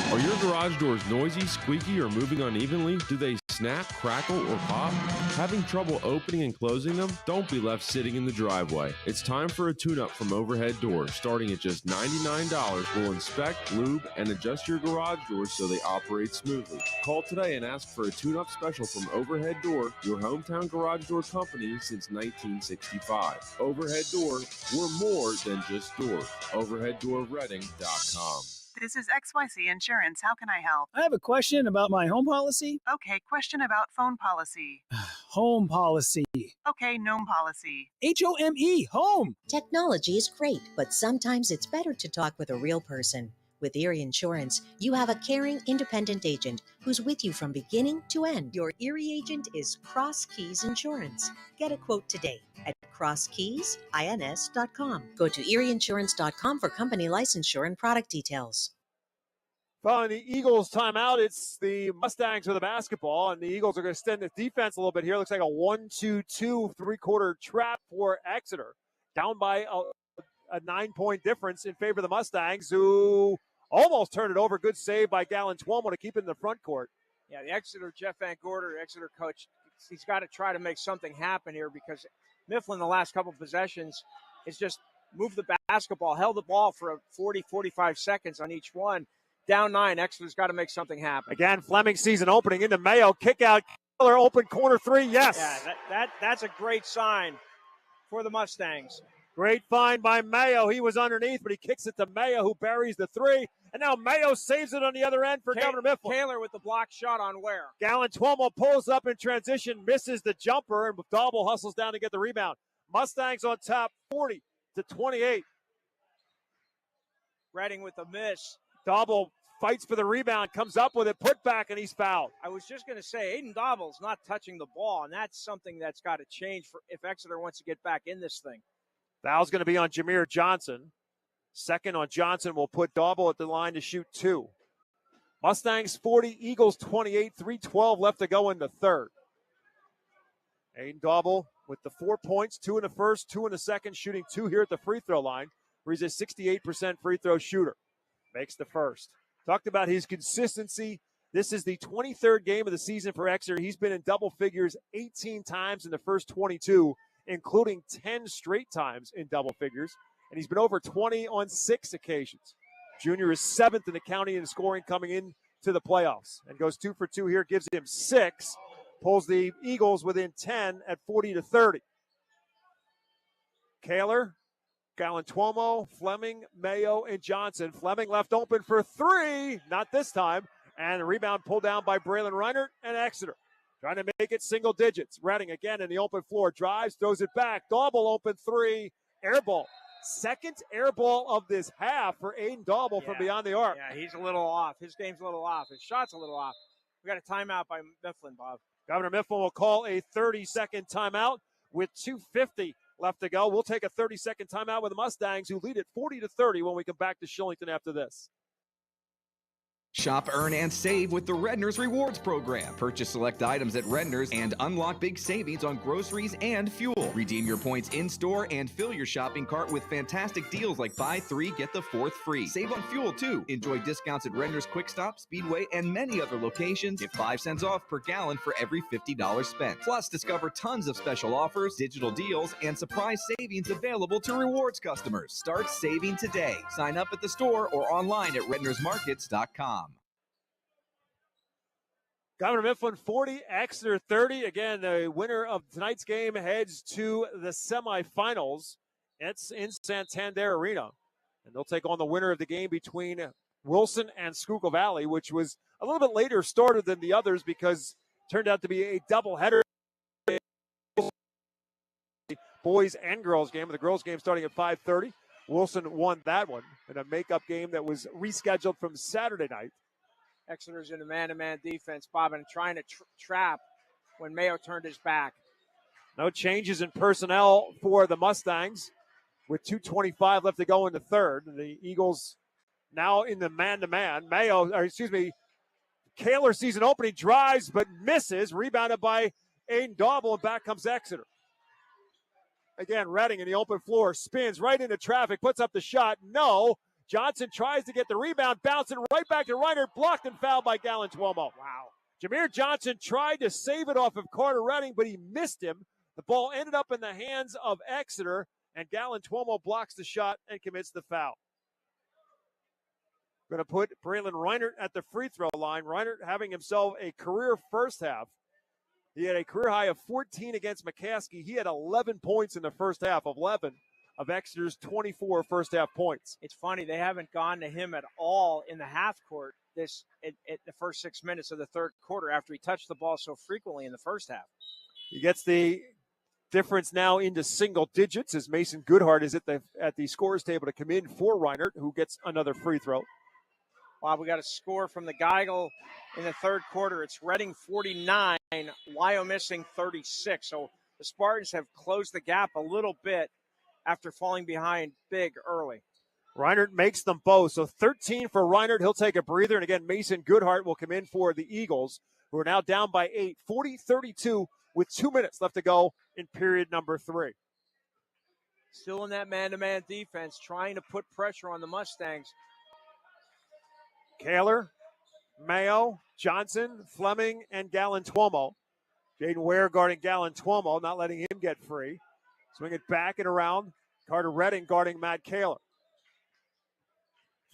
Are your garage doors noisy, squeaky, or moving unevenly? Do they snap, crackle, or pop? Having trouble opening and closing them? Don't be left sitting in the driveway. It's time for a tune-up from Overhead Door. Starting at just $99, we'll inspect, lube, and adjust your garage doors so they operate smoothly. Call today and ask for a tune-up special from Overhead Door, your hometown garage door company since 1965. Overhead Door, we're more than just doors. OverheadDoorReading.com. This is XYZ Insurance. How can I help? I have a question about my home policy. Okay, question about phone policy. Home policy. Okay, gnome policy. HOME, home. Technology is great, but sometimes it's better to talk with a real person. With Erie Insurance, you have a caring, independent agent who's with you from beginning to end. Your Erie agent is Cross Keys Insurance. Get a quote today at crosskeysins.com. Go to erieinsurance.com for company licensure and product details. Following the Eagles timeout, it's the Mustangs with the basketball, and the Eagles are going to extend the defense a little bit here. Looks like a 1-2-2 three-quarter trap for Exeter. Down by a 9-point difference in favor of the Mustangs, who almost turned it over. Good save by Galen Tuomo to keep it in the front court. Yeah, the Exeter, Jeff Van Gorder, Exeter coach, he's got to try to make something happen here because Mifflin, the last couple of possessions, is just moved the basketball, held the ball for 40, 45 seconds on each one. Down 9, Exeter's got to make something happen. Again, Fleming season opening into Mayo. Kick out, Keller, open corner 3, yes. Yeah, that's a great sign for the Mustangs. Great find by Mayo. He was underneath, but he kicks it to Mayo, who buries the 3. And now Mayo saves it on the other end for Governor Mifflin. Taylor with the block shot on Ware. Galen Tuomo pulls up in transition, misses the jumper, and Dobble hustles down to get the rebound. Mustangs on top, 40-28. Redding with the miss. Dobble fights for the rebound, comes up with it, put back, and he's fouled. I was just going to say, Aiden Dobble's not touching the ball, and that's something that's got to change for if Exeter wants to get back in this thing. Foul's going to be on Jameer Johnson. Second on Johnson will put Dobble at the line to shoot 2. Mustangs 40, Eagles 28, 3:12 left to go in the third. Aiden Dobble with the 4 points, 2 in the first, 2 in the second, shooting 2 here at the free throw line, where he's a 68% free throw shooter. Makes the first. Talked about his consistency. This is the 23rd game of the season for Exeter. He's been in double figures 18 times in the first 22, including 10 straight times in double figures. And he's been over 20 on 6 occasions. Junior is 7th in the county in scoring coming into the playoffs. And goes 2 for 2 here, gives him 6. Pulls the Eagles within 10 at 40-30. Kaler Galantuomo, Fleming, Mayo, and Johnson. Fleming left open for three, not this time. And the rebound pulled down by Braylon Reinert and Exeter. Trying to make it single digits. Redding again in the open floor. Drives, throws it back. Double open three. Air ball. Second air ball of this half for Aiden Dauble from beyond the arc. Yeah, he's a little off. His game's a little off. His shot's a little off. We got a timeout by Mifflin, Bob. Governor Mifflin will call a 30-second timeout with 2:50 left to go. We'll take a 30-second timeout with the Mustangs, who lead it 40-30 when we come back to Shillington after this. Shop, earn, and save with the Redner's Rewards Program. Purchase select items at Redner's and unlock big savings on groceries and fuel. Redeem your points in-store and fill your shopping cart with fantastic deals like buy 3, get the 4th free. Save on fuel, too. Enjoy discounts at Redner's Quick Stop, Speedway, and many other locations. Get 5 cents off per gallon for every $50 spent. Plus, discover tons of special offers, digital deals, and surprise savings available to rewards customers. Start saving today. Sign up at the store or online at rednersmarkets.com. Governor Mifflin 40, Exeter 30. Again, the winner of tonight's game heads to the semifinals. It's in Santander Arena. And they'll take on the winner of the game between Wilson and Schuylkill Valley, which was a little bit later started than the others because it turned out to be a doubleheader. Boys and girls game. The girls game starting at 5:30. Wilson won that one in a makeup game that was rescheduled from Saturday night. Exeter's in a man-to-man defense, Bob, and trying to trap when Mayo turned his back. No changes in personnel for the Mustangs with 2:25 left to go in the third. The Eagles now in the man-to-man. Kaler season opening drives but misses. Rebounded by Aiden Dauble, and back comes Exeter. Again, Redding in the open floor. Spins right into traffic, puts up the shot. No. Johnson tries to get the rebound, bouncing right back to Reiner, blocked and fouled by Galantuomo. Wow. Jameer Johnson tried to save it off of Carter Redding, but he missed him. The ball ended up in the hands of Exeter, and Galantuomo blocks the shot and commits the foul. Going to put Braylon Reinert at the free throw line. Reinert having himself a career first half. He had a career high of 14 against McCaskey. He had 11 points in the first half, 11 of Exeter's 24 first half points. It's funny, they haven't gone to him at all in the half court at the first 6 minutes of the third quarter after he touched the ball so frequently in the first half. He gets the difference now into single digits as Mason Goodhart is at the scorers table to come in for Reinert, who gets another free throw. Wow, we got a score from the Geigel in the third quarter. It's Reading 49, Wyomissing 36. So the Spartans have closed the gap a little bit after falling behind big early. Reinert makes them both. So 13 for Reinert. He'll take a breather. And again, Mason Goodhart will come in for the Eagles, who are now down by 8, 40-32 with 2 minutes left to go in period number 3. Still in that man-to-man defense, trying to put pressure on the Mustangs. Kaler, Mayo, Johnson, Fleming, and Galantuomo. Jaden Ware guarding Galantuomo, not letting him get free. Swing it back and around. Carter Redding guarding Matt Kaler.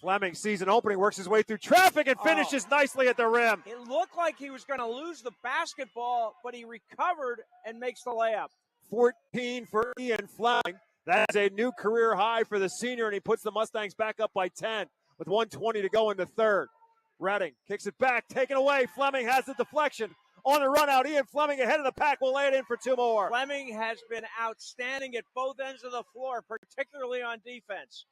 Fleming sees an opening, works his way through traffic, and finishes nicely at the rim. It looked like he was going to lose the basketball, but he recovered and makes the layup. 14 for Ian Fleming. That's a new career high for the senior, and he puts the Mustangs back up by 10 with 1:20 to go in the third. Redding kicks it back, taken away. Fleming has the deflection. On the run out, Ian Fleming ahead of the pack will lay it in for 2 more. Fleming has been outstanding at both ends of the floor, particularly on defense.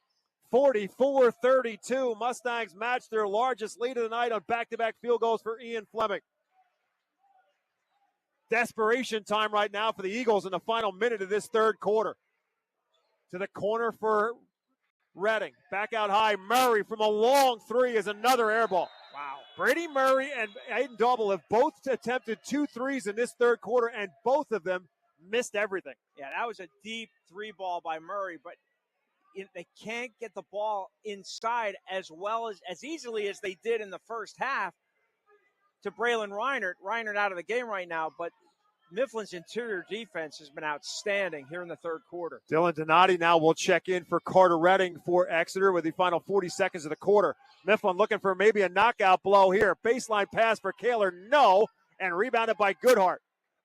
44-32. Mustangs match their largest lead of the night on back-to-back field goals for Ian Fleming. Desperation time right now for the Eagles in the final minute of this third quarter. To the corner for Redding. Back out high. Murray from a long three is another air ball. Wow. Brady Murray and Aiden Dauble have both attempted 2 threes in this third quarter, and both of them missed everything. Yeah, that was a deep 3 ball by Murray, but they can't get the ball inside as well as easily as they did in the first half to Braylon Reinert. Reinert out of the game right now, but Mifflin's interior defense has been outstanding here in the third quarter. Dylan Donati now will check in for Carter Redding for Exeter with the final 40 seconds of the quarter. Mifflin looking for maybe a knockout blow here. Baseline pass for Kaler, no, and rebounded by Goodhart.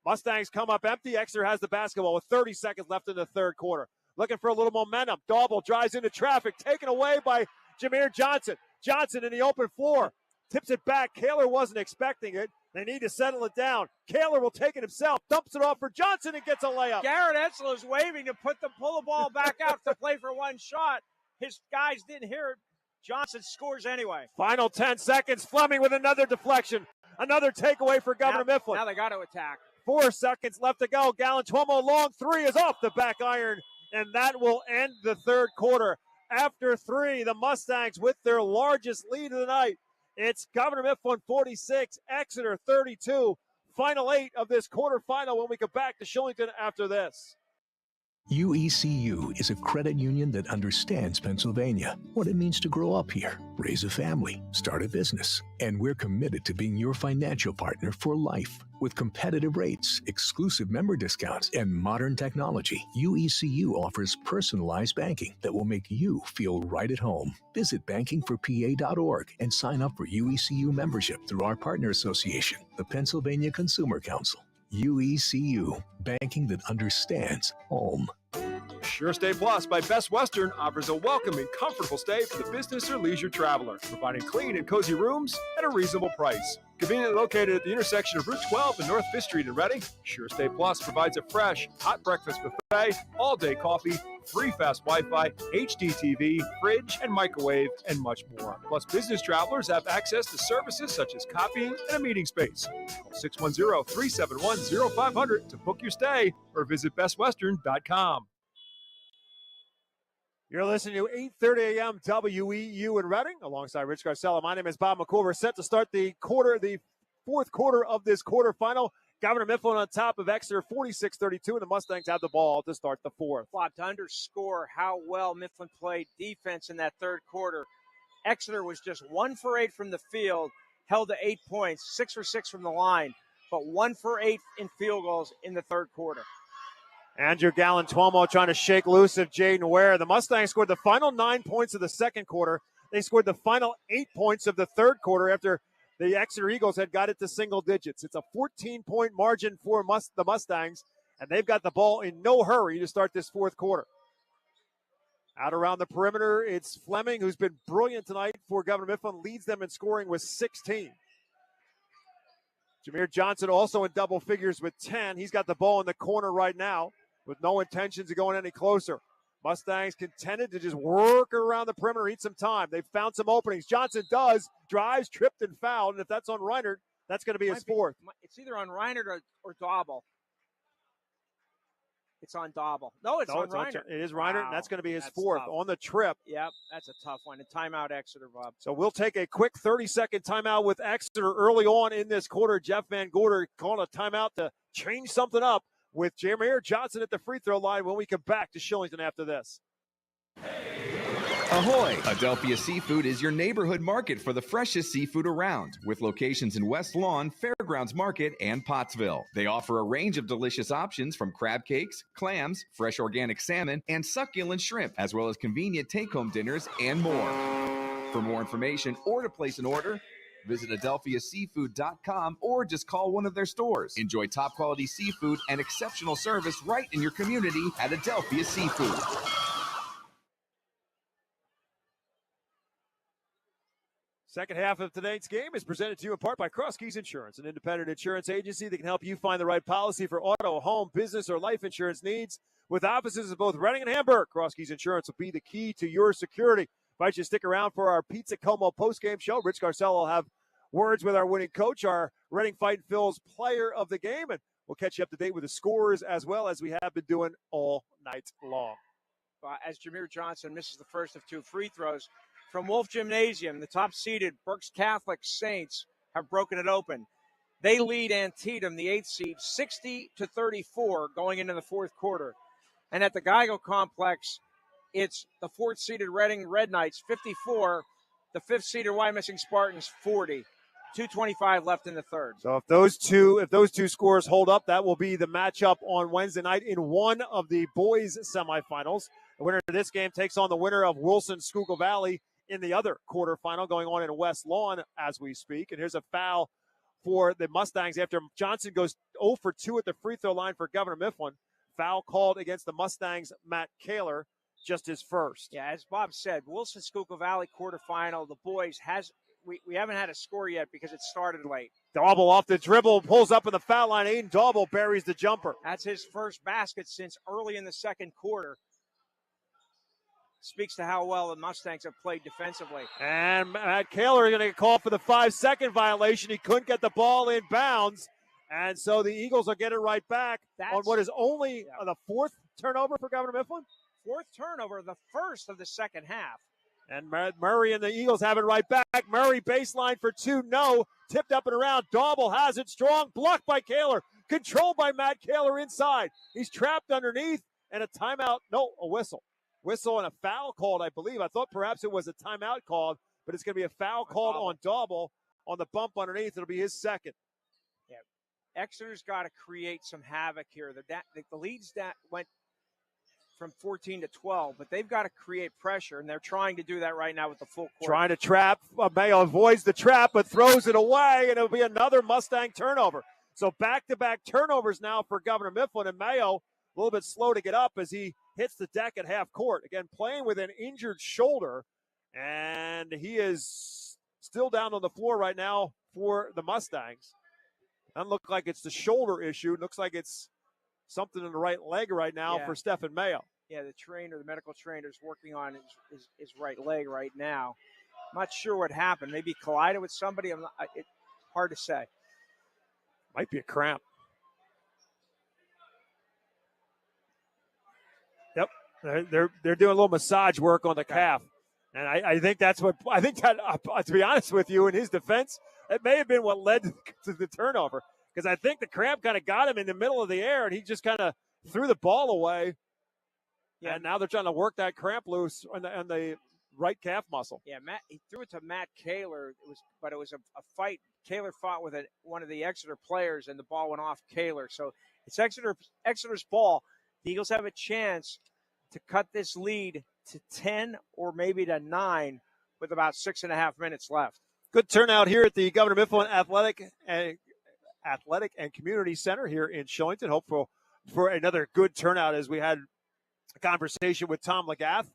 Mustangs come up empty. Exeter has the basketball with 30 seconds left in the third quarter. looking for a little momentum. Dauble drives into traffic, taken away by Jameer Johnson. Johnson in the open floor, tips it back. Kaler wasn't expecting it. They need to settle it down. Kaler will take it himself, dumps it off for Johnson and gets a layup. Garrett Edsel is waving to pull the ball back out to play for one shot. His guys didn't hear it. Johnson scores anyway. Final 10 seconds. Fleming with another deflection. Another takeaway for Governor Mifflin. Now they got to attack. 4 seconds left to go. Gallen-Tuomo long three is off the back iron, and that will end the third quarter. After three, the Mustangs with their largest lead of the night. It's Governor Mifflin 46, Exeter 32. Final 8 of this quarterfinal when we come back to Shillington after this. UECU is a credit union that understands Pennsylvania, what it means to grow up here, raise a family, start a business. And we're committed to being your financial partner for life. With competitive rates, exclusive member discounts, and modern technology, UECU offers personalized banking that will make you feel right at home. Visit bankingforpa.org and sign up for UECU membership through our partner association, the Pennsylvania Consumer Council. UECU, banking that understands home. Sure Stay Plus by Best Western offers a welcoming, comfortable stay for the business or leisure traveler, providing clean and cozy rooms at a reasonable price. Conveniently located at the intersection of Route 12 and North 5th Street in Reading, Sure Stay Plus provides a fresh, hot breakfast buffet, all-day coffee, free fast Wi-Fi, HD TV, fridge and microwave, and much more. Plus, business travelers have access to services such as copying and a meeting space. Call 610-371-0500 to book your stay or visit bestwestern.com. You're listening to 8:30 a.m. WEEU in Reading, alongside Rich Garcella. My name is Bob McCool. We're set to start the fourth quarter of this quarterfinal. Governor Mifflin on top of Exeter, 46-32, and the Mustangs have the ball to start the fourth. Bob, to underscore how well Mifflin played defense in that third quarter, Exeter was just 1 for 8 from the field, held to 8 points, 6 for 6 from the line, but 1 for 8 in field goals in the third quarter. Andrew Gallen-Tuomo trying to shake loose of Jaden Ware. The Mustangs scored the final 9 points of the second quarter. They scored the final 8 points of the third quarter after the Exeter Eagles had got it to single digits. It's a 14-point margin for the Mustangs, and they've got the ball in no hurry to start this fourth quarter. Out around the perimeter, it's Fleming, who's been brilliant tonight for Governor Mifflin, leads them in scoring with 16. Jameer Johnson also in double figures with 10. He's got the ball in the corner right now, with no intentions of going any closer. Mustangs contented to just work around the perimeter, eat some time. They've found some openings. Johnson drives, tripped, and fouled. And if that's on Reinert, that's going to be his fourth. It's either on Reinert or Dauble. It's on Dauble. No, it's on Reinert. It is Reinert, wow, and that's going to be his fourth on the trip. Yep, that's a tough one. A timeout, Exeter, Bob. So we'll take a quick 30-second timeout with Exeter early on in this quarter. Jeff Van Gorder calling a timeout to change something up with Jameer Johnson at the free throw line when we come back to Shillington after this. Ahoy! Adelphia Seafood is your neighborhood market for the freshest seafood around, with locations in West Lawn, Fairgrounds Market, and Pottsville. They offer a range of delicious options from crab cakes, clams, fresh organic salmon, and succulent shrimp, as well as convenient take-home dinners and more. For more information or to place an order, visit adelphiaseafood.com or just call one of their stores. Enjoy top-quality seafood and exceptional service right in your community at Adelphia Seafood. Second half of tonight's game is presented to you in part by Cross Keys Insurance, an independent insurance agency that can help you find the right policy for auto, home, business, or life insurance needs. With offices in both Reading and Hamburg, Cross Keys Insurance will be the key to your security. Invite you to stick around for our Pizza Como postgame show. Rich Garcella will have words with our winning coach, our Reading Fighting Phil's player of the game, and we'll catch you up to date with the scores as well as we have been doing all night long. As Jameer Johnson misses the first of 2 free throws, from Wolf Gymnasium, the top-seeded Berks Catholic Saints have broken it open. They lead Antietam, the 8th seed, 60-34 going into the fourth quarter. And at the Geigo Complex, it's the 4th-seeded Reading Red Knights, 54, the 5th-seeded Wyomissing Spartans, 40. 2:25 left in the third. So if those two scores hold up, that will be the matchup on Wednesday night in one of the boys' semifinals. The winner of this game takes on the winner of Wilson Schuylkill Valley in the other quarterfinal going on in West Lawn as we speak. And here's a foul for the Mustangs after Johnson goes 0 for 2 at the free throw line for Governor Mifflin. foul called against the Mustangs, Matt Kaler, just his first. Yeah, as Bob said, Wilson Schuylkill Valley quarterfinal, the boys we haven't had a score yet because it started late. Dauble off the dribble, pulls up in the foul line. Aiden Dauble buries the jumper. That's his first basket since early in the second quarter. Speaks to how well the Mustangs have played defensively. And Matt Kaler is going to get called for the 5-second violation. He couldn't get the ball in bounds. And so the Eagles will get it right back on what is only the fourth turnover for Governor Mifflin. Fourth turnover, the first of the second half. And Murray and the Eagles have it right back. Murray baseline for two, no. Tipped up and around. Dauble has it strong. Blocked by Kaler. Controlled by Matt Kaler inside. He's trapped underneath. And a timeout. No, a whistle. Whistle and a foul called, I believe. I thought perhaps it was a timeout called, but it's going to be a foul called on Dauble on the bump underneath. It'll be his second. Yeah, Exeter's got to create some havoc here. The leads that went from 14 to 12, but they've got to create pressure, and they're trying to do that right now with the full court. Trying to trap. Mayo avoids the trap, but throws it away, and it'll be another Mustang turnover. So back-to-back turnovers now for Governor Mifflin, and Mayo a little bit slow to get up as he hits the deck at half court. Again, playing with an injured shoulder, and he is still down on the floor right now for the Mustangs. Doesn't look like it's the shoulder issue. It looks like it's something in the right leg right now for Stephen Mayo. Yeah, the medical trainer is working on his right leg right now. I'm not sure what happened. Maybe collided with somebody. It's hard to say. Might be a cramp. Yep, they're doing a little massage work on the calf, and I think that's what to be honest with you, in his defense, it may have been what led to the turnover, because I think the cramp kind of got him in the middle of the air, and he just kind of threw the ball away. Yeah, and now they're trying to work that cramp loose on the right calf muscle. Yeah, he threw it to Matt Kaler. It was a fight. Kaler fought with one of the Exeter players, and the ball went off Kaler. So it's Exeter's ball. The Eagles have a chance to cut this lead to 10 or maybe to 9 with about 6.5 minutes left. Good turnout here at the Governor Mifflin Athletic and Community Center here in Shillington. Hopeful for another good turnout as we had a conversation with Tom Legath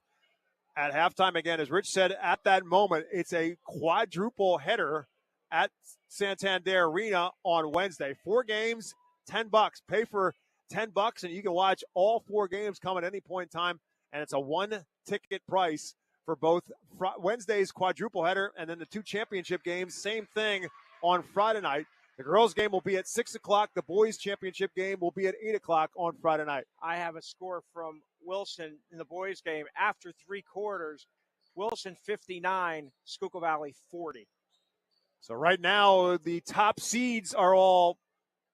at halftime. Again, as Rich said, at that moment, it's a quadruple header at Santander Arena on Wednesday. 4 games, $10. Pay for $10, and you can watch all 4 games come at any point in time, and it's a 1-ticket price for both Wednesday's quadruple header and then the 2 championship games. Same thing on Friday night. The girls' game will be at 6 o'clock. The boys' championship game will be at 8 o'clock on Friday night. I have a score from Wilson in the boys' game after 3 quarters. Wilson 59, Schuylkill Valley 40. So right now, the top seeds are all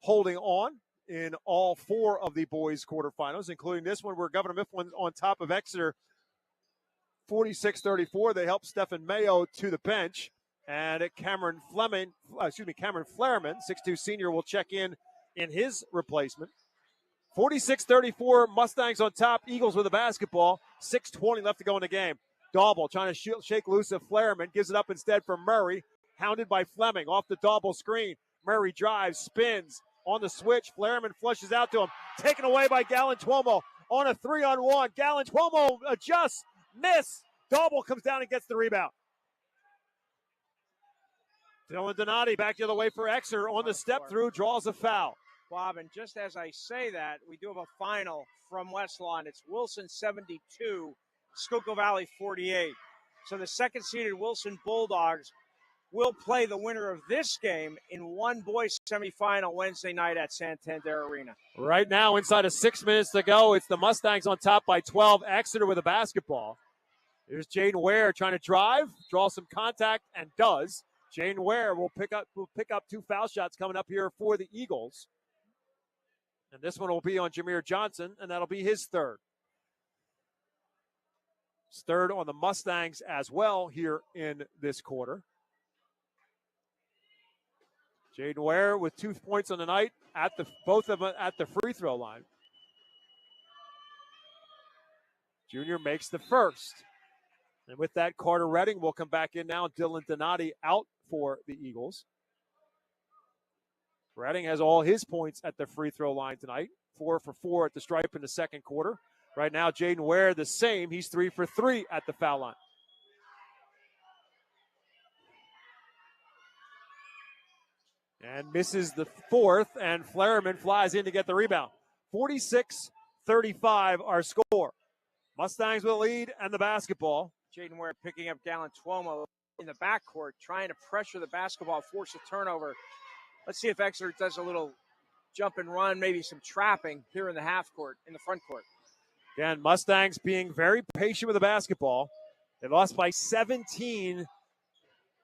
holding on in all 4 of the boys' quarterfinals, including this one where Governor Mifflin on top of Exeter 46-34. They helped Stephen Mayo to the bench. And Cameron Flerman, 6'2" senior, will check in his replacement. 46-34, Mustangs on top, Eagles with the basketball. 6:20 left to go in the game. Dauble trying to shake loose of Flerman, gives it up instead for Murray, hounded by Fleming off the Dauble screen. Murray drives, spins on the switch. Flerman flushes out to him, taken away by Galantuomo on a 3-on-1. Galantuomo adjusts, miss. Dauble comes down and gets the rebound. Dylan Donati back the other way for Exeter on the step through, draws a foul. Bob, and just as I say that, we do have a final from West Lawn. It's Wilson 72, Schuylkill Valley 48. So the second-seeded Wilson Bulldogs will play the winner of this game in one boys semifinal Wednesday night at Santander Arena. Right now, inside of 6 minutes to go, it's the Mustangs on top by 12. Exeter with a basketball. Here's Jaden Ware trying to drive, draw some contact, and does. Jaden Ware will pick up 2 foul shots coming up here for the Eagles. And this one will be on Jameer Johnson, and that'll be his third. His third on the Mustangs as well here in this quarter. Jaden Ware with 2 points on the night, both of them at the free throw line. Junior makes the first. And with that, Carter Redding will come back in now. Dylan Donati out for the Eagles. Redding has all his points at the free throw line tonight. 4 for 4 at the stripe in the second quarter. Right now, Jaden Ware the same. He's 3 for 3 at the foul line. And misses the fourth, and Flaherman flies in to get the rebound. 46-35 our score. Mustangs with a lead and the basketball. Jaden Ware picking up Gallon Tuomo in the backcourt, trying to pressure the basketball, force a turnover. Let's see if Exeter does a little jump and run, maybe some trapping here in the half court, in the front court. Again, Mustangs being very patient with the basketball. They lost by 17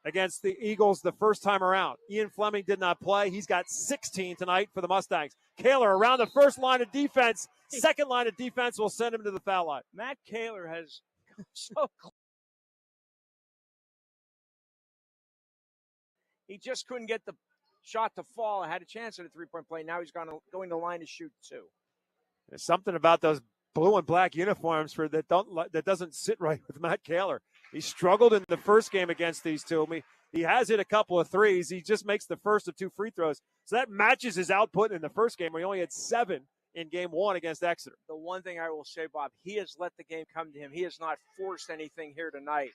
against the Eagles the first time around. Ian Fleming did not play. He's got 16 tonight for the Mustangs. Kaler around the first line of defense. Second line of defense will send him to the foul line. Matt Kaler has so close. He just couldn't get the shot to fall. I had a chance at a three-point play. Now he's going to the line to shoot two. There's something about those blue and black uniforms that doesn't sit right with Matt Kaler. He struggled in the first game against these two. He has hit a couple of threes. He just makes the first of 2 free throws. So that matches his output in the first game where he only had 7 in game 1 against Exeter. The one thing I will say, Bob, he has let the game come to him. He has not forced anything here tonight.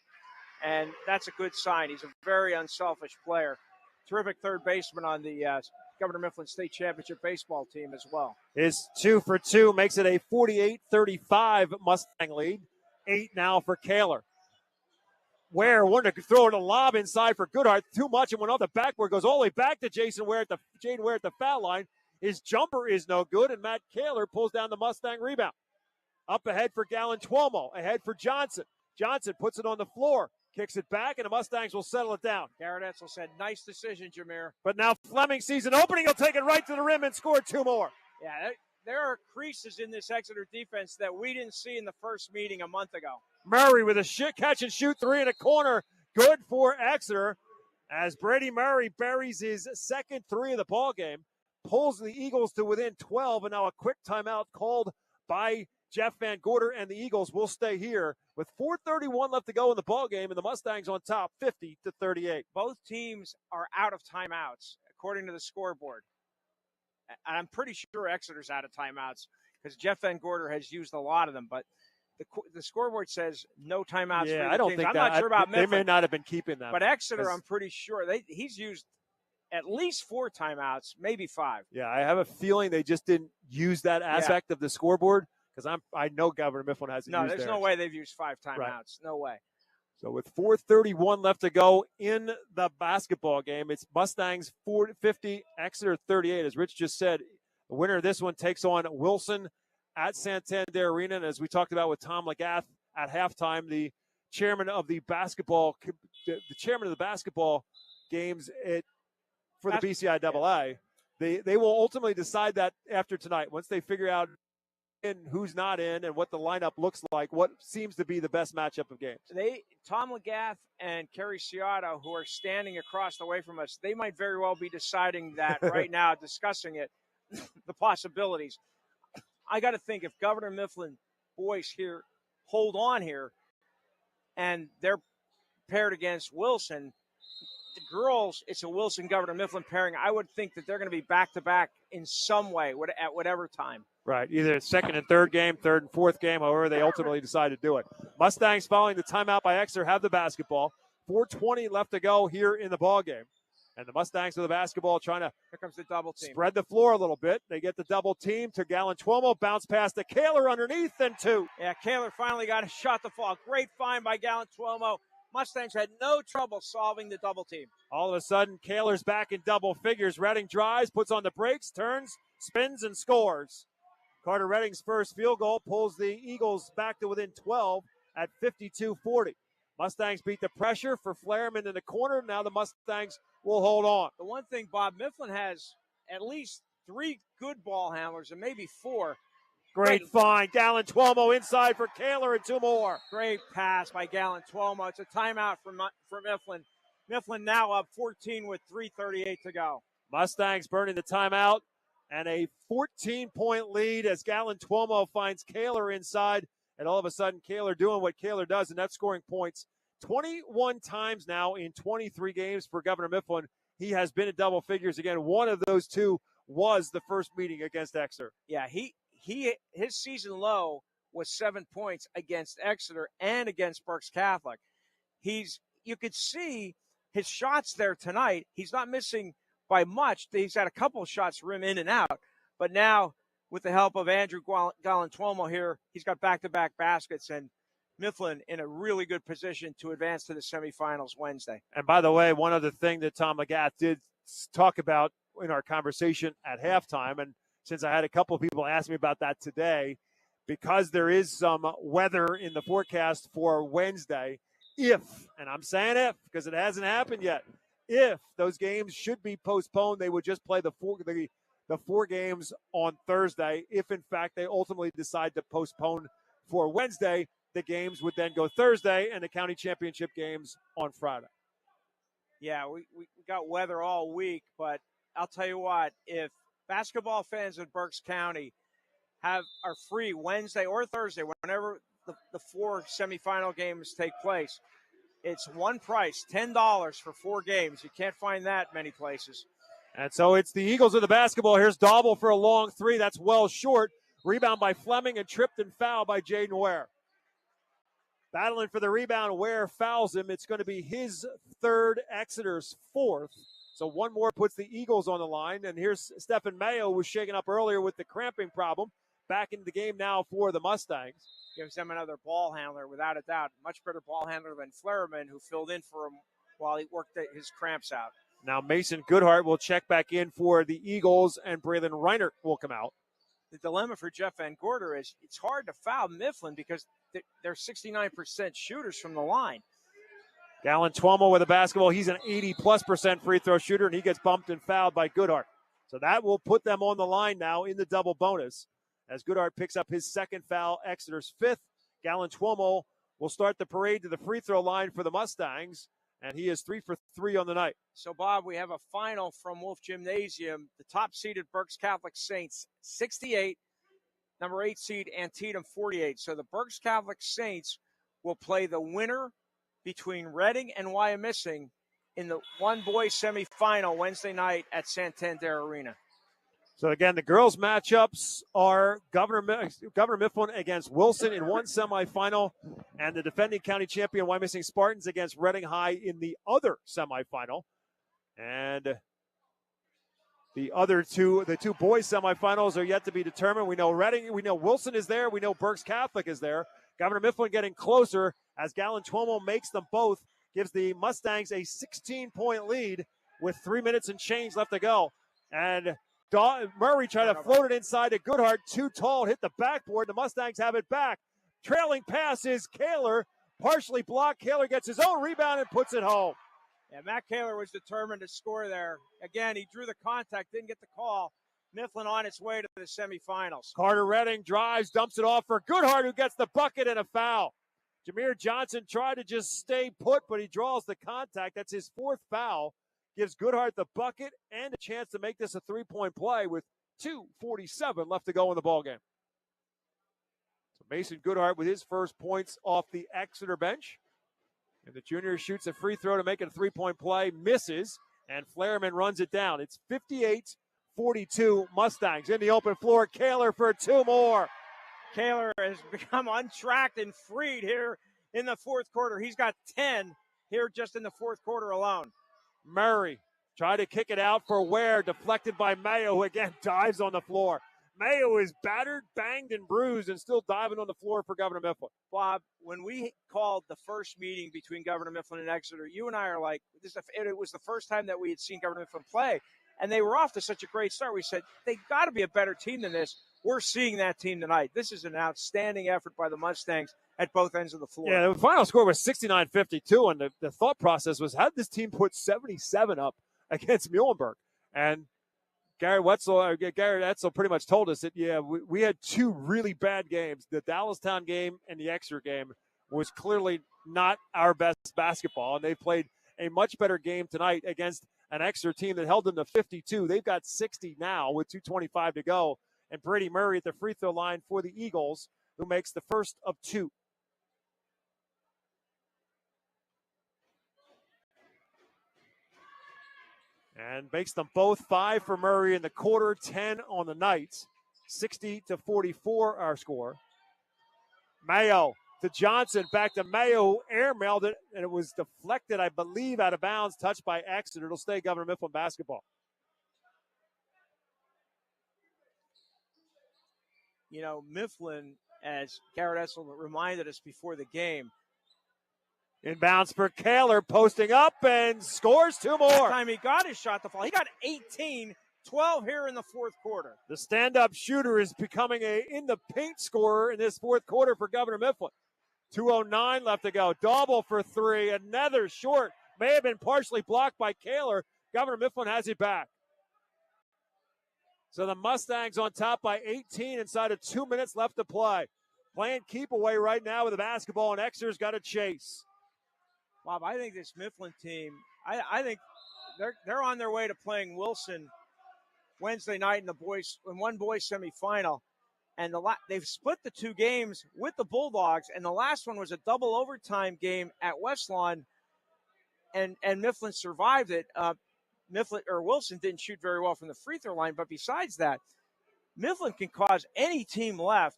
And that's a good sign. He's a very unselfish player. Terrific third baseman on the Governor Mifflin State Championship baseball team as well. His 2 for 2 makes it a 48-35 Mustang lead. 8 now for Kaler. Ware wanted to throw it a lob inside for Goodhart. Too much and went off the backboard. Goes all the way back to Jaden Ware at the foul line. His jumper is no good, and Matt Kaler pulls down the Mustang rebound. Up ahead for Gallon Tuomo. Ahead for Johnson. Johnson puts it on the floor. Kicks it back, and the Mustangs will settle it down. Garrett Etzel said, nice decision, Jameer. But now Fleming sees an opening. He'll take it right to the rim and score 2 more. Yeah, there are creases in this Exeter defense that we didn't see in the first meeting a month ago. Murray with a catch and shoot 3 in a corner. Good for Exeter as Brady Murray buries his second 3 of the ball game. Pulls the Eagles to within 12, and now a quick timeout called by Jeff Van Gorder, and the Eagles will stay here with 4:31 left to go in the ball game, and the Mustangs on top 50-38. Both teams are out of timeouts, according to the scoreboard. And I'm pretty sure Exeter's out of timeouts because Jeff Van Gorder has used a lot of them, but the scoreboard says no timeouts. Yeah, for I don't teams. think I'm that. not sure about Mifflin. They may not have been keeping them. But Exeter, I'm pretty sure. He's used at least 4 timeouts, maybe 5. Yeah, I have a feeling they just didn't use that aspect of the scoreboard because I know Governor Mifflin hasn't used there's theirs. no way they've used 5 timeouts. Right. No way. So with 4:31 left to go in the basketball game, it's Mustangs 50, Exeter 38. As Rich just said, the winner of this one takes on Wilson at Santander Arena. And as we talked about with Tom Legath at halftime, the chairman of the basketball games for the BCIAA, they will ultimately decide that after tonight. Once they figure out who's not in and what the lineup looks like, what seems to be the best matchup of games. Tom Legath and Kerry Ciotto, who are standing across the way from us, they might very well be deciding that right now, discussing it, the possibilities. I got to think if Governor Mifflin boys here hold on here and they're paired against Wilson, the girls, it's a Wilson-Governor Mifflin pairing. I would think that they're going to be back-to-back in some way at whatever time. Right, either second and third game, third and fourth game, however they ultimately decide to do it. Mustangs following the timeout by Exeter have the basketball. 4:20 left to go here in the ball game. And the Mustangs with the basketball trying to Here comes the double team. Spread the floor a little bit. They get the double team to Gallon Tuomo, bounce pass to Kaler underneath and 2. Yeah, Kaler finally got a shot to fall. Great find by Gallon Tuomo. Mustangs had no trouble solving the double team. All of a sudden, Kaler's back in double figures. Redding drives, puts on the brakes, turns, spins, and scores. Carter Redding's first field goal pulls the Eagles back to within 12 at 52-40. Mustangs beat the pressure for Flaherman in the corner. Now the Mustangs will hold on. The one thing, Bob, Mifflin has at least 3 good ball handlers and maybe 4. Great find. Gallon Tuomo inside for Kaler and 2 more. Great pass by Gallon Tuomo. It's a timeout for Mifflin. Mifflin now up 14 with 3:38 to go. Mustangs burning the timeout and a 14-point lead as Gallon Tuomo finds Kaler inside. And all of a sudden, Kaler doing what Kaler does, and that's scoring points 21 times now in 23 games for Governor Mifflin. He has been in double figures again. One of those 2 was the first meeting against Exeter. Yeah, his season low was 7 points against Exeter and against Berks Catholic. You could see his shots there tonight. He's not missing by much. He's had a couple of shots rim in and out, but now with the help of Andrew Galantuomo here, he's got back-to-back baskets, and Mifflin in a really good position to advance to the semifinals Wednesday. And by the way, one other thing that Tom McGath did talk about in our conversation at halftime, and since I had a couple of people ask me about that today, because there is some weather in the forecast for Wednesday, if, and I'm saying if because it hasn't happened yet, if those games should be postponed, they would just play the four games on Thursday. If, in fact, they ultimately decide to postpone for Wednesday, the games would then go Thursday and the county championship games on Friday. Yeah, we got weather all week, but I'll tell you what, if basketball fans in Berks County are free Wednesday or Thursday, whenever the 4 semifinal games take place, it's one price, $10 for 4 games. You can't find that many places. And so it's the Eagles with the basketball. Here's Dauble for a long 3. That's well short. Rebound by Fleming and tripped and fouled by Jaden Ware. Battling for the rebound, Ware fouls him. It's going to be his 3rd, Exeter's 4th. So one more puts the Eagles on the line. And here's Stephen Mayo, who was shaken up earlier with the cramping problem. Back into the game now for the Mustangs. Gives them another ball handler, without a doubt. Much better ball handler than Fleurman, who filled in for him while he worked his cramps out. Now Mason Goodhart will check back in for the Eagles, and Braylon Reinert will come out. The dilemma for Jeff Van Gorder is it's hard to foul Mifflin because they're 69% shooters from the line. Galantuomo with the basketball. He's an 80+% free throw shooter, and he gets bumped and fouled by Goodhart. So that will put them on the line now in the double bonus as Goodhart picks up his 2nd foul, Exeter's 5th. Galantuomo will start the parade to the free throw line for the Mustangs, and he is 3 for 3 on the night. So, Bob, we have a final from Wolf Gymnasium. The top-seeded Berks Catholic Saints, 68. Number 8 seed, Antietam, 48. So the Berks Catholic Saints will play the winner between Reading and Wyomissing in the one-boys semifinal Wednesday night at Santander Arena. So, again, the girls' matchups are Governor Mifflin against Wilson in one semifinal, and the defending county champion Wyomissing Spartans against Reading High in the other semifinal. And the other two boys' semifinals are yet to be determined. We know Reading, we know Wilson is there, we know Berks Catholic is there. Governor Mifflin getting closer as Galantuomo makes them both, gives the Mustangs a 16-point lead with 3 minutes and change left to go. And Murray tried to float it inside to Goodhart. Too tall, hit the backboard. The Mustangs have it back. Trailing pass is Kaler, partially blocked. Kaler gets his own rebound and puts it home. Yeah, Matt Kaler was determined to score there. Again, he drew the contact, didn't get the call. Mifflin on its way to the semifinals. Carter Redding drives, dumps it off for Goodhart, who gets the bucket and a foul. Jameer Johnson tried to just stay put, but he draws the contact. That's his 4th foul. Gives Goodhart the bucket and a chance to make this a 3-point play with 2:47 left to go in the ballgame. So Mason Goodhart with his first points off the Exeter bench. And the junior shoots a free throw to make it a 3-point play, misses, and Flairman runs it down. It's 58-42 Mustangs in the open floor. Kaler for 2 more. Kaler has become untracked and freed here in the 4th quarter. He's got 10 here just in the 4th quarter alone. Murray tried to kick it out for Ware, deflected by Mayo, who again dives on the floor. Mayo is battered, banged, and bruised, and still diving on the floor for Governor Mifflin. Bob, when we called the first meeting between Governor Mifflin and Exeter, you and I are like, it was the first time that we had seen Governor Mifflin play, and they were off to such a great start. We said, they got to be a better team than this. We're seeing that team tonight. This is an outstanding effort by the Mustangs at both ends of the floor. Yeah, the final score was 69-52, and the thought process was, how did this team put 77 up against Muhlenberg? And Garrett Etzel pretty much told us that, we had 2 really bad games. The Dallastown game and the Exeter game was clearly not our best basketball, and they played a much better game tonight against an Exeter team that held them to 52. They've got 60 now with 2:25 to go. And Brady Murray at the free throw line for the Eagles, who makes the first of 2. And makes them both 5 for Murray in the quarter, 10 on the night. 60-44 our score. Mayo to Johnson, back to Mayo, who airmailed it, and it was deflected, I believe, out of bounds, touched by Exeter. It'll stay Governor Mifflin basketball. You know, Mifflin, as Garrett Essel reminded us before the game. Inbounds for Kaler, posting up and scores 2 more. Last time he got his shot to fall. He got 18, 12 here in the fourth quarter. The stand-up shooter is becoming a in-the-paint scorer in this fourth quarter for Governor Mifflin. 2:09 left to go. Dauble for 3. Another short. May have been partially blocked by Kaler. Governor Mifflin has it back. So the Mustangs on top by 18 inside of 2 minutes left to play. Playing keep away right now with the basketball, and Exeter's got to chase. Bob, I think this Mifflin team, I think they're on their way to playing Wilson Wednesday night in one boys semifinal. And they've split the 2 games with the Bulldogs, and the last one was a double overtime game at Westlawn, and Mifflin survived it. Wilson didn't shoot very well from the free throw line, but besides that, Mifflin can cause any team left,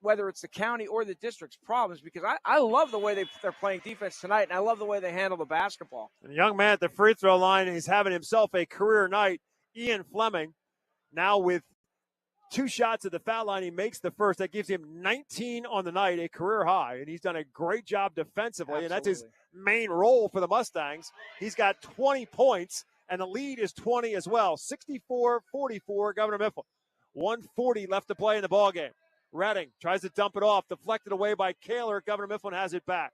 whether it's the county or the district's problems, because I love the way they're playing defense tonight, and I love the way they handle the basketball. And the young man at the free throw line, he's having himself a career night. Ian Fleming, now with 2 shots at the foul line, he makes the first. That gives him 19 on the night, a career high, and he's done a great job defensively. Absolutely. And that's his main role for the Mustangs. He's got 20 points, and the lead is 20 as well. 64-44, Governor Mifflin. 1:40 left to play in the ballgame. Redding tries to dump it off, deflected away by Kaler. Governor Mifflin has it back.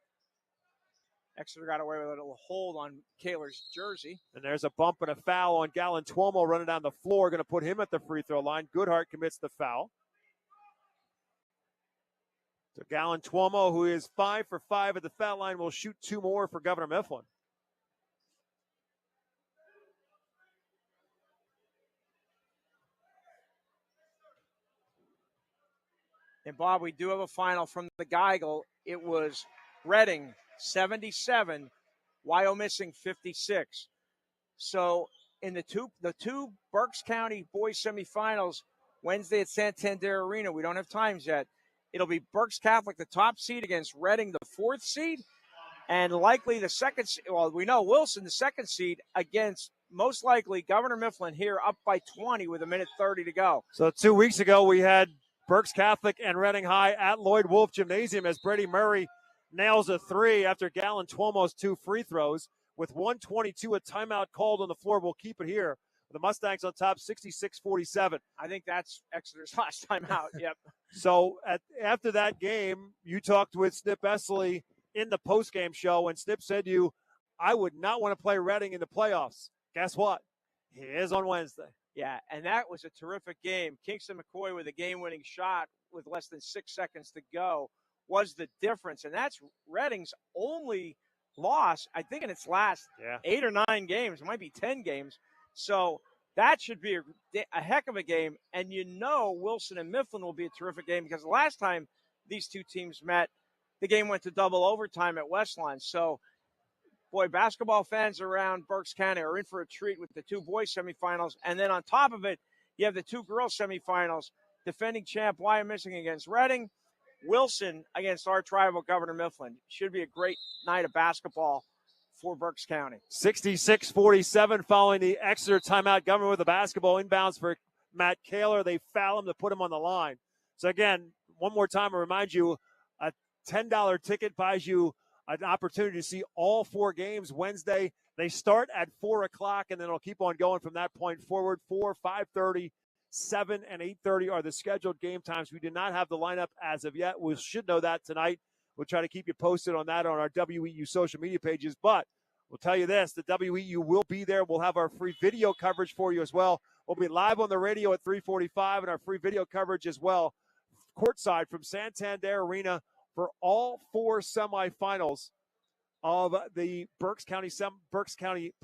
Exeter got away with a little hold on Kaler's jersey. And there's a bump and a foul on Galantuomo running down the floor, going to put him at the free throw line. Goodhart commits the foul. So Galantuomo, who is 5 for 5 at the foul line, will shoot 2 more for Governor Mifflin. And, Bob, we do have a final from the Geigel. It was Reading 77, Wyomissing 56. So in the two Berks County boys semifinals Wednesday at Santander Arena, we don't have times yet. It'll be Berks Catholic, the top seed, against Reading, the 4th seed, and likely the second. Well, we know Wilson, the 2nd seed, against most likely Governor Mifflin here, up by 20 with 1:30 to go. So 2 weeks ago we had Berks Catholic and Reading High at Lloyd Wolf Gymnasium as Brady Murray nails a 3 after Galantuomo's 2 free throws. With 1:22, a timeout called on the floor. We'll keep it here. The Mustangs on top, 66-47. I think that's Exeter's last timeout. Yep. So after that game, you talked with Snip Essley in the postgame show, and Snip said to you, I would not want to play Reading in the playoffs. Guess what? He is on Wednesday. Yeah, and that was a terrific game. Kingston McCoy with a game-winning shot with less than 6 seconds to go was the difference. And that's Reading's only loss, I think, in its last 8 or 9 games. It might be 10 games. So that should be a heck of a game. And you know Wilson and Mifflin will be a terrific game because the last time these two teams met, the game went to double overtime at Westlawn. So, boy, basketball fans around Berks County are in for a treat with the 2 boys semifinals. And then on top of it, you have the 2 girls semifinals. Defending champ Wyomissing against Reading, Wilson against arch rival Governor Mifflin. Should be a great night of basketball for Berks County. 66-47 following the Exeter timeout. Governor with the basketball inbounds for Matt Kaler. They foul him to put him on the line. So again, one more time, I remind you, a $10 ticket buys you an opportunity to see all 4 games Wednesday. They start at 4 o'clock, and then it'll keep on going from that point forward. 4, 5:30, 7, and 8:30 are the scheduled game times. We do not have the lineup as of yet. We should know that tonight. We'll try to keep you posted on that on our WEEU social media pages. But we'll tell you this, the WEEU will be there. We'll have our free video coverage for you as well. We'll be live on the radio at 3:45 and our free video coverage as well, courtside from Santander Arena for all 4 semifinals of the Berks County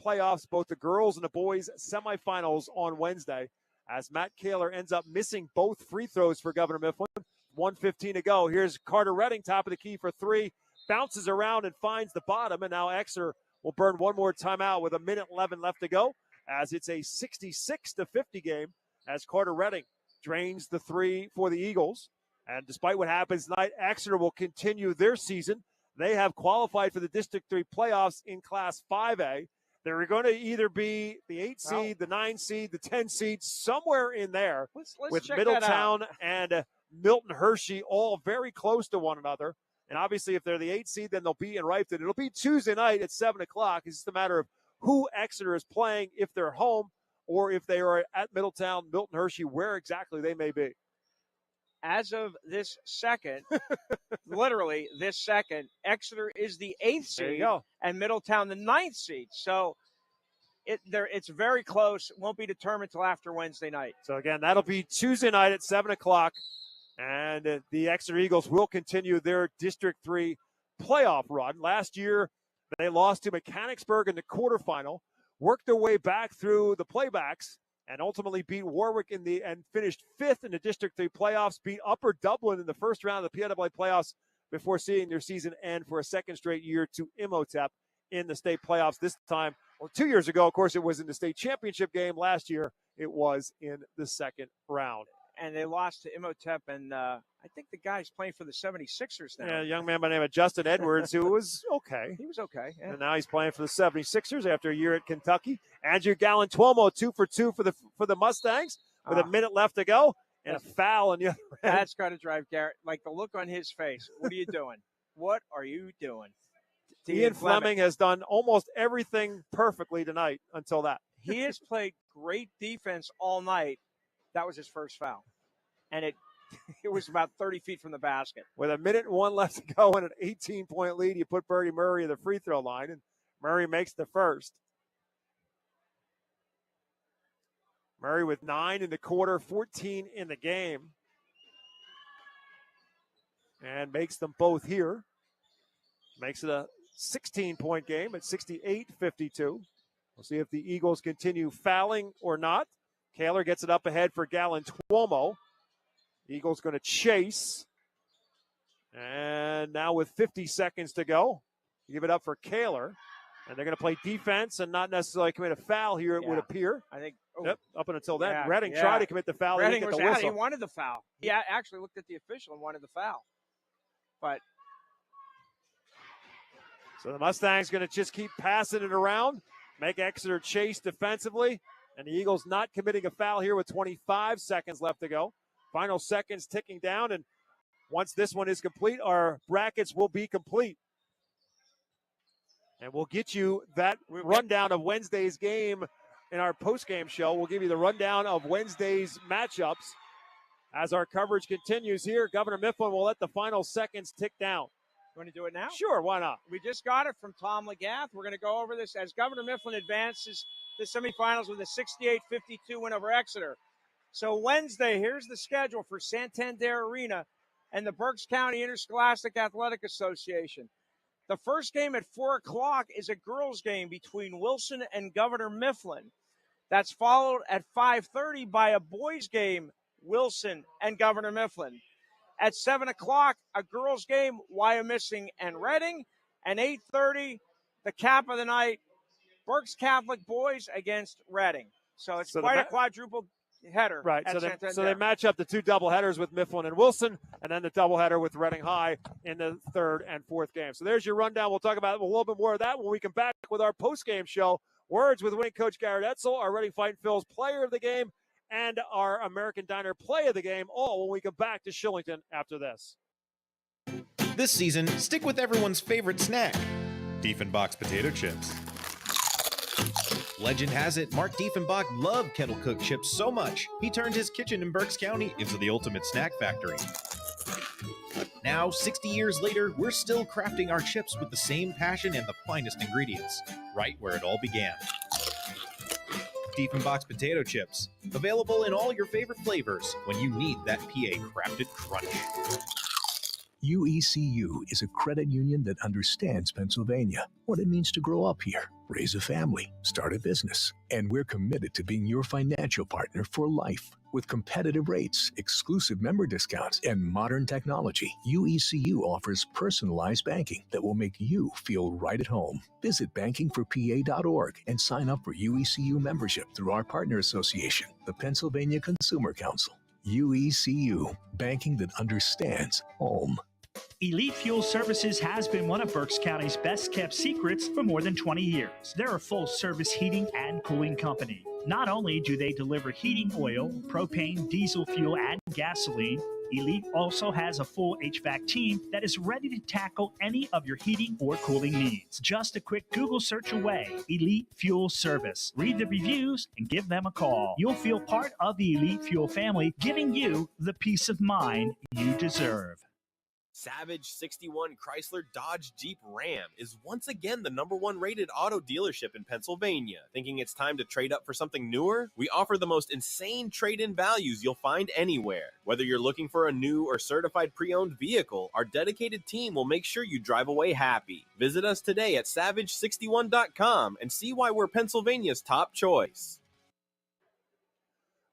playoffs, both the girls and the boys semifinals on Wednesday, as Matt Kaler ends up missing both free throws for Governor Mifflin. 1:15 to go. Here's Carter Redding, top of the key for 3. Bounces around and finds the bottom, and now Exeter will burn one more timeout with 1:11 left to go, as it's a 66-50 game as Carter Redding drains the three for the Eagles. And despite what happens tonight, Exeter will continue their season. They have qualified for the District 3 playoffs in Class 5A. They're going to either be the 8 seed, the 9 seed, the 10 seed, somewhere in there, let's with check Middletown that out. and Milton Hershey all very close to one another. And obviously, if they're the 8 seed, then they'll be in Rifton. It'll be Tuesday night at 7 o'clock. It's just a matter of who Exeter is playing, if they're home or if they are at Middletown, Milton Hershey, where exactly they may be. As of this second, literally this second, Exeter is the 8th seed and Middletown the 9th seed. So it's very close. It won't be determined until after Wednesday night. So, again, that'll be Tuesday night at 7 o'clock. And the Exeter Eagles will continue their District 3 playoff run. Last year, they lost to Mechanicsburg in the quarterfinal, worked their way back through the playbacks, and ultimately beat Warwick and finished 5th in the District 3 playoffs, beat Upper Dublin in the first round of the PIAA playoffs before seeing their season end for a second straight year to Imhotep in the state playoffs. This time, 2 years ago, of course, it was in the state championship game. Last year, it was in the second round. And they lost to Imhotep, and I think the guy's playing for the 76ers now. Yeah, a young man by the name of Justin Edwards, who was okay. He was okay. Yeah. And now he's playing for the 76ers after a year at Kentucky. Andrew Gallen-Tuomo, 2 for 2 for the Mustangs with a minute left to go, and a foul on the other end. That's got to drive Garrett. Like the look on his face. What are you doing? What are you doing? Ian Fleming has done almost everything perfectly tonight until that. He has played great defense all night. That was his first foul. And it was about 30 feet from the basket. With 1:01 left to go and an 18-point lead, you put Birdie Murray at the free throw line, and Murray makes the first. Murray with 9 in the quarter, 14 in the game. And makes them both here. Makes it a 16-point game at 68-52. We'll see if the Eagles continue fouling or not. Kaler gets it up ahead for Gallen-Tuomo. Eagles going to chase. And now with 50 seconds to go, give it up for Kaler. And they're going to play defense and not necessarily commit a foul here, it would appear. I think. Yep, up until then. Redding tried to commit the foul. Redding He didn't was get the out. whistle. He wanted the foul. He actually looked at the official and wanted the foul. But so the Mustangs going to just keep passing it around, make Exeter chase defensively, and the Eagles not committing a foul here with 25 seconds left to go. Final seconds ticking down, and once this one is complete, our brackets will be complete. And we'll get you that rundown of Wednesday's game in our postgame show. We'll give you the rundown of Wednesday's matchups as our coverage continues here. Governor Mifflin will let the final seconds tick down. You want to do it now? Sure, why not? We just got it from Tom Legath. We're going to go over this as Governor Mifflin advances the semifinals with a 68-52 win over Exeter. So Wednesday, here's the schedule for Santander Arena and the Berks County Interscholastic Athletic Association. The first game at 4 o'clock is a girls' game between Wilson and Governor Mifflin. That's followed at 5:30 by a boys' game, Wilson and Governor Mifflin. At 7 o'clock, a girls' game, Wyomissing and Reading. And 8:30, the cap of the night, Berks Catholic boys against Reading. So it's quite a quadruple header. Right, so they match up the two doubleheaders with Mifflin and Wilson, and then the doubleheader with Reading High in the third and fourth game. So there's your rundown. We'll talk about a little bit more of that when we come back with our post-game show. Words with winning coach Garrett Etzel, our Reading Fighting Phil's player of the game, and our American Diner play of the game, all when we come back to Shillington after this. This season, stick with everyone's favorite snack, Diefenbach's potato chips. Legend has it, Mark Diefenbach loved kettle-cooked chips so much, he turned his kitchen in Berks County into the ultimate snack factory. Now, 60 years later, we're still crafting our chips with the same passion and the finest ingredients, right where it all began. Diefenbach's potato chips, available in all your favorite flavors when you need that PA-crafted crunch. WEEU is a credit union that understands Pennsylvania, what it means to grow up here, raise a family, start a business. And we're committed to being your financial partner for life. With competitive rates, exclusive member discounts, and modern technology, UECU offers personalized banking that will make you feel right at home. Visit bankingforpa.org and sign up for UECU membership through our partner association, the Pennsylvania Consumer Council. UECU, banking that understands home. Elite Fuel Services has been one of Berks County's best-kept secrets for more than 20 years. They're a full-service heating and cooling company. Not only do they deliver heating oil, propane, diesel fuel, and gasoline, Elite also has a full HVAC team that is ready to tackle any of your heating or cooling needs. Just a quick Google search away, Elite Fuel Service. Read the reviews and give them a call. You'll feel part of the Elite Fuel family, giving you the peace of mind you deserve. Savage 61 Chrysler Dodge Jeep Ram is once again the #1 rated auto dealership in Pennsylvania. Thinking it's time to trade up for something newer? We offer the most insane trade-in values you'll find anywhere. Whether you're looking for a new or certified pre-owned vehicle, our dedicated team will make sure you drive away happy. Visit us today at savage61.com and see why we're Pennsylvania's top choice.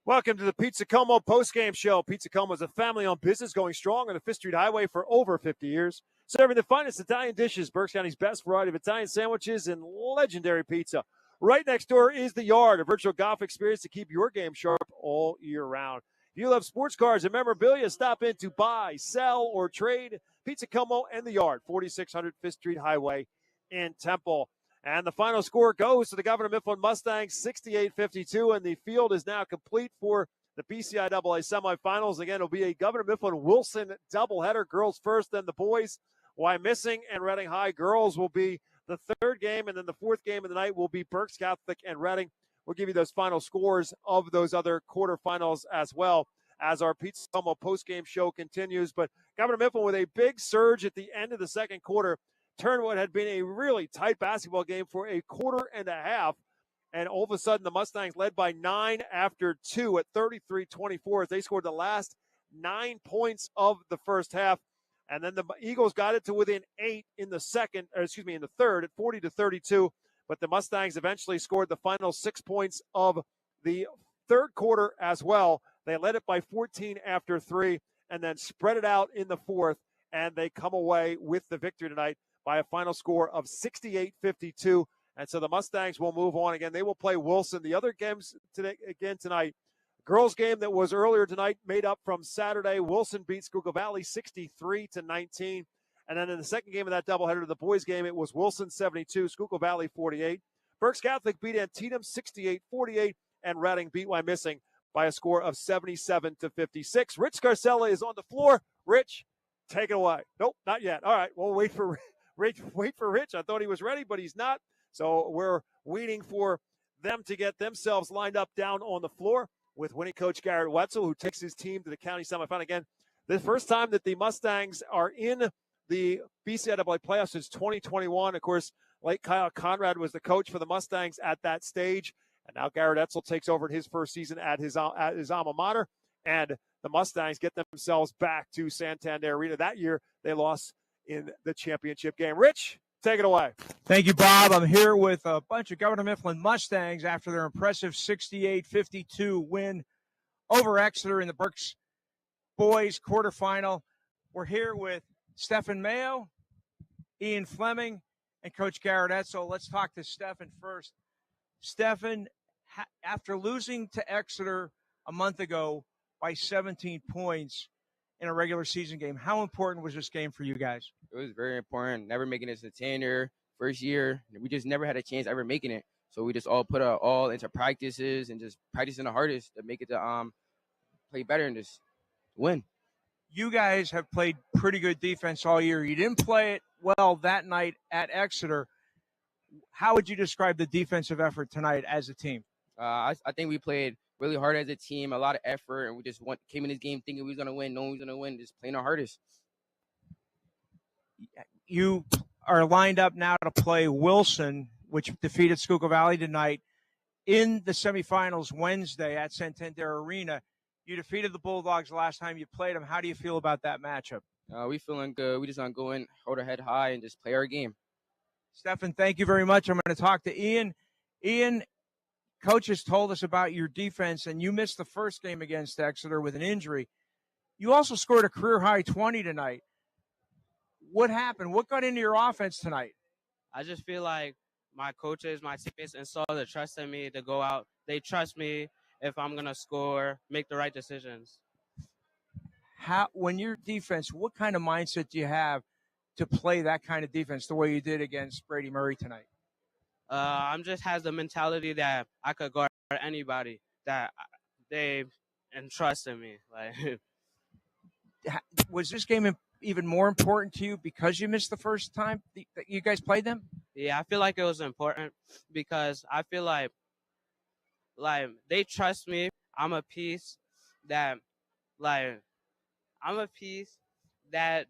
Welcome to the Pizza Como postgame show. Pizza Como is a family-owned business going strong on the Fifth Street Highway for over 50 years, serving the finest Italian dishes, Berks County's best variety of Italian sandwiches, and legendary pizza. Right next door is The Yard, a virtual golf experience to keep your game sharp all year round. If you love sports cars and memorabilia, stop in to buy, sell, or trade. Pizza Como and The Yard, 4600 Fifth Street Highway in Temple. And the final score goes to the Governor Mifflin Mustangs, 68-52, and the field is now complete for the BCIAA semifinals. Again, it'll be a Governor Mifflin Wilson doubleheader, girls first, then the boys. Why Missing and Reading High girls will be the third game, and then the fourth game of the night will be Berks Catholic and Reading. We'll give you those final scores of those other quarterfinals as well as our Pizza Como postgame show continues. But Governor Mifflin with a big surge at the end of the second quarter turned what had been a really tight basketball game for a quarter and a half. And all of a sudden, the Mustangs led by 9 after 2 at 33-24 as they scored the last 9 points of the first half. And then the Eagles got it to within 8 in the third at 40-32. But the Mustangs eventually scored the final 6 points of the third quarter as well. They led it by 14 after 3 and then spread it out in the fourth. And they come away with the victory tonight by a final score of 68-52. And so the Mustangs will move on again. They will play Wilson. The other games tonight, girls game that was earlier tonight made up from Saturday. Wilson beat Schuylkill Valley 63-19. And then in the second game of that doubleheader, the boys game, it was Wilson 72, Schuylkill Valley 48. Berks Catholic beat Antietam 68-48, and Reading beat Why Missing by a score of 77-56. Rich Scarcella is on the floor. Rich, take it away. Nope, not yet. All right, we'll wait for Rich. I thought he was ready, but he's not. So we're waiting for them to get themselves lined up down on the floor with winning coach Garrett Wetzel, who takes his team to the county semifinal. Again, the first time that the Mustangs are in the BCIAA playoffs since 2021. Of course, late Kyle Conrad was the coach for the Mustangs at that stage. And now Garrett Wetzel takes over in his first season at his alma mater. And the Mustangs get themselves back to Santander Arena. That year, they lost in the championship game. Rich, take it away. Thank you, Bob. I'm here with a bunch of Governor Mifflin Mustangs after their impressive 68-52 win over Exeter in the Berks Boys quarterfinal. We're here with Stephen Mayo, Ian Fleming, and Coach Garrett Wetzel. Let's talk to Stephen first. Stephen, after losing to Exeter a month ago by 17 points in a regular season game, how important was this game for you guys? It was very important. Never making it to Tanner first year. We just never had a chance ever making it. So we just all put our all into practices and just practicing the hardest to make it to play better and just win. You guys have played pretty good defense all year. You didn't play it well that night at Exeter. How would you describe the defensive effort tonight as a team? I think we played really hard as a team, a lot of effort, and we just came in this game thinking we was going to win, knowing we was going to win, just playing our hardest. You are lined up now to play Wilson, which defeated Schuylkill Valley tonight, in the semifinals Wednesday at Santander Arena. You defeated the Bulldogs last time you played them. How do you feel about that matchup? We feeling good. We just want to go in, hold our head high, and just play our game. Stephen, thank you very much. I'm going to talk to Ian. Ian, coaches told us about your defense, and you missed the first game against Exeter with an injury. You also scored a career-high 20 tonight. What happened? What got into your offense tonight? I just feel like my coaches, my teammates install the trust in me to go out. They trust me if I'm going to score, make the right decisions. When your defense, what kind of mindset do you have to play that kind of defense the way you did against Brady Murray tonight? I'm just has the mentality that I could guard anybody, that they entrust in me. Like, was this game even more important to you because you missed the first time that you guys played them? Yeah, I feel like it was important because I feel like they trust me. I'm a piece that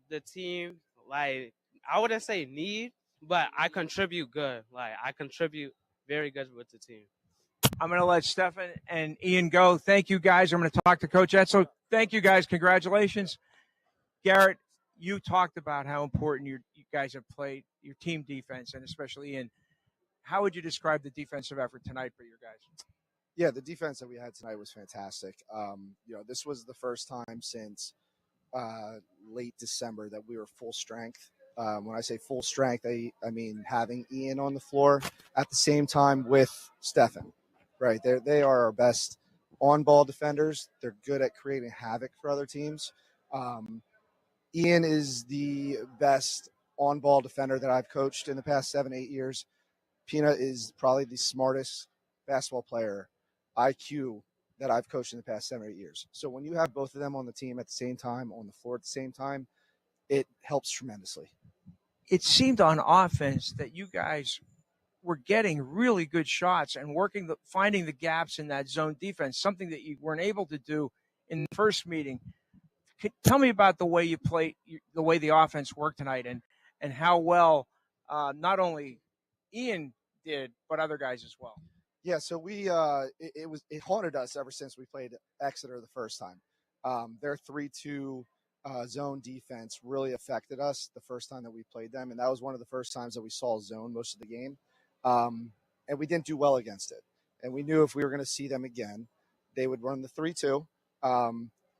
the team, I wouldn't say need, but I contribute good. I contribute very good with the team. I'm going to let Stefan and Ian go. Thank you, guys. I'm going to talk to Coach Etzel. Thank you, guys. Congratulations. Garrett, you talked about how important you guys have played, your team defense, and especially Ian. How would you describe the defensive effort tonight for your guys? Yeah, the defense that we had tonight was fantastic. This was the first time since late December that we were full strength. When I say full strength, I mean having Ian on the floor at the same time with Stefan. Right, they are our best on-ball defenders. They're good at creating havoc for other teams. Ian is the best on-ball defender that I've coached in the past 7-8 years. Peanut is probably the smartest basketball player, IQ, that I've coached in the past 7 or 8 years. So when you have both of them on the team at the same time, on the floor at the same time, it helps tremendously. It seemed on offense that you guys were getting really good shots and finding the gaps in that zone defense, something that you weren't able to do in the first meeting. Tell me about the way you played, the way the offense worked tonight, and how well not only Ian did, but other guys as well. Yeah, so it haunted us ever since we played Exeter the first time. Their 3-2 zone defense really affected us the first time that we played them, and that was one of the first times that we saw zone most of the game. And we didn't do well against it. And we knew if we were going to see them again, they would run the 3-2.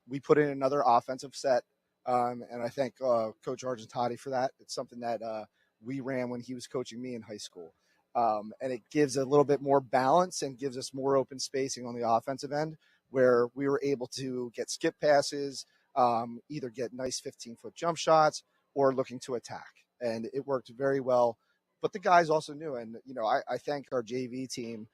We put in another offensive set, and I thank Coach Argentati for that. It's something that we ran when he was coaching me in high school. And it gives a little bit more balance and gives us more open spacing on the offensive end, where we were able to get skip passes, either get nice 15-foot jump shots or looking to attack. And it worked very well. But the guys also knew, and I thank our JV team.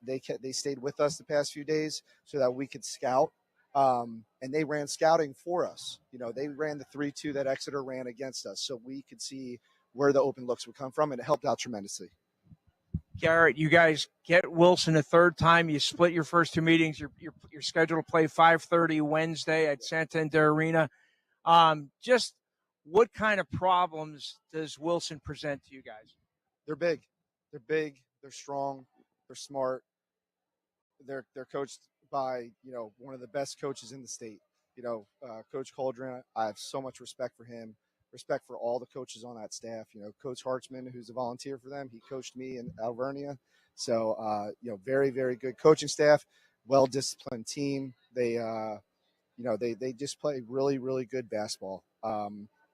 They stayed with us the past few days so that we could scout, and they ran scouting for us. They ran the 3-2 that Exeter ran against us, so we could see where the open looks would come from, and it helped out tremendously. Garrett, you guys get Wilson a third time. You split your first two meetings. You're scheduled to play 5:30 Wednesday at Santander Arena. Just what kind of problems does Wilson present to you guys? They're big. They're strong. They're smart. They're coached by one of the best coaches in the state. Coach Cauldron. I have so much respect for him. Respect for all the coaches on that staff. Coach Hartzman, who's a volunteer for them, he coached me in Alvernia. So very, very good coaching staff. Well disciplined team. They just play really, really good basketball.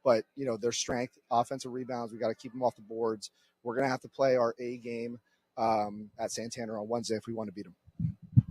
But their strength, offensive rebounds, we got to keep them off the boards. We're going to have to play our A game at Santander on Wednesday if we want to beat them.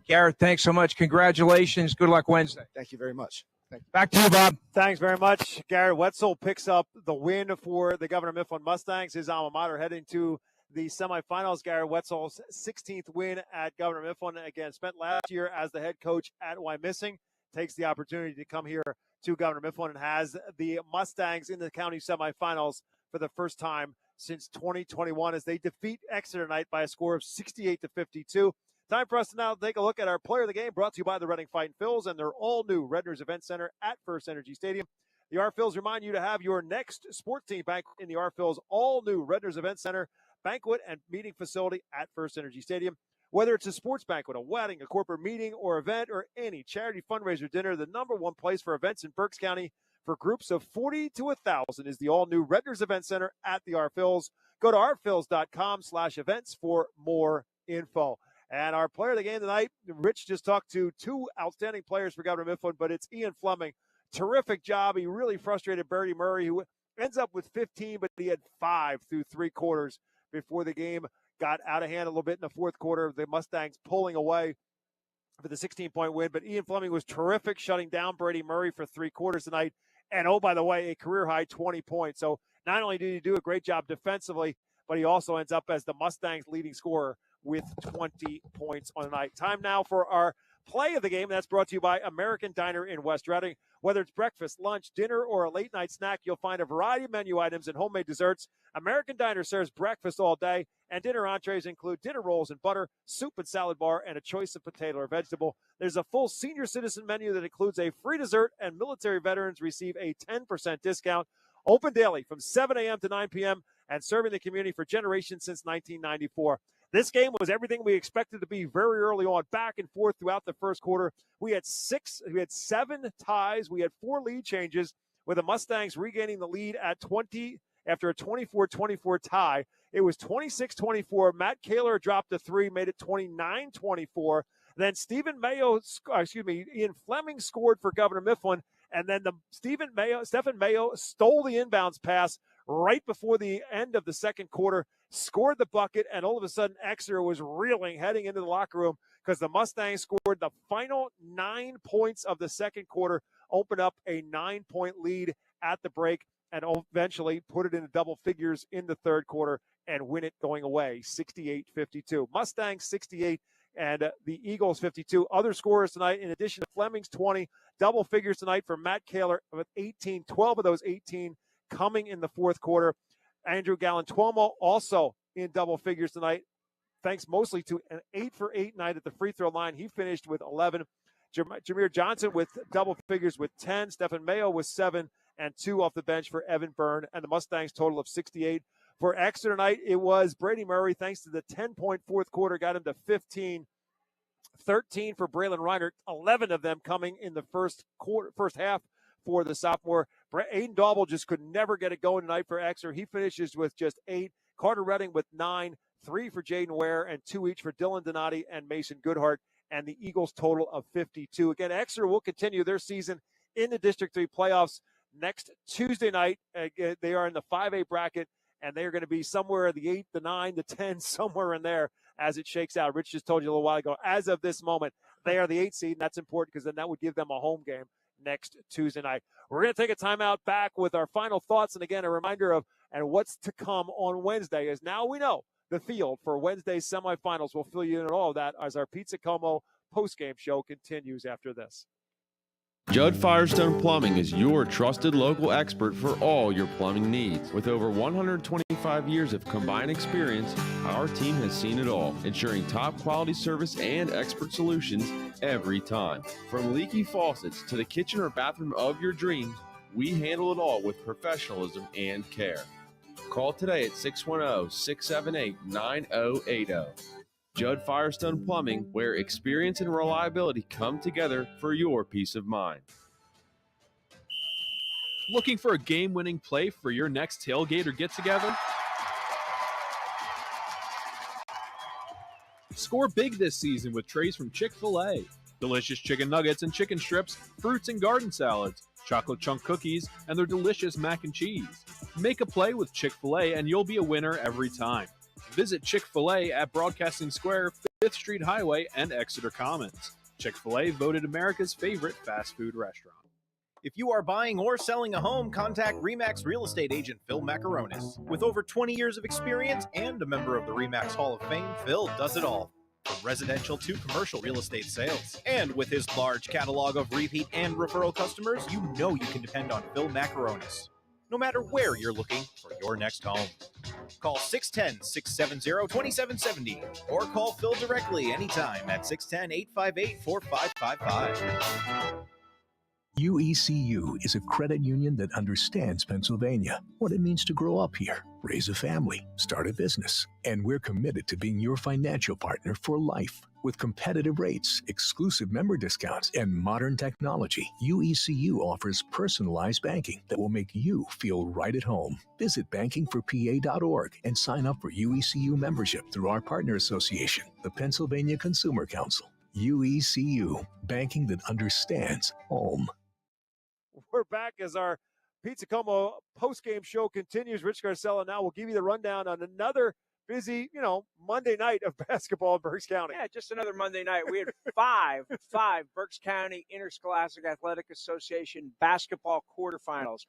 Garrett, thanks so much. Congratulations. Good luck Wednesday. Thank you very much. Thank you. Back to you, Bob. Thanks very much. Garrett Wetzel picks up the win for the Governor Mifflin Mustangs, his alma mater, heading to the semifinals. Garrett Wetzel's 16th win at Governor Mifflin. Again, spent last year as the head coach at Wyomissing. Takes the opportunity to come here to Governor Mifflin and has the Mustangs in the county semifinals for the first time since 2021 as they defeat Exeter tonight by a score of 68-52. Time for us to now take a look at our player of the game, brought to you by the Reading Fighting Phils and their all-new Redner's Event Center at First Energy Stadium. The R Phils remind you to have your next sports team banquet in the R Phils all-new Redner's Event Center banquet and meeting facility at First Energy Stadium. Whether it's a sports banquet, a wedding, a corporate meeting or event, or any charity fundraiser dinner, the number one place for events in Berks County for groups of 40 to 1,000 is the all-new Redner's Event Center at the R Phils. Go to rphils.com/events for more info. And our player of the game tonight, Rich just talked to two outstanding players for Governor Mifflin, but it's Ian Fleming. Terrific job. He really frustrated Brady Murray, who ends up with 15, but he had 5 through 3 quarters before the game got out of hand a little bit in the fourth quarter. The Mustangs pulling away for the 16-point win. But Ian Fleming was terrific, shutting down Brady Murray for 3 quarters tonight. And, oh, by the way, a career-high 20 points. So not only did he do a great job defensively, but he also ends up as the Mustangs' leading scorer with 20 points on the night. Time now for our play of the game. That's brought to you by American Diner in West Reading. Whether it's breakfast, lunch, dinner, or a late-night snack, you'll find a variety of menu items and homemade desserts. American Diner serves breakfast all day, and dinner entrees include dinner rolls and butter, soup and salad bar, and a choice of potato or vegetable. There's a full senior citizen menu that includes a free dessert, and military veterans receive a 10% discount. Open daily from 7 a.m. to 9 p.m. and serving the community for generations since 1994. This game was everything we expected to be very early on, back and forth throughout the first quarter. We had 7 ties. We had 4 lead changes, with the Mustangs regaining the lead at 20 after a 24-24 tie. It was 26-24. Matt Kaler dropped a 3, made it 29-24. Then Ian Fleming scored for Governor Mifflin, and then Stephen Mayo stole the inbounds pass right before the end of the second quarter, scored the bucket, and all of a sudden Exeter was reeling heading into the locker room because the Mustangs scored the final 9 points of the second quarter, opened up a 9-point lead at the break, and eventually put it into double figures in the third quarter and win it going away, 68-52. Mustangs 68 and the Eagles 52. Other scorers tonight, in addition to Fleming's 20, double figures tonight for Matt Kaler with 18, 12 of those 18 coming in the fourth quarter. Andrew Galantuomo also in double figures tonight, thanks mostly to an 8-for-8 night at the free throw line. He finished with 11. Jameer Johnson with double figures with 10. Stephen Mayo with 7, and 2 off the bench for Evan Byrne. And the Mustangs total of 68. For Exeter tonight, it was Brady Murray, thanks to the 10-point fourth quarter, got him to 15. 13 for Braylon Reinert, 11 of them coming in the first half for the sophomore. Aiden Dauble just could never get it going tonight for Exeter. He finishes with just 8. Carter Redding with 9, 3 for Jaden Ware, and 2 each for Dylan Donati and Mason Goodhart, and the Eagles total of 52. Again, Exeter will continue their season in the District 3 playoffs next Tuesday night. They are in the 5A bracket, and they are going to be somewhere the 8, the 9, the 10, somewhere in there as it shakes out. Rich just told you a little while ago, as of this moment, they are the 8 seed, and that's important because then that would give them a home game next Tuesday night. We're going to take a timeout, back with our final thoughts, and again, a reminder of and what's to come on Wednesday, as now we know the field for Wednesday's semifinals. We'll fill you in on all of that as our Pizza Como postgame show continues after this. Judd Firestone Plumbing is your trusted local expert for all your plumbing needs. With over 125 years of combined experience, our team has seen it all, ensuring top quality service and expert solutions every time. From leaky faucets to the kitchen or bathroom of your dreams, we handle it all with professionalism and care. Call today at 610-678-9080. Judd Firestone Plumbing, where experience and reliability come together for your peace of mind. Looking for a game-winning play for your next tailgate or get-together? Score big this season with trays from Chick-fil-A. Delicious chicken nuggets and chicken strips, fruits and garden salads, chocolate chunk cookies, and their delicious mac and cheese. Make a play with Chick-fil-A and you'll be a winner every time. Visit Chick-fil-A at Broadcasting Square, 5th Street Highway, and Exeter Commons. Chick-fil-A voted America's favorite fast food restaurant. If you are buying or selling a home, contact RE/MAX real estate agent Phil Macaronis. With over 20 years of experience and a member of the RE/MAX Hall of Fame, Phil does it all, from residential to commercial real estate sales. And with his large catalog of repeat and referral customers, you know you can depend on Phil Macaronis, no matter where you're looking for your next home. Call 610-670-2770 or call Phil directly anytime at 610-858-4555. UECU is a credit union that understands Pennsylvania, what it means to grow up here, raise a family, start a business. And we're committed to being your financial partner for life. With competitive rates, exclusive member discounts, and modern technology, UECU offers personalized banking that will make you feel right at home. Visit bankingforpa.org and sign up for UECU membership through our partner association, the Pennsylvania Consumer Council. UECU, banking that understands home. We're back as our Pizza Como post-game show continues. Rich Garcella now will give you the rundown on another busy, Monday night of basketball in Berks County. Yeah, just another Monday night. We had five Berks County Interscholastic Athletic Association basketball quarterfinals.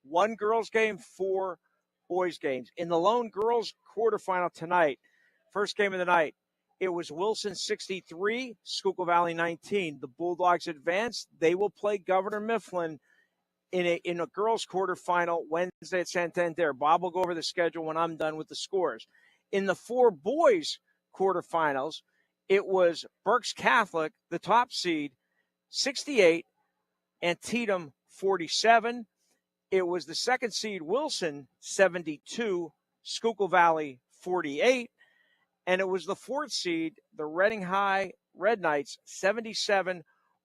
1 girls game, 4 boys games. In the lone girls quarterfinal tonight, first game of the night, it was Wilson 63, Schuylkill Valley 19. The Bulldogs advanced. They will play Governor Mifflin in a girls' quarterfinal Wednesday at Santander. Bob will go over the schedule when I'm done with the scores. In the 4 boys' quarterfinals, it was Berks Catholic, the top seed, 68, Antietam 47. It was the second seed Wilson 72, Schuylkill Valley 48. And it was the 4th seed, the Reading High Red Knights 77,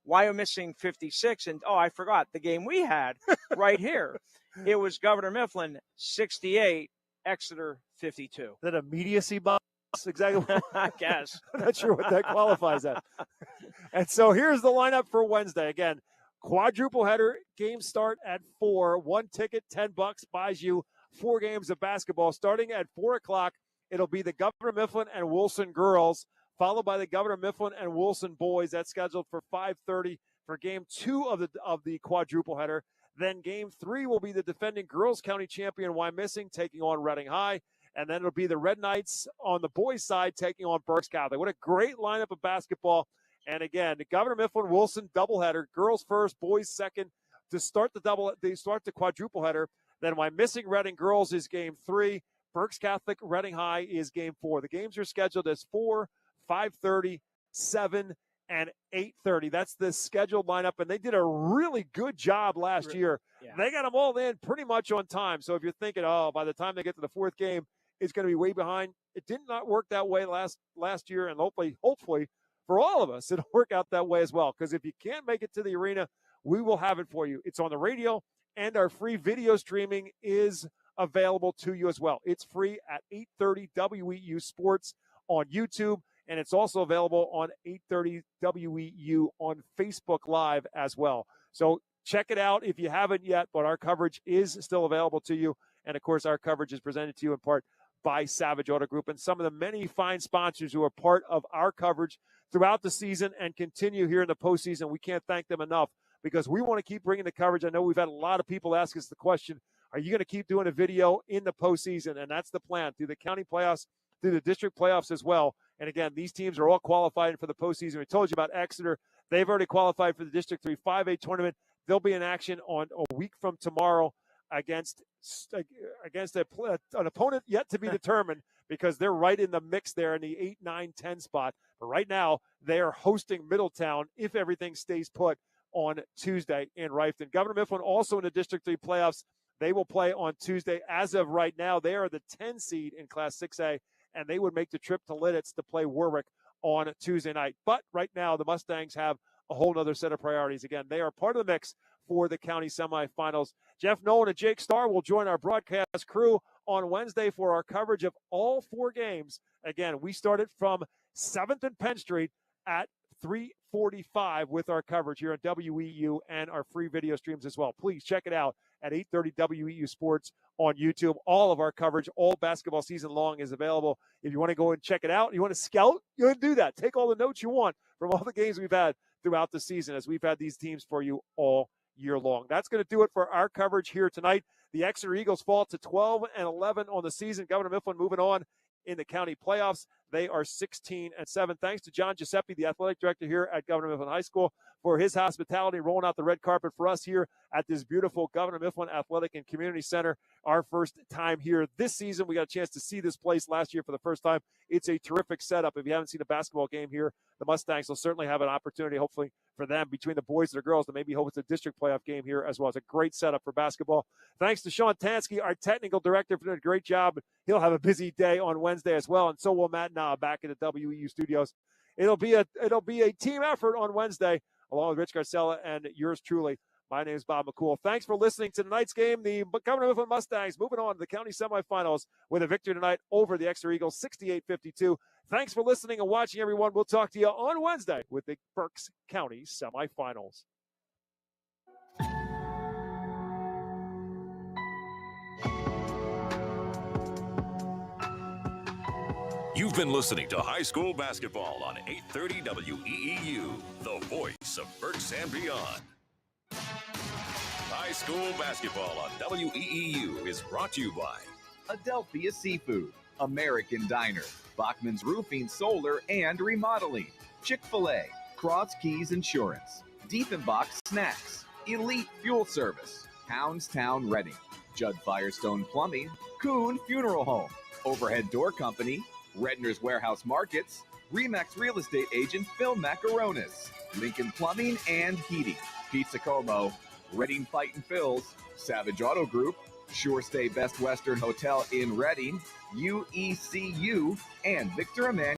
Wyomissing 56. And, I forgot, the game we had right here. It was Governor Mifflin 68, Exeter 52. Is that immediacy boss? Exactly. I guess. I'm not sure what that qualifies as. And so here's the lineup for Wednesday. Again, quadruple header, game start at 4. 1 ticket, $10, buys you 4 games of basketball. Starting at 4 o'clock, it'll be the Governor Mifflin and Wilson girls, followed by the Governor Mifflin and Wilson boys. That's scheduled for 5:30 for game 2 of the quadruple header. Then game 3 will be the defending girls county champion Wyomissing taking on Reading High. And then it'll be the Red Knights on the boys' side taking on Berks Catholic. What a great lineup of basketball. And again, the Governor Mifflin Wilson doubleheader, girls first, boys second to start the quadruple header. Then Wyomissing Reading girls is game 3. Berks Catholic Reading High is game 4. The games are scheduled as 4, 5:30, 7, and 8:30. That's the scheduled lineup, and they did a really good job last year. Yeah. They got them all in pretty much on time. So if you're thinking, by the time they get to the 4th game, it's going to be way behind, it did not work that way last year, and hopefully for all of us, it'll work out that way as well. Because if you can't make it to the arena, we will have it for you. It's on the radio, and our free video streaming is available to you as well. It's free at 8:30 WEEU Sports on YouTube, and it's also available on 8:30 WEEU on Facebook Live as well. So check it out if you haven't yet, but our coverage is still available to you. And, of course, our coverage is presented to you in part by Savage Auto Group and some of the many fine sponsors who are part of our coverage throughout the season and continue here in the postseason. We can't thank them enough because we want to keep bringing the coverage. I know we've had a lot of people ask us the question, are you going to keep doing a video in the postseason? And that's the plan, through the county playoffs, through the district playoffs as well. And, again, these teams are all qualified for the postseason. We told you about Exeter. They've already qualified for the District 3 5A tournament. They'll be in action on a week from tomorrow against an opponent yet to be determined because they're right in the mix there in the 8, 9, 10 spot. But right now, they are hosting Middletown if everything stays put on Tuesday in Rifton. Governor Mifflin also in the District 3 playoffs. They will play on Tuesday. As of right now, they are the 10 seed in Class 6A, and they would make the trip to Lidditz to play Warwick on Tuesday night. But right now, the Mustangs have a whole other set of priorities. Again, they are part of the mix for the county semifinals. Jeff Nolan and Jake Starr will join our broadcast crew on Wednesday for our coverage of all 4 games. Again, we started from 7th and Penn Street at 3:45 with our coverage here at WEEU and our free video streams as well. Please check it out at 8:30 WEEU Sports on YouTube. All of our coverage, all basketball season long, is available. If you want to go and check it out, you want to scout, you can do that. Take all the notes you want from all the games we've had throughout the season, as we've had these teams for you all year long. That's going to do it for our coverage here tonight. The Exeter Eagles fall to 12-11 on the season. Governor Mifflin moving on in the county playoffs. They They are 16-7. Thanks to John Giuseppe, the athletic director here at Governor Mifflin High School, for his hospitality, rolling out the red carpet for us here at this beautiful Governor Mifflin Athletic and Community Center. Our first time here this season. We got a chance to see this place last year for the first time. It's a terrific setup. If you haven't seen a basketball game here, the Mustangs will certainly have an opportunity, hopefully, for them between the boys and the girls to maybe hope it's a district playoff game here as well. It's a great setup for basketball. Thanks to Sean Tansky, our technical director, for doing a great job. He'll have a busy day on Wednesday as well, and so will Matt Na back in the WEEU studios. It'll be a team effort on Wednesday, along with Rich Garcella and yours truly. My name is Bob McCool. Thanks for listening to tonight's game. The Governor Mifflin Mustangs moving on to the county semifinals with a victory tonight over the Exeter Eagles, 68-52. Thanks for listening and watching, everyone. We'll talk to you on Wednesday with the Berks County semifinals. You've been listening to High School Basketball on 830 WEEU, the voice of Berks and beyond. High School Basketball on WEEU is brought to you by Adelphia Seafood, American Diner, Bachman's Roofing, Solar, and Remodeling, Chick-fil-A, Cross Keys Insurance, Diefenbach Snacks, Elite Fuel Service, Houndstown Reading, Judd Firestone Plumbing, Kuhn Funeral Home, Overhead Door Company, Redner's Warehouse Markets, Remax Real Estate Agent Phil Macaronis, Lincoln Plumbing and Heating, Pizza Como, Reading Fight and Phil's, Savage Auto Group, Sure Stay Best Western Hotel in Reading, UECU, and Victor Emmanuel